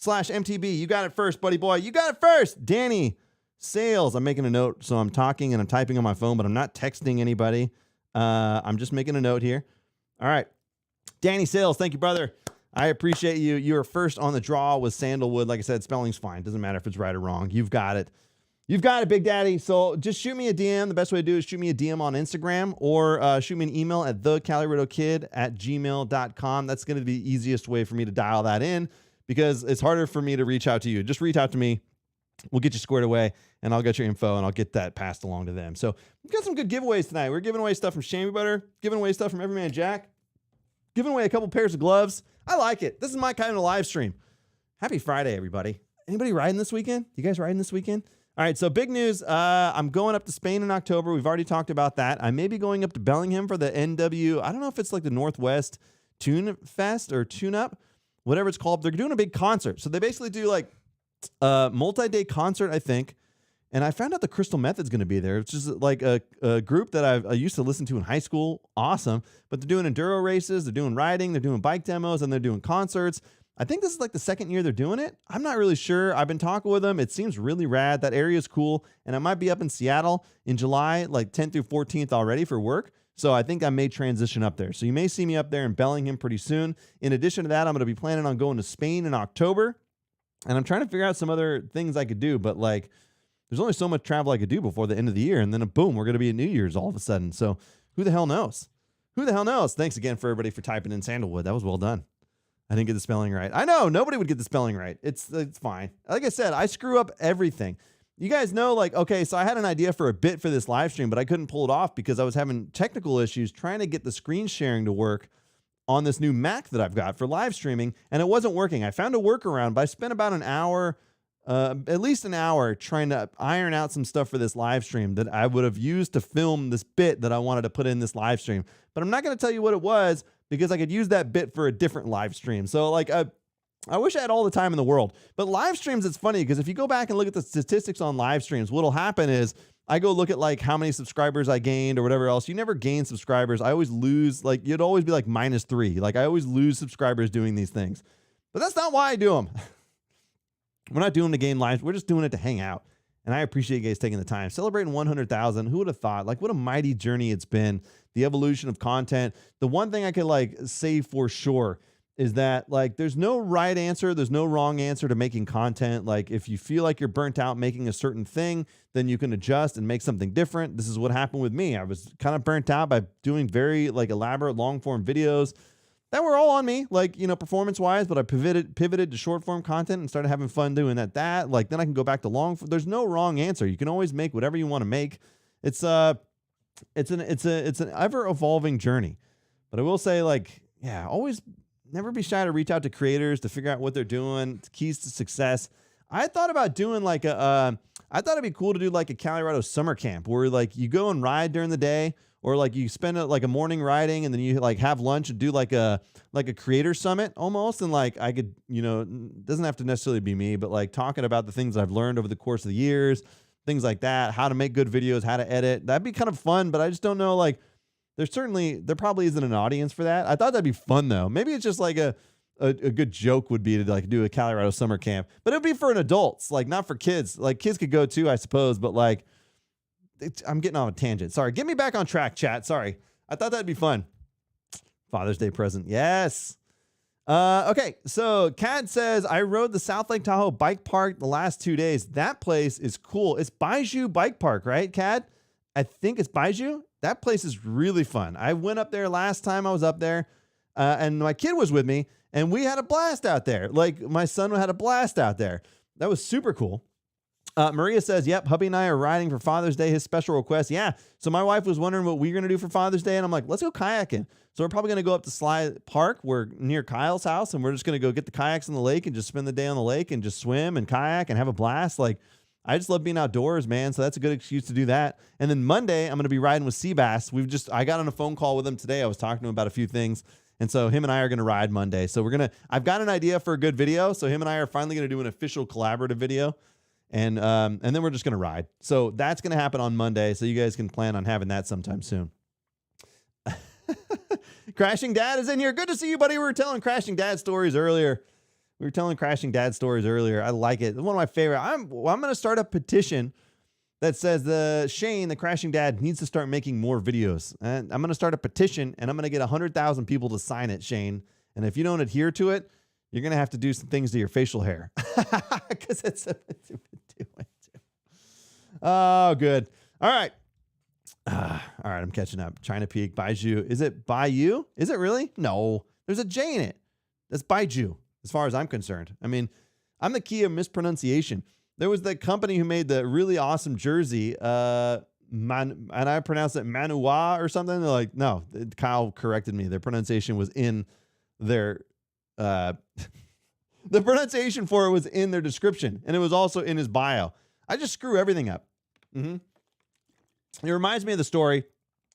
/MTB. You got it first, buddy boy. You got it first. Danny Sales. I'm making a note. So I'm talking and I'm typing on my phone, but I'm not texting anybody. I'm just making a note here. All right. Danny Sales. Thank you, brother. I appreciate you. You were first on the draw with sandalwood. Like I said, spelling's fine. Doesn't matter if it's right or wrong. You've got it. You've got it, Big Daddy. So just shoot me a DM. The best way to do it is shoot me a DM on Instagram or shoot me an email at thecaliradokid@gmail.com. That's going to be the easiest way for me to dial that in because it's harder for me to reach out to you. Just reach out to me. We'll get you squared away and I'll get your info and I'll get that passed along to them. So we've got some good giveaways tonight. We're giving away stuff from Shammy Butter, giving away stuff from Everyman Jack, giving away a couple pairs of gloves. I like it. This is my kind of live stream. Happy Friday, everybody. Anybody riding this weekend? You guys riding this weekend? All right, so big news. I'm going up to Spain in October. We've already talked about that. I may be going up to Bellingham for the NW. I don't know if it's like the Northwest Tune Fest or Tune Up, whatever it's called. They're doing a big concert. So they basically do like a multi-day concert, I think. And I found out the Crystal Method's going to be there. It's just like a group that I used to listen to in high school. Awesome. But they're doing enduro races. They're doing riding. They're doing bike demos. And they're doing concerts. I think this is like the second year they're doing it. I'm not really sure. I've been talking with them. It seems really rad. That area is cool. And I might be up in Seattle in July, like 10th through 14th already for work. So I think I may transition up there. So you may see me up there in Bellingham pretty soon. In addition to that, I'm going to be planning on going to Spain in October. And I'm trying to figure out some other things I could do. But like, there's only so much travel I could do before the end of the year. And then boom, we're going to be at New Year's all of a sudden. So who the hell knows? Who the hell knows? Thanks again for everybody for typing in sandalwood. That was well done. I didn't get the spelling right. I know nobody would get the spelling right. It's fine. Like I said, I screw up everything. You guys know, like, okay, so I had an idea for a bit for this live stream, but I couldn't pull it off because I was having technical issues trying to get the screen sharing to work on this new Mac that I've got for live streaming, and it wasn't working. I found a workaround, but I spent about an hour, at least an hour, trying to iron out some stuff for this live stream that I would have used to film this bit that I wanted to put in this live stream. But I'm not going to tell you what it was because I could use that bit for a different live stream. So like I wish I had all the time in the world. But live streams, it's funny because if you go back and look at the statistics on live streams, what'll happen is I go look at like how many subscribers I gained or whatever else. You never gain subscribers. I always lose, like you'd always be like -3. Like I always lose subscribers doing these things. But that's not why I do them. We're not doing the game live. We're just doing it to hang out. And I appreciate you guys taking the time. Celebrating 100,000. Who would have thought? Like what a mighty journey it's been. The evolution of content. The one thing I could like say for sure is that like there's no right answer, there's no wrong answer to making content. Like if you feel like you're burnt out making a certain thing, then you can adjust and make something different. This is what happened with me. I was kind of burnt out by doing very like elaborate long form videos that were all on me, like, you know, performance wise, but I pivoted to short form content and started having fun doing that. Like then I can go back to long form. There's no wrong answer. You can always make whatever you want to make. it's an ever evolving journey. But I will say, like, yeah, always never be shy to reach out to creators to figure out what they're doing, keys to success. I thought about doing like I thought it'd be cool to do like a Calirado summer camp where like you go and ride during the day, or like you spend like a morning riding and then you like have lunch and do like a creator summit almost. And like I could, it doesn't have to necessarily be me, but like talking about the things I've learned over the course of the years, things like that, how to make good videos, how to edit. That'd be kind of fun, but I just don't know, like there probably isn't an audience for that. I thought that'd be fun though. Maybe it's just like a good joke would be to like do a Calirado summer camp, but it'd be for an adults, like not for kids. Like kids could go too, I suppose, but like I'm getting off a tangent. Sorry. Get me back on track, chat. Sorry. I thought that'd be fun. Father's Day present. Yes. Okay. So Cad says, I rode the South Lake Tahoe bike park the last 2 days. That place is cool. It's Baiju Bike Park, right, Cad? I think it's Baiju. That place is really fun. I went up there last time I was up there, and my kid was with me, and we had a blast out there. Like my son had a blast out there. That was super cool. Maria says, yep, hubby and I are riding for Father's Day, his special request. Yeah. So my wife was wondering what we were going to do for Father's Day. And I'm like, let's go kayaking. So we're probably going to go up to Sly Park. We're near Kyle's house, and we're just going to go get the kayaks in the lake and just spend the day on the lake and just swim and kayak and have a blast. Like, I just love being outdoors, man. So that's a good excuse to do that. And then Monday, I'm going to be riding with Seabass. I got on a phone call with him today. I was talking to him about a few things. And so him and I are going to ride Monday. So I've got an idea for a good video. So him and I are finally going to do an official collaborative video. And then we're just going to ride. So that's going to happen on Monday. So you guys can plan on having that sometime soon. Crashing Dad is in here. Good to see you, buddy. We were telling Crashing Dad stories earlier. I like it. It's one of my favorite. I'm going to start a petition that says the Crashing Dad needs to start making more videos. And I'm going to start a petition, and I'm going to get 100,000 people to sign it, Shane. And if you don't adhere to it, you're going to have to do some things to your facial hair. Because it's a doing too. Oh, good. All right. All right, I'm catching up. China Peak, Baiju. Is it Bayou? Is it really? No. There's a J in it. That's Baiju, as far as I'm concerned. I mean, I'm the key of mispronunciation. There was that company who made the really awesome jersey, and I pronounced it Manua or something. They're like, no, Kyle corrected me. Their pronunciation was in their... the pronunciation for it was in their description, and it was also in his bio. I just screw everything up. It reminds me of the story.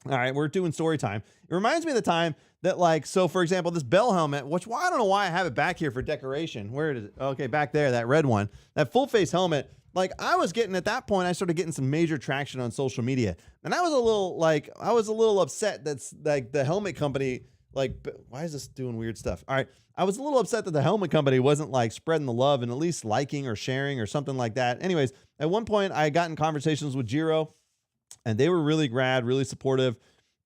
All right, we're doing story time. It reminds me of the time that, like, so for example, this bell helmet, which I don't know why I have it back here for decoration. Where is it? Okay, back there, that red one, that full face helmet. Like, I was getting, at that point, I started getting some major traction on social media, and I was a little upset that's like the helmet company. Like, why is this doing weird stuff? All right. I was a little upset that the helmet company wasn't like spreading the love and at least liking or sharing or something like that. Anyways, at one point I got in conversations with Jiro, and they were really rad, really supportive.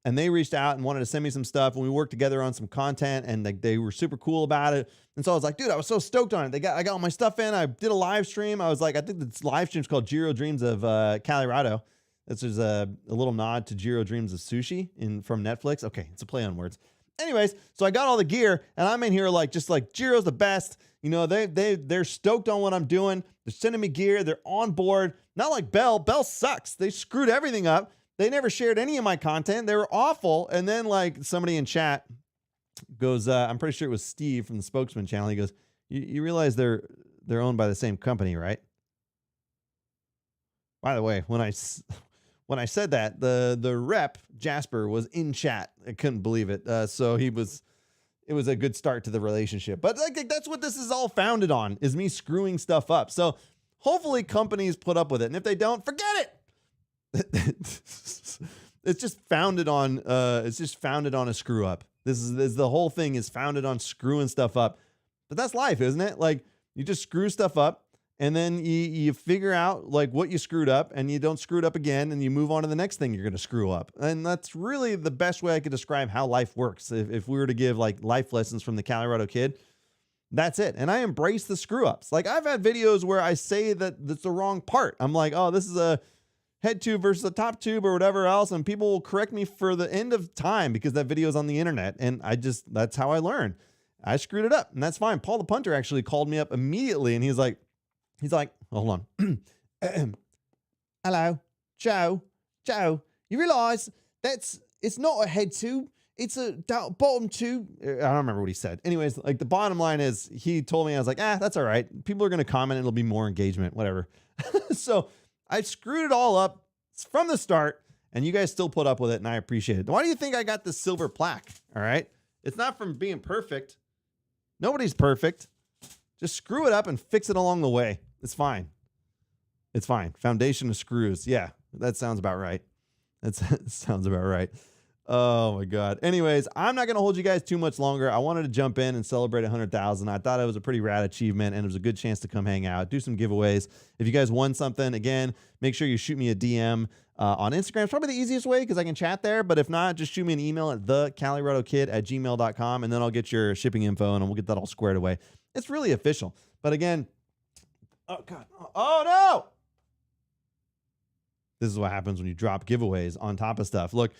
And they reached out and wanted to send me some stuff, and we worked together on some content, and they were super cool about it. And so I was like, dude, I was so stoked on it. I got all my stuff in. I did a live stream. I was like, I think this live stream's called Jiro Dreams of Calirado. This is a little nod to Jiro Dreams of Sushi from Netflix. Okay, it's a play on words. Anyways, so I got all the gear, and I'm in here just like Jiro's the best. You know, they're stoked on what I'm doing. They're sending me gear. They're on board. Not like Bell. Bell sucks. They screwed everything up. They never shared any of my content. They were awful. And then like somebody in chat goes, I'm pretty sure it was Steve from the Spokesman channel. He goes, you realize they're owned by the same company, right? By the way, when I said that, the rep Jasper was in chat. I couldn't believe it. So it was a good start to the relationship. But like that's what this is all founded on, is me screwing stuff up. So hopefully companies put up with it. And if they don't, forget it. It's just founded on a screw up. The whole thing is founded on screwing stuff up. But that's life, isn't it? Like, you just screw stuff up, and then you figure out like what you screwed up, and you don't screw it up again, and you move on to the next thing you're going to screw up. And that's really the best way I could describe how life works. If we were to give like life lessons from the Calirado Kid, that's it. And I embrace the screw ups. Like, I've had videos where I say that that's the wrong part. I'm like, oh, this is a head tube versus a top tube or whatever else. And people will correct me for the end of time because that video is on the internet. And that's how I learn. I screwed it up, and that's fine. Paul the punter actually called me up immediately, and he's like, hold on. Hello, Joe. Joe, you realize it's not a head tube. It's a bottom tube. I don't remember what he said. Anyways, like the bottom line is he told me, I was like, that's all right. People are going to comment. It'll be more engagement, whatever. So I screwed it all up from the start and you guys still put up with it. And I appreciate it. Why do you think I got this silver plaque? All right. It's not from being perfect. Nobody's perfect. Just screw it up and fix it along the way. It's fine. It's fine. Foundation of screws. Yeah, that sounds about right. That sounds about right. Oh my God. Anyways, I'm not going to hold you guys too much longer. I wanted to jump in and celebrate 100,000. I thought it was a pretty rad achievement and it was a good chance to come hang out, do some giveaways. If you guys won something, again, make sure you shoot me a DM on Instagram. It's probably the easiest way because I can chat there. But if not, just shoot me an email at thecaliradokid@gmail.com and then I'll get your shipping info and we'll get that all squared away. It's really official. But again, oh God. Oh no. This is what happens when you drop giveaways on top of stuff. Look,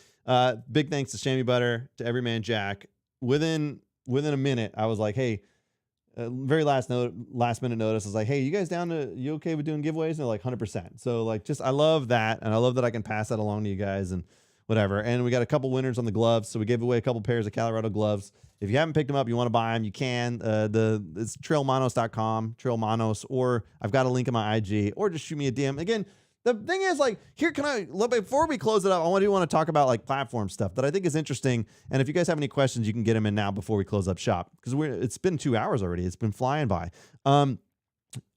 big thanks to Shammy Butter, to Everyman Jack. Within a minute, I was like, hey, very last minute notice. I was like, hey, you guys you okay with doing giveaways? And they're like 100%. So like, I love that. And I love that I can pass that along to you guys and whatever. And we got a couple winners on the gloves. So we gave away a couple pairs of Calirado gloves. If you haven't picked them up, you want to buy them, you can. It's trailmanos.com, trailmanos, or I've got a link in my IG, or just shoot me a DM. Again, the thing is, like, before we close it up, I do want to talk about like platform stuff that I think is interesting. And if you guys have any questions, you can get them in now before we close up shop, because it's been 2 hours already. It's been flying by.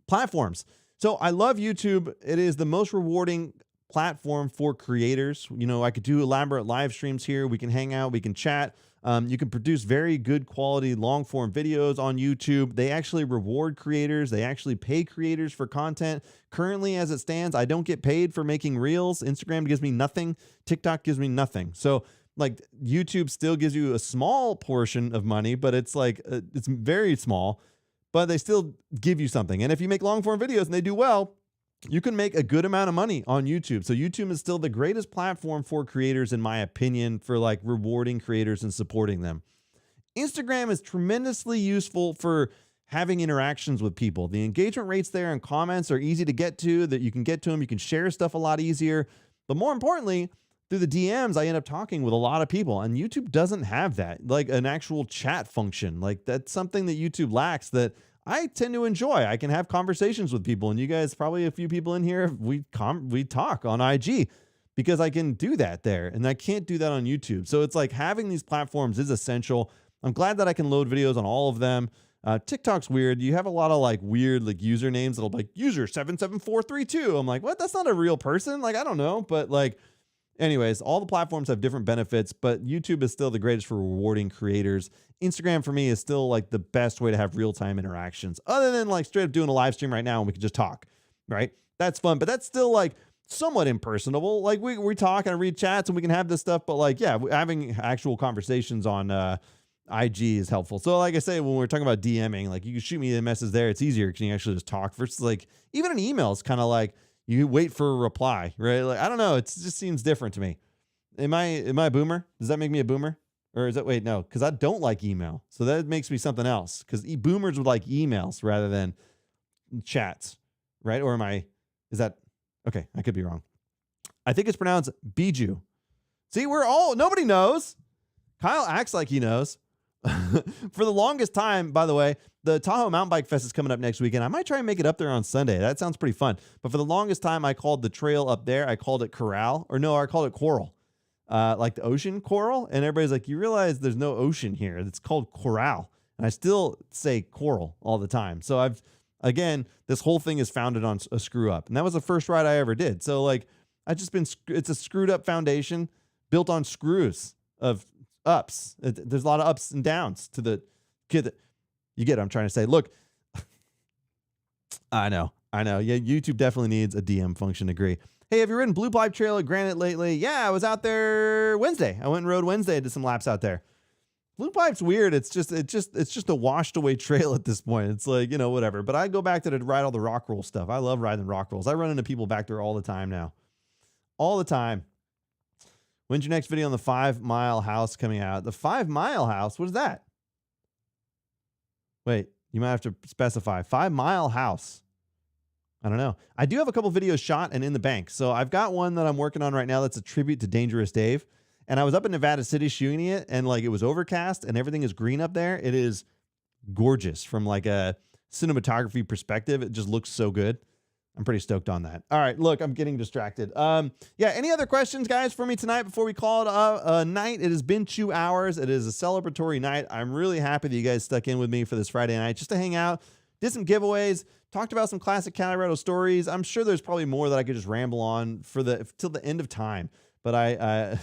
Platforms. So I love YouTube. It is the most rewarding platform for creators. You know, I could do elaborate live streams here. We can hang out. We can chat. You can produce very good quality long form videos on YouTube. They actually reward creators. They actually pay creators for content. Currently, as it stands, I don't get paid for making reels. Instagram gives me nothing. TikTok gives me nothing. So like YouTube still gives you a small portion of money, but it's like, it's very small, but they still give you something. And if you make long form videos and they do well, you can make a good amount of money on YouTube. So YouTube is still the greatest platform for creators, in my opinion, for like rewarding creators and supporting them. Instagram is tremendously useful for having interactions with people. The engagement rates there and comments are easy to get to, that you can get to them. You can share stuff a lot easier. But more importantly, through the DMs, I end up talking with a lot of people, and YouTube doesn't have that, like an actual chat function. Like that's something that YouTube lacks that I tend to enjoy. I can have conversations with people, and you guys, probably a few people in here, we talk on IG because I can do that there, and I can't do that on YouTube. So it's like having these platforms is essential. I'm glad that I can load videos on all of them. TikTok's weird. You have a lot of like weird like usernames that'll be like user 77432. I'm like, what? That's not a real person. Like, I don't know. But like, anyways, all the platforms have different benefits, but YouTube is still the greatest for rewarding creators. Instagram for me is still like the best way to have real-time interactions, other than like straight up doing a live stream right now and we can just talk, right? That's fun, but that's still like somewhat impersonable. Like we talk and I read chats and we can have this stuff, but like, yeah, having actual conversations on IG is helpful. So like I say, when we're talking about DMing, like you can shoot me a message there. It's easier because you can actually just talk versus like even an email is kind of like you wait for a reply, right? Like, I don't know. It just seems different to me. Am I a boomer? Does that make me a boomer? Or is that, wait, no, because I don't like email. So that makes me something else. Because boomers would like emails rather than chats, right? Or is that, okay, I could be wrong. I think it's pronounced Bijou. See, nobody knows. Kyle acts like he knows. For the longest time, by the way, the Tahoe Mountain Bike Fest is coming up next weekend. I might try and make it up there on Sunday. That sounds pretty fun. But for the longest time, I called the trail up there, I called it Corral. Or no, I called it Coral. Like the ocean coral. And everybody's like, you realize there's no ocean here. It's called Corral. And I still say coral all the time. So again, this whole thing is founded on a screw up. And that was the first ride I ever did. So like, it's a screwed up foundation built on screws of ups. There's a lot of ups and downs to the kid. You get what I'm trying to say. Look, I know. Yeah, YouTube definitely needs a DM function. Agree. Hey, have you ridden Blue Pipe Trail at Granite lately? Yeah, I was out there Wednesday. I went and rode Wednesday, did some laps out there. Blue Pipe's weird. It's just a washed away trail at this point. It's like, whatever. But I go back to ride all the rock roll stuff. I love riding rock rolls. I run into people back there all the time now. All the time. When's your next video on the 5 Mile House coming out? The 5 Mile House? What is that? Wait, you might have to specify. 5 Mile House. I don't know. I do have a couple videos shot and in the bank. So I've got one that I'm working on right now that's a tribute to Dangerous Dave. And I was up in Nevada City shooting it, and like it was overcast and everything is green up there. It is gorgeous from like a cinematography perspective. It just looks so good. I'm pretty stoked on that. All right, look, I'm getting distracted. Yeah, any other questions, guys, for me tonight before we call it a night? It has been 2 hours. It is a celebratory night. I'm really happy that you guys stuck in with me for this Friday night just to hang out, did some giveaways, talked about some classic Calirado stories. I'm sure there's probably more that I could just ramble on till the end of time. But I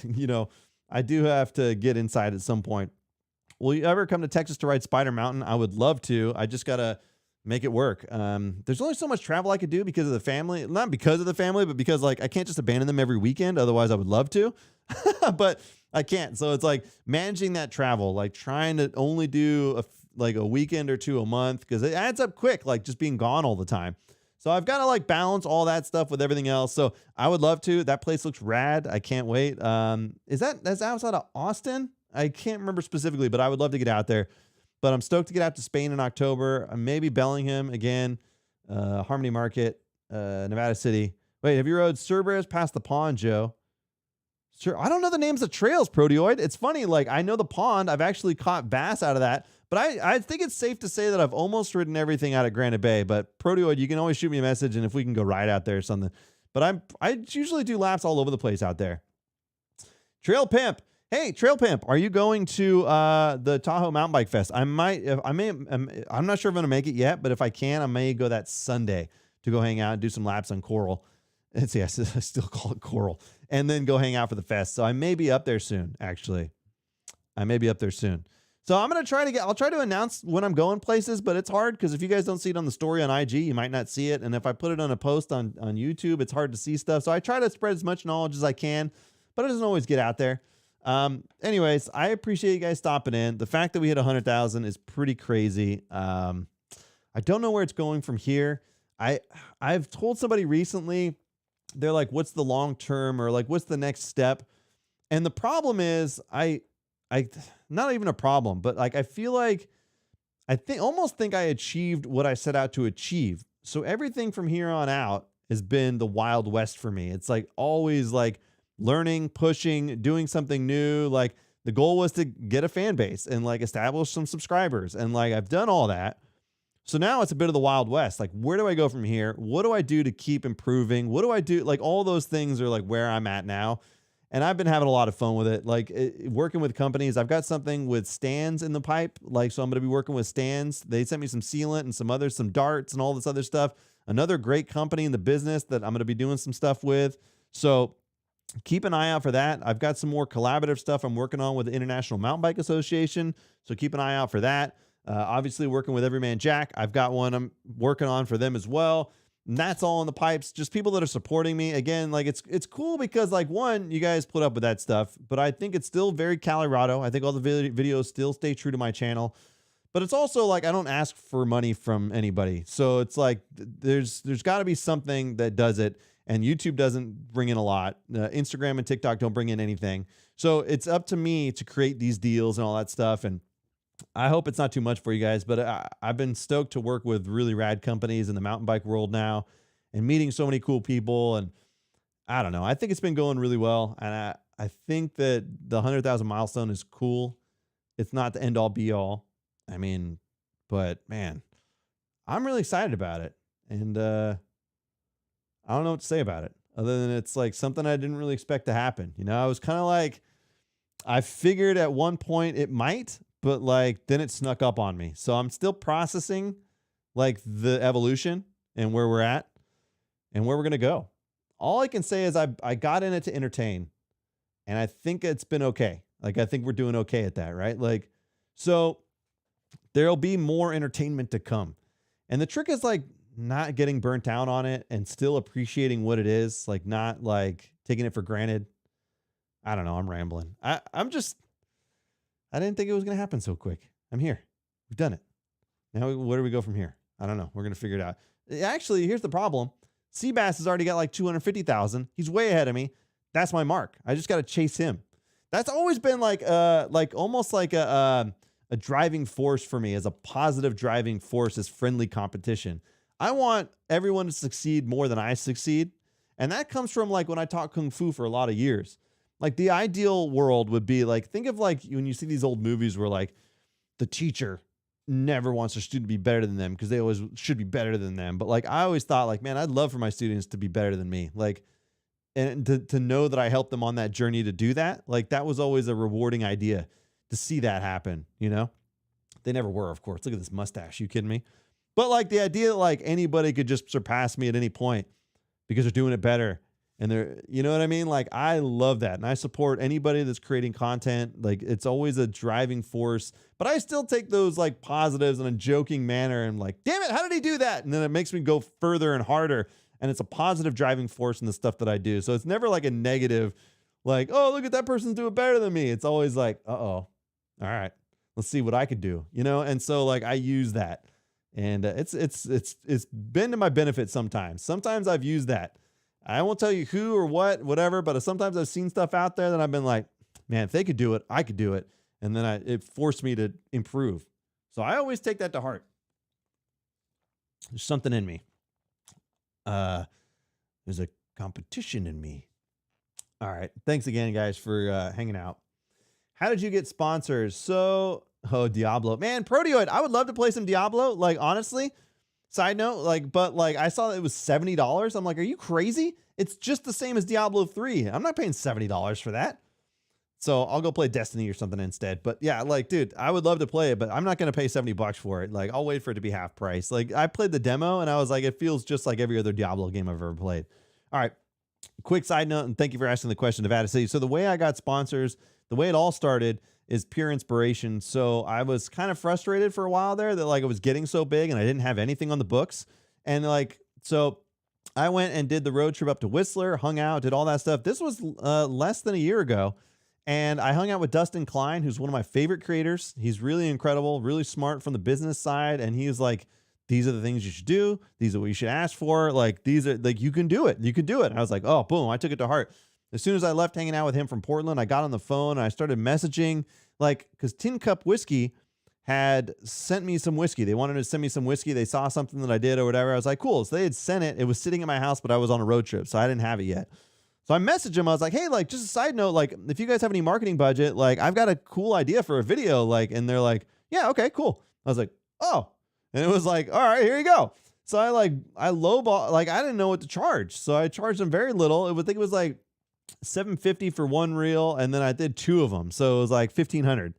I do have to get inside at some point. Will you ever come to Texas to ride Spider Mountain? I would love to. I just got to make it work. There's only so much travel I could do because of the family. Not because of the family, but because like I can't just abandon them every weekend. Otherwise, I would love to. But I can't. So it's like managing that travel, like trying to only do a weekend or two a month because it adds up quick, like just being gone all the time. So I've got to like balance all that stuff with everything else. So I would love to. That place looks rad. I can't wait. That's outside of Austin? I can't remember specifically, but I would love to get out there. But I'm stoked to get out to Spain in October. Maybe Bellingham again, Harmony Market, Nevada City. Wait, have you rode Cerberus past the pond, Joe? Sure. I don't know the names of trails, Proteoid. It's funny. Like I know the pond. I've actually caught bass out of that. But I think it's safe to say that I've almost ridden everything out at Granite Bay. But Proteoid, you can always shoot me a message, and if we can go ride out there or something. But I usually do laps all over the place out there. Trail Pimp. Hey, Trail Pimp, are you going to the Tahoe Mountain Bike Fest? I'm not sure if I'm going to make it yet, but if I can, I may go that Sunday to go hang out and do some laps on Coral. I still call it Coral. And then go hang out for the fest. So I may be up there soon, actually. I may be up there soon. So I'm going to I'll try to announce when I'm going places, but it's hard because if you guys don't see it on the story on IG, you might not see it. And if I put it on a post on YouTube, it's hard to see stuff. So I try to spread as much knowledge as I can, but it doesn't always get out there. Anyways, I appreciate you guys stopping in. The fact that we hit 100,000 is pretty crazy. I don't know where it's going from here. I've told somebody recently, they're like, what's the long term or like, what's the next step? And the problem is I not even a problem, but like, I feel like almost think I achieved what I set out to achieve. So everything from here on out has been the Wild West for me. It's like always like learning, pushing, doing something new. Like the goal was to get a fan base and like establish some subscribers. And like, I've done all that. So now it's a bit of the Wild West. Like, where do I go from here? What do I do to keep improving? What do I do? Like all those things are like where I'm at now. And I've been having a lot of fun with it. Like working with companies, I've got something with stands in the pipe. Like, so I'm going to be working with stands. They sent me some sealant and some darts and all this other stuff. Another great company in the business that I'm going to be doing some stuff with. So keep an eye out for that. I've got some more collaborative stuff I'm working on with the International Mountain Bike Association. So keep an eye out for that. Obviously working with Everyman Jack. I've got one I'm working on for them as well. And that's all in the pipes. Just people that are supporting me. Again, like it's cool because like one, you guys put up with that stuff, but I think it's still very Calirado. I think all the videos still stay true to my channel, but it's also like, I don't ask for money from anybody. So it's like, there's gotta be something that does it. And YouTube doesn't bring in a lot. Instagram and TikTok don't bring in anything. So it's up to me to create these deals and all that stuff. And I hope it's not too much for you guys, but I've been stoked to work with really rad companies in the mountain bike world now and meeting so many cool people. And I don't know, I think it's been going really well. And I think that the 100,000 milestone is cool. It's not the end all be all. I mean, but man, I'm really excited about it. And, I don't know what to say about it other than it's like something I didn't really expect to happen. You know, I was kind of like, I figured at one point it might, but like, then it snuck up on me. So I'm still processing like the evolution and where we're at and where we're going to go. All I can say is I got in it to entertain and I think it's been okay. Like, I think we're doing okay at that, right? Like, so there'll be more entertainment to come. And the trick is like, not getting burnt out on it and still appreciating what it is, like not like taking it for granted. I don't know. I'm rambling. I didn't think it was going to happen so quick. I'm here. We've done it. Now, where do we go from here? I don't know. We're going to figure it out. Actually, here's the problem. Seabass has already got like 250,000. He's way ahead of me. That's my mark. I just got to chase him. That's always been like almost like a driving force for me, as a positive driving force, as friendly competition. I want everyone to succeed more than I succeed. And that comes from like when I taught Kung Fu for a lot of years. Like the ideal world would be like, think of like when you see these old movies where like the teacher never wants their student to be better than them because they always should be better than them. But like, I always thought like, man, I'd love for my students to be better than me. Like, and to know that I helped them on that journey to do that. Like that was always a rewarding idea to see that happen. You know, they never were, of course. Look at this mustache. You kidding me? But like the idea that like anybody could just surpass me at any point because they're doing it better. And they're, you know what I mean? Like, I love that. And I support anybody that's creating content. Like, it's always a driving force, but I still take those like positives in a joking manner and like, damn it, how did he do that? And then it makes me go further and harder. And it's a positive driving force in the stuff that I do. So it's never like a negative, like, oh, look at that person's doing better than me. It's always like, uh-oh, all right, let's see what I could do, you know? And so like, I use that, and it's been to my benefit sometimes. Sometimes I've used that. I won't tell you who or what, whatever, but sometimes I've seen stuff out there that I've been like, man, if they could do it, I could do it. And then it forced me to improve. So I always take that to heart. There's something in me. There's a competition in me. All right. Thanks again, guys, for hanging out. How did you get sponsors? So, Diablo. Man, Proteoid, I would love to play some Diablo. Like, honestly. Side note, like, but like I saw that it was $70. I'm like, are you crazy? It's just the same as Diablo 3. I'm not paying $70 for that. So I'll go play Destiny or something instead. But yeah, like, dude, I would love to play it, but I'm not going to pay $70 for it. Like, I'll wait for it to be half price. Like, I played the demo and I was like, it feels just like every other Diablo game I've ever played. All right. Quick side note, and thank you for asking the question, Nevada City. So the way I got sponsors, the way it all started is pure inspiration. So I was kind of frustrated for a while there that like it was getting so big and I didn't have anything on the books. And like, so I went and did the road trip up to Whistler, hung out, did all that stuff. This was less than a year ago. And I hung out with Dustin Klein, who's one of my favorite creators. He's really incredible, really smart from the business side. And he was like, these are the things you should do. These are what you should ask for. Like, these are like, you can do it. You can do it. And I was like, oh, boom. I took it to heart. As soon as I left hanging out with him from Portland, I got on the phone and I started messaging, like, because Tin Cup Whiskey had sent me some whiskey. They wanted to send me some whiskey. They saw something that I did or whatever. I was like, cool. So they had sent it. It was sitting in my house, but I was on a road trip, so I didn't have it yet. So I messaged him. I was like, hey, like, just a side note, like, if you guys have any marketing budget, like, I've got a cool idea for a video. Like, and they're like, yeah, okay, cool. I was like, oh, and it was like, all right, here you go. So I lowball, like, I didn't know what to charge. So I charged them very little. I think it was like $750 for one reel, and then I did 2 of them, so it was like $1,500,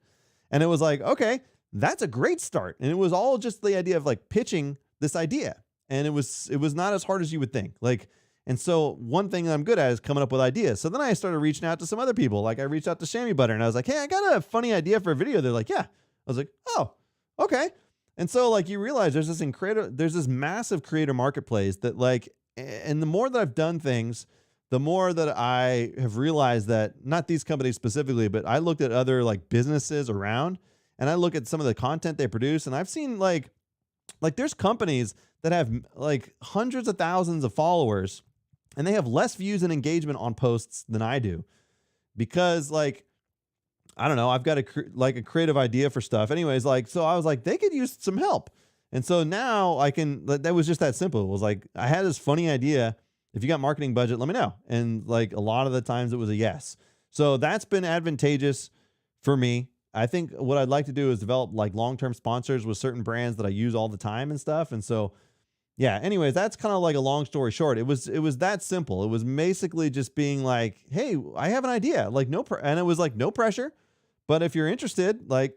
and it was like, okay, that's a great start. And it was all just the idea of like pitching this idea, and it was not as hard as you would think. Like, and so one thing that I'm good at is coming up with ideas. So then I started reaching out to some other people. Like, I reached out to Shammy Butter, and I was like, hey, I got a funny idea for a video. They're like, yeah. I was like, oh, okay. And so like you realize there's this massive creator marketplace that like, and the more that I've done things, the more that I have realized that, not these companies specifically, but I looked at other like businesses around, and I look at some of the content they produce, and I've seen like there's companies that have like hundreds of thousands of followers, and they have less views and engagement on posts than I do, because like, I don't know, I've got a creative idea for stuff. Anyways, like, so I was like, they could use some help. And so now I can, that was just that simple. It was like, I had this funny idea. If you got marketing budget, let me know. And like a lot of the times it was a yes. So that's been advantageous for me. I think what I'd like to do is develop like long-term sponsors with certain brands that I use all the time and stuff. And so, yeah, anyways, that's kind of like a long story short. It was that simple. It was basically just being like, hey, I have an idea, like and it was like no pressure, but if you're interested, like,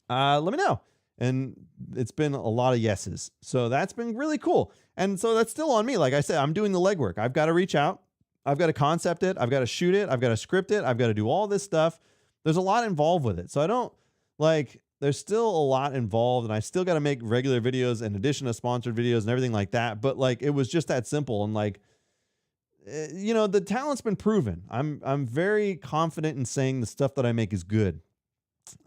let me know. And it's been a lot of yeses. So that's been really cool. And so that's still on me. Like I said, I'm doing the legwork. I've got to reach out. I've got to concept it. I've got to shoot it. I've got to script it. I've got to do all this stuff. There's a lot involved with it. So I don't like, there's still a lot involved, and I still got to make regular videos in addition to sponsored videos and everything like that. But like, it was just that simple. And like, you know, the talent's been proven. I'm very confident in saying the stuff that I make is good.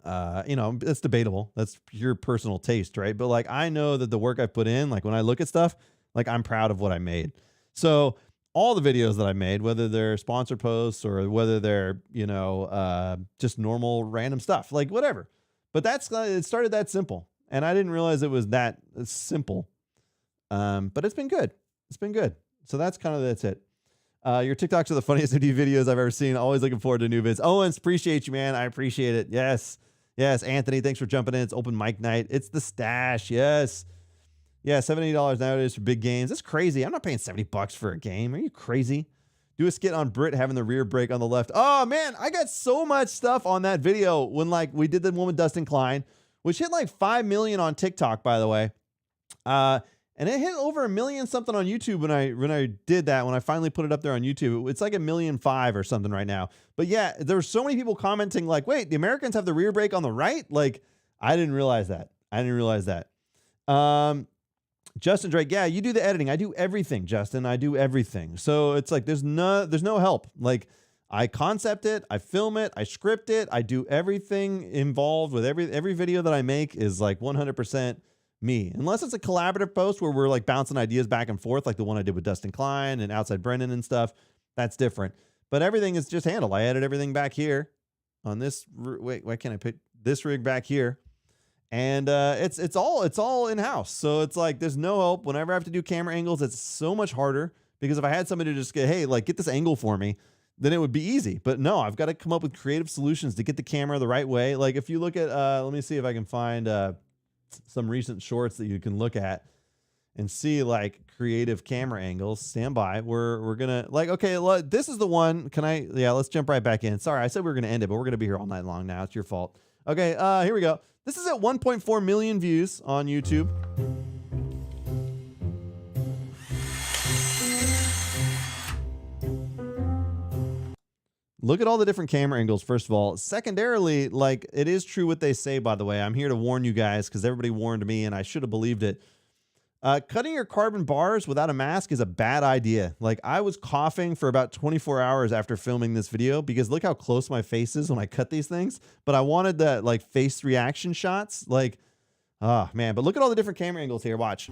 You know, it's debatable. That's your personal taste, right? But like, I know that the work I put in, like when I look at stuff, like I'm proud of what I made. So all the videos that I made, whether they're sponsored posts or whether they're, you know, just normal random stuff, like whatever. But it started that simple. And I didn't realize it was that simple But it's been good. It's been good. So that's it. Your TikToks are the funniest MD videos I've ever seen. Always looking forward to new vids. Owens, appreciate you, man. I appreciate it. Yes. Yes. Anthony, thanks for jumping in. It's open mic night. It's the stash. Yes. Yeah, $70 nowadays for big games. That's crazy. I'm not paying $70 for a game. Are you crazy? Do a skit on Brit having the rear brake on the left. Oh, man, I got so much stuff on that video when, like, we did the one with Dustin Klein, which hit like 5 million on TikTok, by the way. And it hit over 1 million something on YouTube when I did that, when I finally put it up there on YouTube. It's like 1.5 million or something right now. But yeah, there were so many people commenting like, wait, the Americans have the rear brake on the right? Like, I didn't realize that. Justin Drake, yeah, you do the editing. I do everything, Justin. I do everything. So it's like there's no help. Like, I concept it, I film it, I script it, I do everything involved with every video that I make is like 100% me. Unless it's a collaborative post where we're like bouncing ideas back and forth, like the one I did with Dustin Klein and Outside Brendan and stuff. That's different. But everything is just handled. I edit everything back here on this. Wait, why can't I put this rig back here? And it's all in house. So it's like there's no help. Whenever I have to do camera angles, it's so much harder, because if I had somebody to just get, hey, like, get this angle for me, then it would be easy. But no, I've got to come up with creative solutions to get the camera the right way. Like, if you look at, let me see if I can find some recent shorts that you can look at and see like creative camera angles. Stand by. We're gonna, like, okay, this is the one. Let's jump right back in. Sorry, I said we were gonna end it, but we're gonna be here all night long now. It's your fault. Okay, here we go. This is at 1.4 million views on YouTube. Look at all the different camera angles, first of all. Secondarily, like, it is true what they say, by the way. I'm here to warn you guys because everybody warned me and I should have believed it. Cutting your carbon bars without a mask is a bad idea. Like, I was coughing for about 24 hours after filming this video because look how close my face is when I cut these things. But I wanted that, like, face reaction shots. Like, oh, man. But look at all the different camera angles here. Watch.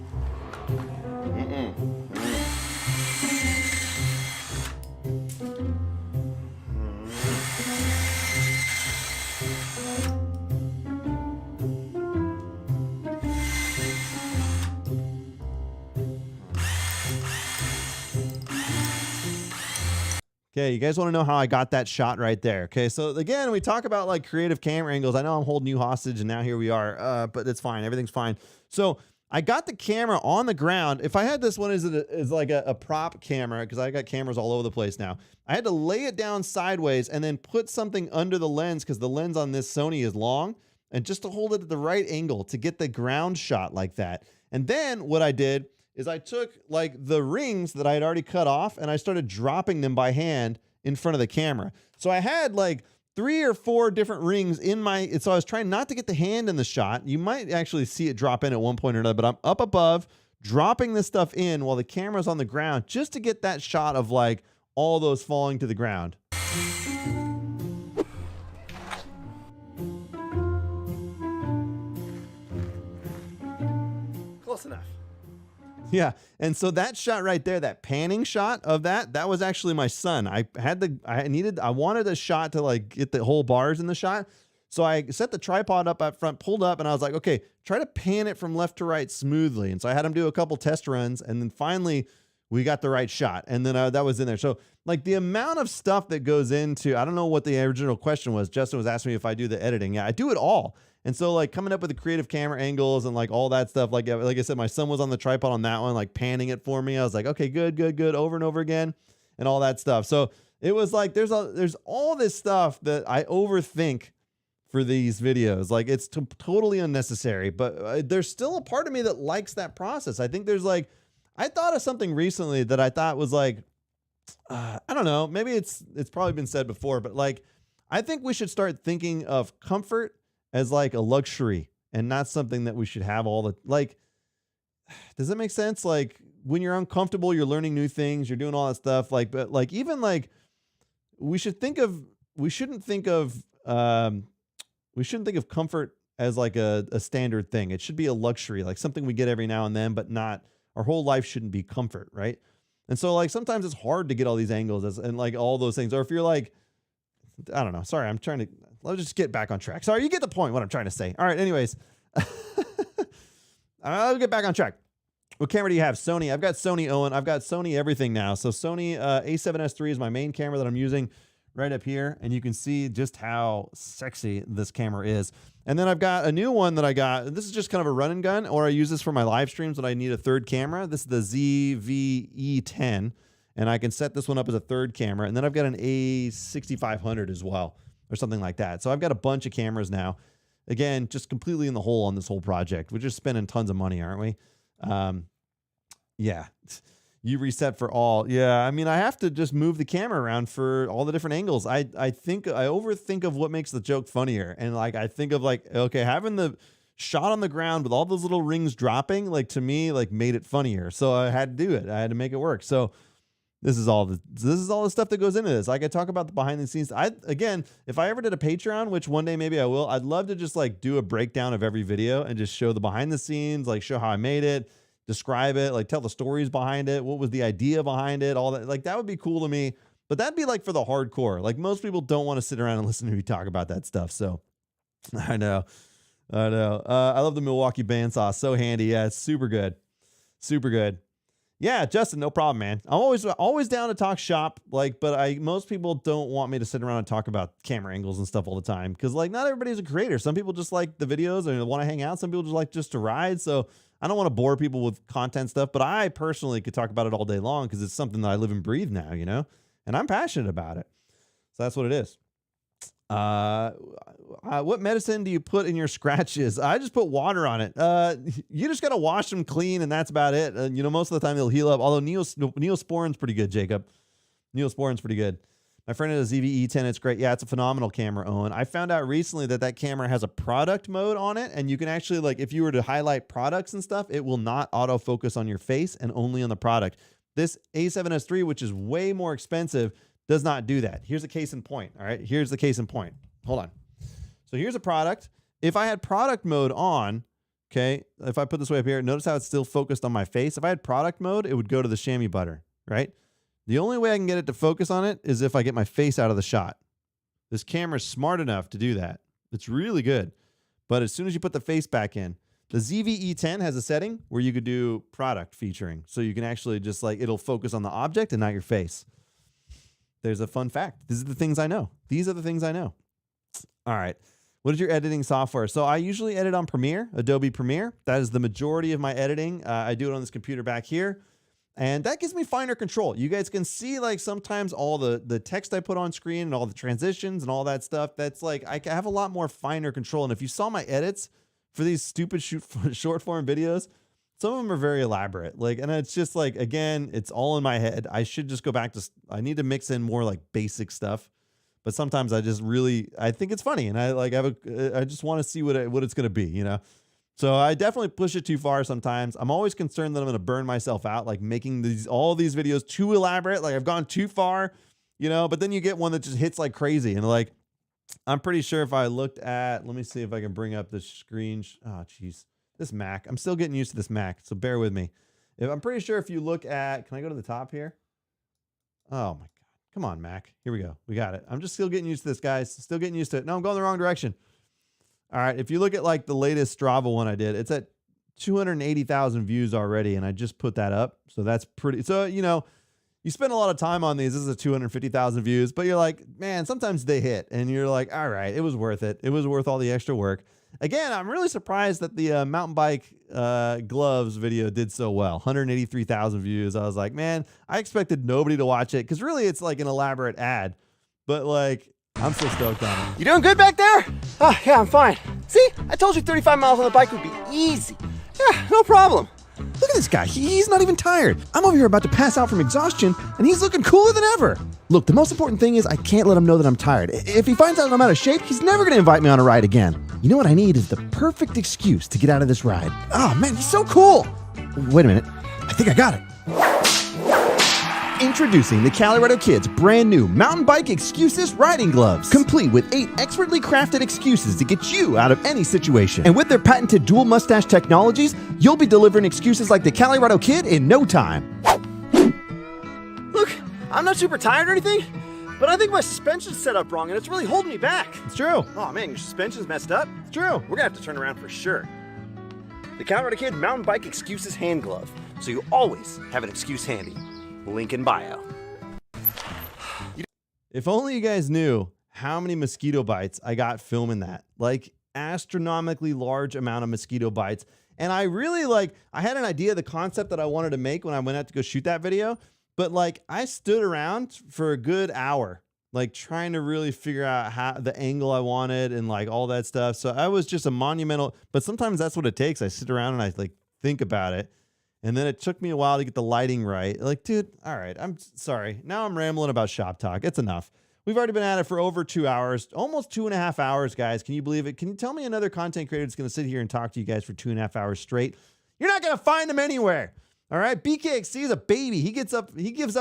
Okay, you guys want to know how I got that shot right there. Okay, so again, we talk about like creative camera angles. I know I'm holding you hostage and now here we are, but it's fine. Everything's fine. So I got the camera on the ground. If I had this one as like a prop camera, because I got cameras all over the place now, I had to lay it down sideways and then put something under the lens because the lens on this Sony is long, and just to hold it at the right angle to get the ground shot like that. And then what I did is I took like the rings that I had already cut off and I started dropping them by hand in front of the camera. So I had like 3 or 4 different rings in so I was trying not to get the hand in the shot. You might actually see it drop in at one point or another, but I'm up above dropping this stuff in while the camera's on the ground just to get that shot of like all those falling to the ground. Close enough. Yeah, and so that shot right there, that panning shot of that was actually my son. I wanted a shot to like get the whole bars in the shot. So I set the tripod up front, pulled up, and I was like, okay, try to pan it from left to right smoothly. And so I had him do a couple test runs, and then finally we got the right shot. And then that was in there. So like the amount of stuff that goes into, I don't know what the original question was. Justin was asking me if I do the editing. Yeah, I do it all. And so like coming up with the creative camera angles and like all that stuff, like I said, my son was on the tripod on that one, like panning it for me. I was like, okay, good, over and over again and all that stuff. So it was like, there's all this stuff that I overthink for these videos. Like it's totally unnecessary, but there's still a part of me that likes that process. I think there's like, I thought of something recently that I thought was like, I don't know, maybe it's probably been said before, but like, I think we should start thinking of comfort as like a luxury and not something that we should have all the, like, does that make sense? Like when you're uncomfortable, you're learning new things, you're doing all that stuff. Like, but like, even like we shouldn't think of comfort as like a standard thing. It should be a luxury, like something we get every now and then, but not, our whole life shouldn't be comfort. Right. And so like, sometimes it's hard to get all these angles and like all those things. Or if you're like, I don't know. Sorry. Let's just get back on track. Sorry. You get the point what I'm trying to say. All right. Anyways, I'll get back on track. What camera do you have? Sony. I've got Sony, Owen. I've got Sony everything now. So Sony A7S III is my main camera that I'm using right up here. And you can see just how sexy this camera is. And then I've got a new one that I got. This is just kind of a run and gun, or I use this for my live streams when I need a third camera. This is the ZV-E10. And I can set this one up as a third camera. And then I've got an A6500 as well, or something like that. So I've got a bunch of cameras now. Again, just completely in the hole on this whole project. We're just spending tons of money, aren't we? Yeah, you reset for all. Yeah, I mean, I have to just move the camera around for all the different angles. I think I overthink of what makes the joke funnier. And like, I think of like, okay, having the shot on the ground with all those little rings dropping, like to me, like made it funnier. So I had to do it. I had to make it work. So this is all the stuff that goes into this. I could talk about the behind the scenes. Again, if I ever did a Patreon, which one day maybe I will, I'd love to just like do a breakdown of every video and just show the behind the scenes, like show how I made it, describe it, like tell the stories behind it, what was the idea behind it, all that. Like that would be cool to me. But that'd be like for the hardcore. Like most people don't want to sit around and listen to me talk about that stuff. So I know. I love the Milwaukee bandsaw. So handy. Yeah, it's super good. Super good. Yeah, Justin, no problem, man. I'm always down to talk shop, like, but most people don't want me to sit around and talk about camera angles and stuff all the time, because like not everybody's a creator. Some people just like the videos and want to hang out. Some people just like to ride. So I don't want to bore people with content stuff, but I personally could talk about it all day long because it's something that I live and breathe now, you know, and I'm passionate about it. So that's what it is. What medicine do you put in your scratches? I just put water on it. You just got to wash them clean, and that's about it. You know, most of the time they'll heal up. Although Neosporin's pretty good, Jacob. Neosporin's pretty good. My friend has a ZV-E10. It's great. Yeah, it's a phenomenal camera, Owen. I found out recently that camera has a product mode on it, and you can actually, like, if you were to highlight products and stuff, it will not autofocus on your face and only on the product. This A7S III, which is way more expensive, does not do that. Here's a case in point. All right. Here's the case in point. Hold on. So here's a product. If I had product mode on, okay, if I put this way up here, notice how it's still focused on my face. If I had product mode, it would go to the chamois butter, right? The only way I can get it to focus on it is if I get my face out of the shot. This camera's smart enough to do that. It's really good. But as soon as you put the face back in, the ZV-E10 has a setting where you could do product featuring. So you can actually just like, it'll focus on the object and not your face. There's a fun fact. These are the things I know. These are the things I know. All right. What is your editing software? So I usually edit on Premiere, Adobe Premiere. That is the majority of my editing. I do it on this computer back here. And that gives me finer control. You guys can see like sometimes all the text I put on screen and all the transitions and all that stuff. That's like, I have a lot more finer control. And if you saw my edits for these stupid short form videos, some of them are very elaborate. Like, and it's just like, again, it's all in my head. I should just go back to, I need to mix in more like basic stuff. But sometimes I just really, I think it's funny. And I just want to see what it's going to be, you know? So I definitely push it too far sometimes. I'm always concerned that I'm going to burn myself out, like making all these videos too elaborate. Like I've gone too far, you know, but then you get one that just hits like crazy. And like, I'm pretty sure if I looked at, let me see if I can bring up the screen. Oh, geez. This Mac. I'm still getting used to this Mac, so bear with me. I'm pretty sure if you look at, can I go to the top here? Oh my God. Come on, Mac. Here we go. We got it. I'm just still getting used to this, guys. Still getting used to it. No, I'm going the wrong direction. All right. If you look at like the latest Strava one I did, it's at 280,000 views already, and I just put that up. So that's pretty, so, you know, you spend a lot of time on these. This is a 250,000 views, but you're like, man, sometimes they hit, and you're like, all right, it was worth it. It was worth all the extra work. Again, I'm really surprised that the mountain bike gloves video did so well. 183,000 views. I was like, man, I expected nobody to watch it because really it's like an elaborate ad. But like, I'm so stoked on it. You doing good back there? Oh, yeah, I'm fine. See, I told you 35 miles on the bike would be easy. Yeah, no problem. Look at this guy. He's not even tired. I'm over here about to pass out from exhaustion, and he's looking cooler than ever. Look, the most important thing is I can't let him know that I'm tired. If he finds out I'm out of shape, he's never going to invite me on a ride again. You know what I need is the perfect excuse to get out of this ride. Oh, man, he's so cool. Wait a minute. I think I got it. Introducing the Calirado Kid's brand new mountain bike excuses riding gloves, complete with 8 expertly crafted excuses to get you out of any situation. And with their patented dual mustache technologies, you'll be delivering excuses like the Calirado Kid in no time. Look, I'm not super tired or anything, but I think my suspension's set up wrong and it's really holding me back. It's true. Oh man, your suspension's messed up? It's true. We're gonna have to turn around for sure. The Calirado Kid Mountain Bike Excuses Hand Glove. so you always have an excuse handy. Link in bio. If only you guys knew how many mosquito bites I got filming that. Like, astronomically large amount of mosquito bites. And I really I had an idea of the concept that I wanted to make when I went out to go shoot that video. But like, I stood around for a good hour, like trying to really figure out how the angle I wanted and like all that stuff. So I was just a monumental, but sometimes that's what it takes. I sit around and I like think about it. And then it took me a while to get the lighting right. Like, dude, all right, I'm sorry. Now I'm rambling about shop talk. It's enough. We've already been at it for over 2 hours, almost 2.5 hours, guys. Can you believe it? Can you tell me another content creator that's going to sit here and talk to you guys for 2.5 hours straight? You're not going to find them anywhere. All right. BKXC is a baby. He gives up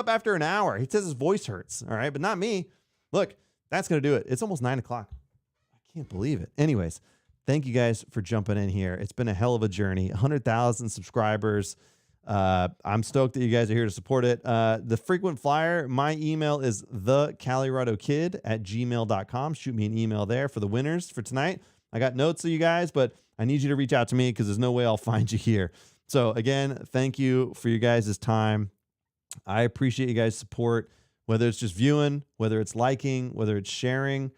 after an hour. He says his voice hurts. All right. But not me. Look, that's going to do it. It's almost 9 o'clock. I can't believe it. Anyways, thank you guys for jumping in here. It's been a hell of a journey. 100,000 subscribers. I'm stoked that you guys are here to support it. The frequent flyer, my email is thecaliradokid@gmail.com. Shoot me an email there for the winners for tonight. I got notes of you guys, but I need you to reach out to me because there's no way I'll find you here. So again, thank you for your guys' time. I appreciate you guys' support, whether it's just viewing, whether it's liking, whether it's sharing.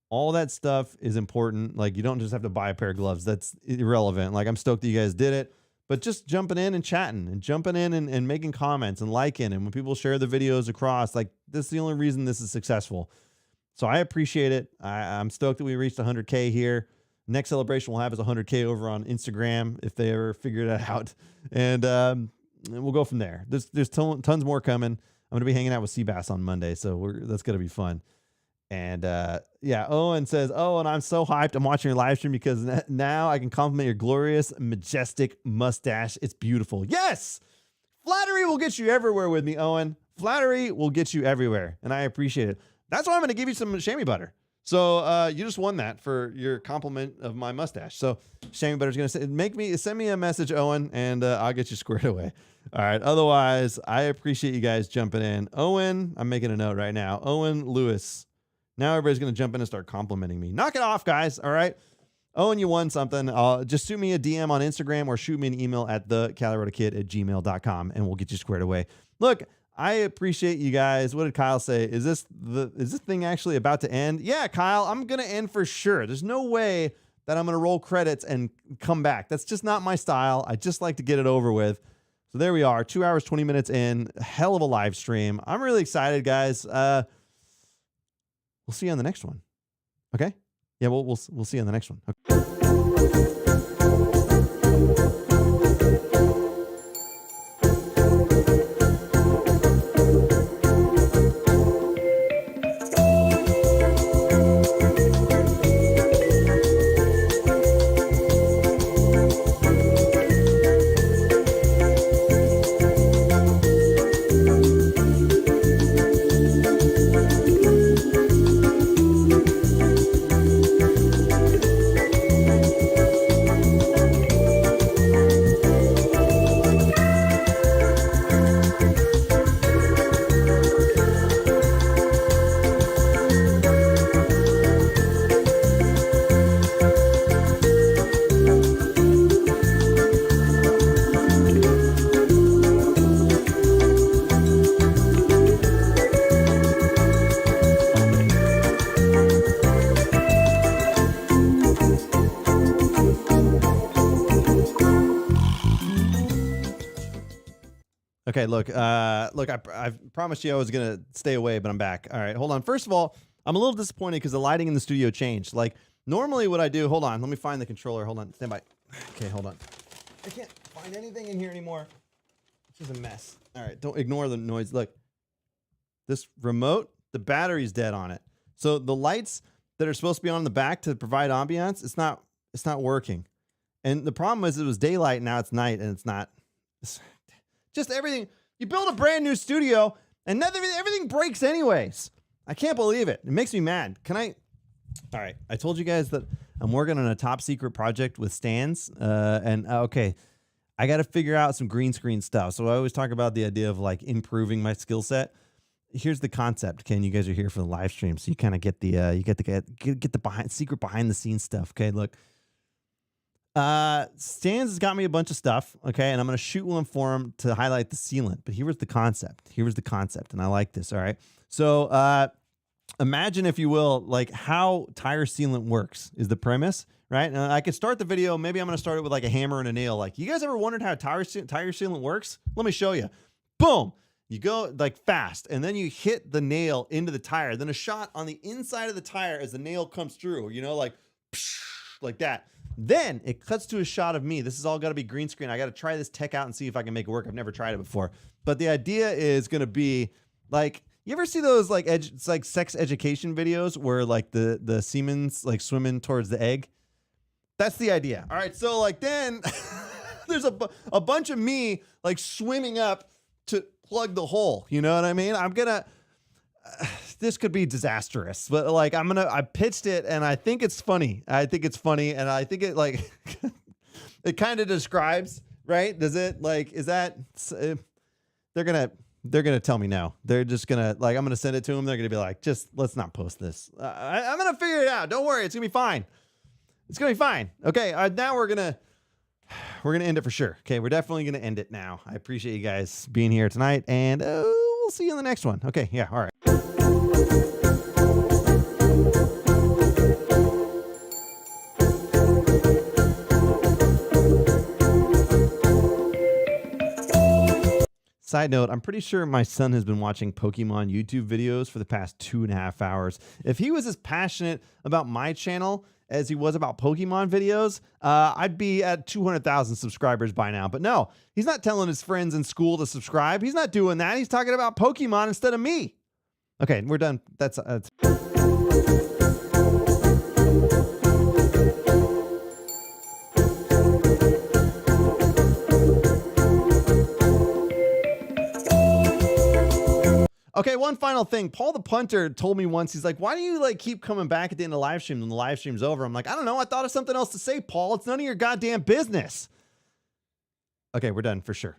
All that stuff is important. Like, you don't just have to buy a pair of gloves. That's irrelevant. Like, I'm stoked that you guys did it. But just jumping in and chatting and jumping in and making comments and liking. And when people share the videos across, like, this is the only reason this is successful. So I appreciate it. I'm stoked that we reached 100K here. Next celebration we'll have is 100K over on Instagram if they ever figure that out. And we'll go from there. There's tons more coming. I'm going to be hanging out with Seabass on Monday. So that's going to be fun. And yeah, Owen says, oh, and I'm so hyped. I'm watching your live stream because now I can compliment your glorious, majestic mustache. It's beautiful. Yes! Flattery will get you everywhere with me, Owen. Flattery will get you everywhere, and I appreciate it. That's why I'm going to give you some chamois butter. So you just won that for your compliment of my mustache. So chamois butter is going to send me a message, Owen, and I'll get you squared away. All right. Otherwise, I appreciate you guys jumping in. Owen, I'm making a note right now. Owen Lewis. Now everybody's going to jump in and start complimenting me. Knock it off, guys. All right. Owen, you won something. Just shoot me a DM on Instagram or shoot me an email at thecaliradokid@gmail.com and we'll get you squared away. Look, I appreciate you guys. What did Kyle say? Is this thing actually about to end? Yeah, Kyle, I'm going to end for sure. There's no way that I'm going to roll credits and come back. That's just not my style. I just like to get it over with. So there we are. 2 hours, 20 minutes in. Hell of a live stream. I'm really excited, guys. We'll see you on the next one. Okay? Yeah, we'll see you on the next one. Okay. Okay, look, I promised you I was going to stay away, but I'm back. All right, hold on. First of all, I'm a little disappointed because the lighting in the studio changed. Like, normally what I do, hold on, let me find the controller. Hold on, stand by. Okay, hold on. I can't find anything in here anymore. It's just a mess. All right, don't ignore the noise. Look, this remote, the battery's dead on it. So the lights that are supposed to be on the back to provide ambiance, it's not working. And the problem is it was daylight, now it's night, and it's not. Just everything. You build a brand new studio and everything breaks anyways. I can't believe it. It makes me mad. All right. I told you guys that I'm working on a top secret project with stands. Okay, I got to figure out some green screen stuff. So I always talk about the idea of like improving my skill set. Here's the concept. Ken, you guys are here for the live stream. So you kind of get the, secret behind the scenes stuff. Okay. Look, Stans has got me a bunch of stuff, okay, and I'm gonna shoot one for him to highlight the sealant. But here was the concept. Here was the concept, and I like this. All right, so imagine, if you will, like how tire sealant works is the premise, right? Now, I could start the video. Maybe I'm gonna start it with like a hammer and a nail. Like, you guys ever wondered how tire sealant works? Let me show you. Boom. You go like fast, and then you hit the nail into the tire. Then a shot on the inside of the tire as the nail comes through. You know, like that. Then it cuts to a shot of me. This has all got to be green screen. I got to try this tech out and see if I can make it work. I've never tried it before. But the idea is going to be like, you ever see those like it's like sex education videos where like the semen's like swimming towards the egg? That's the idea. All right. So like then there's a bunch of me like swimming up to plug the hole. You know what I mean? I'm going to... this could be disastrous, but like I pitched it and I think it's funny. I think it's funny, and I think it like it kind of describes, right? Does it like, is that they're gonna tell me no. They're just gonna like, I'm gonna send it to them. They're gonna be like, just let's not post this. I'm gonna figure it out. Don't worry, it's gonna be fine. It's gonna be fine. Okay, now we're gonna end it for sure. Okay, we're definitely gonna end it now. I appreciate you guys being here tonight, and we'll see you in the next one. Okay, yeah, all right. Side note, I'm pretty sure my son has been watching Pokemon YouTube videos for the past 2.5 hours. If he was as passionate about my channel as he was about Pokemon videos, I'd be at 200,000 subscribers by now. But no, he's not telling his friends in school to subscribe. He's not doing that. He's talking about Pokemon instead of me. Okay, we're done. That's okay, one final thing. Paul the punter told me once, he's like, why do you like keep coming back at the end of the live stream when the live stream's over? I'm like, I don't know. I thought of something else to say, Paul. It's none of your goddamn business. Okay, we're done for sure.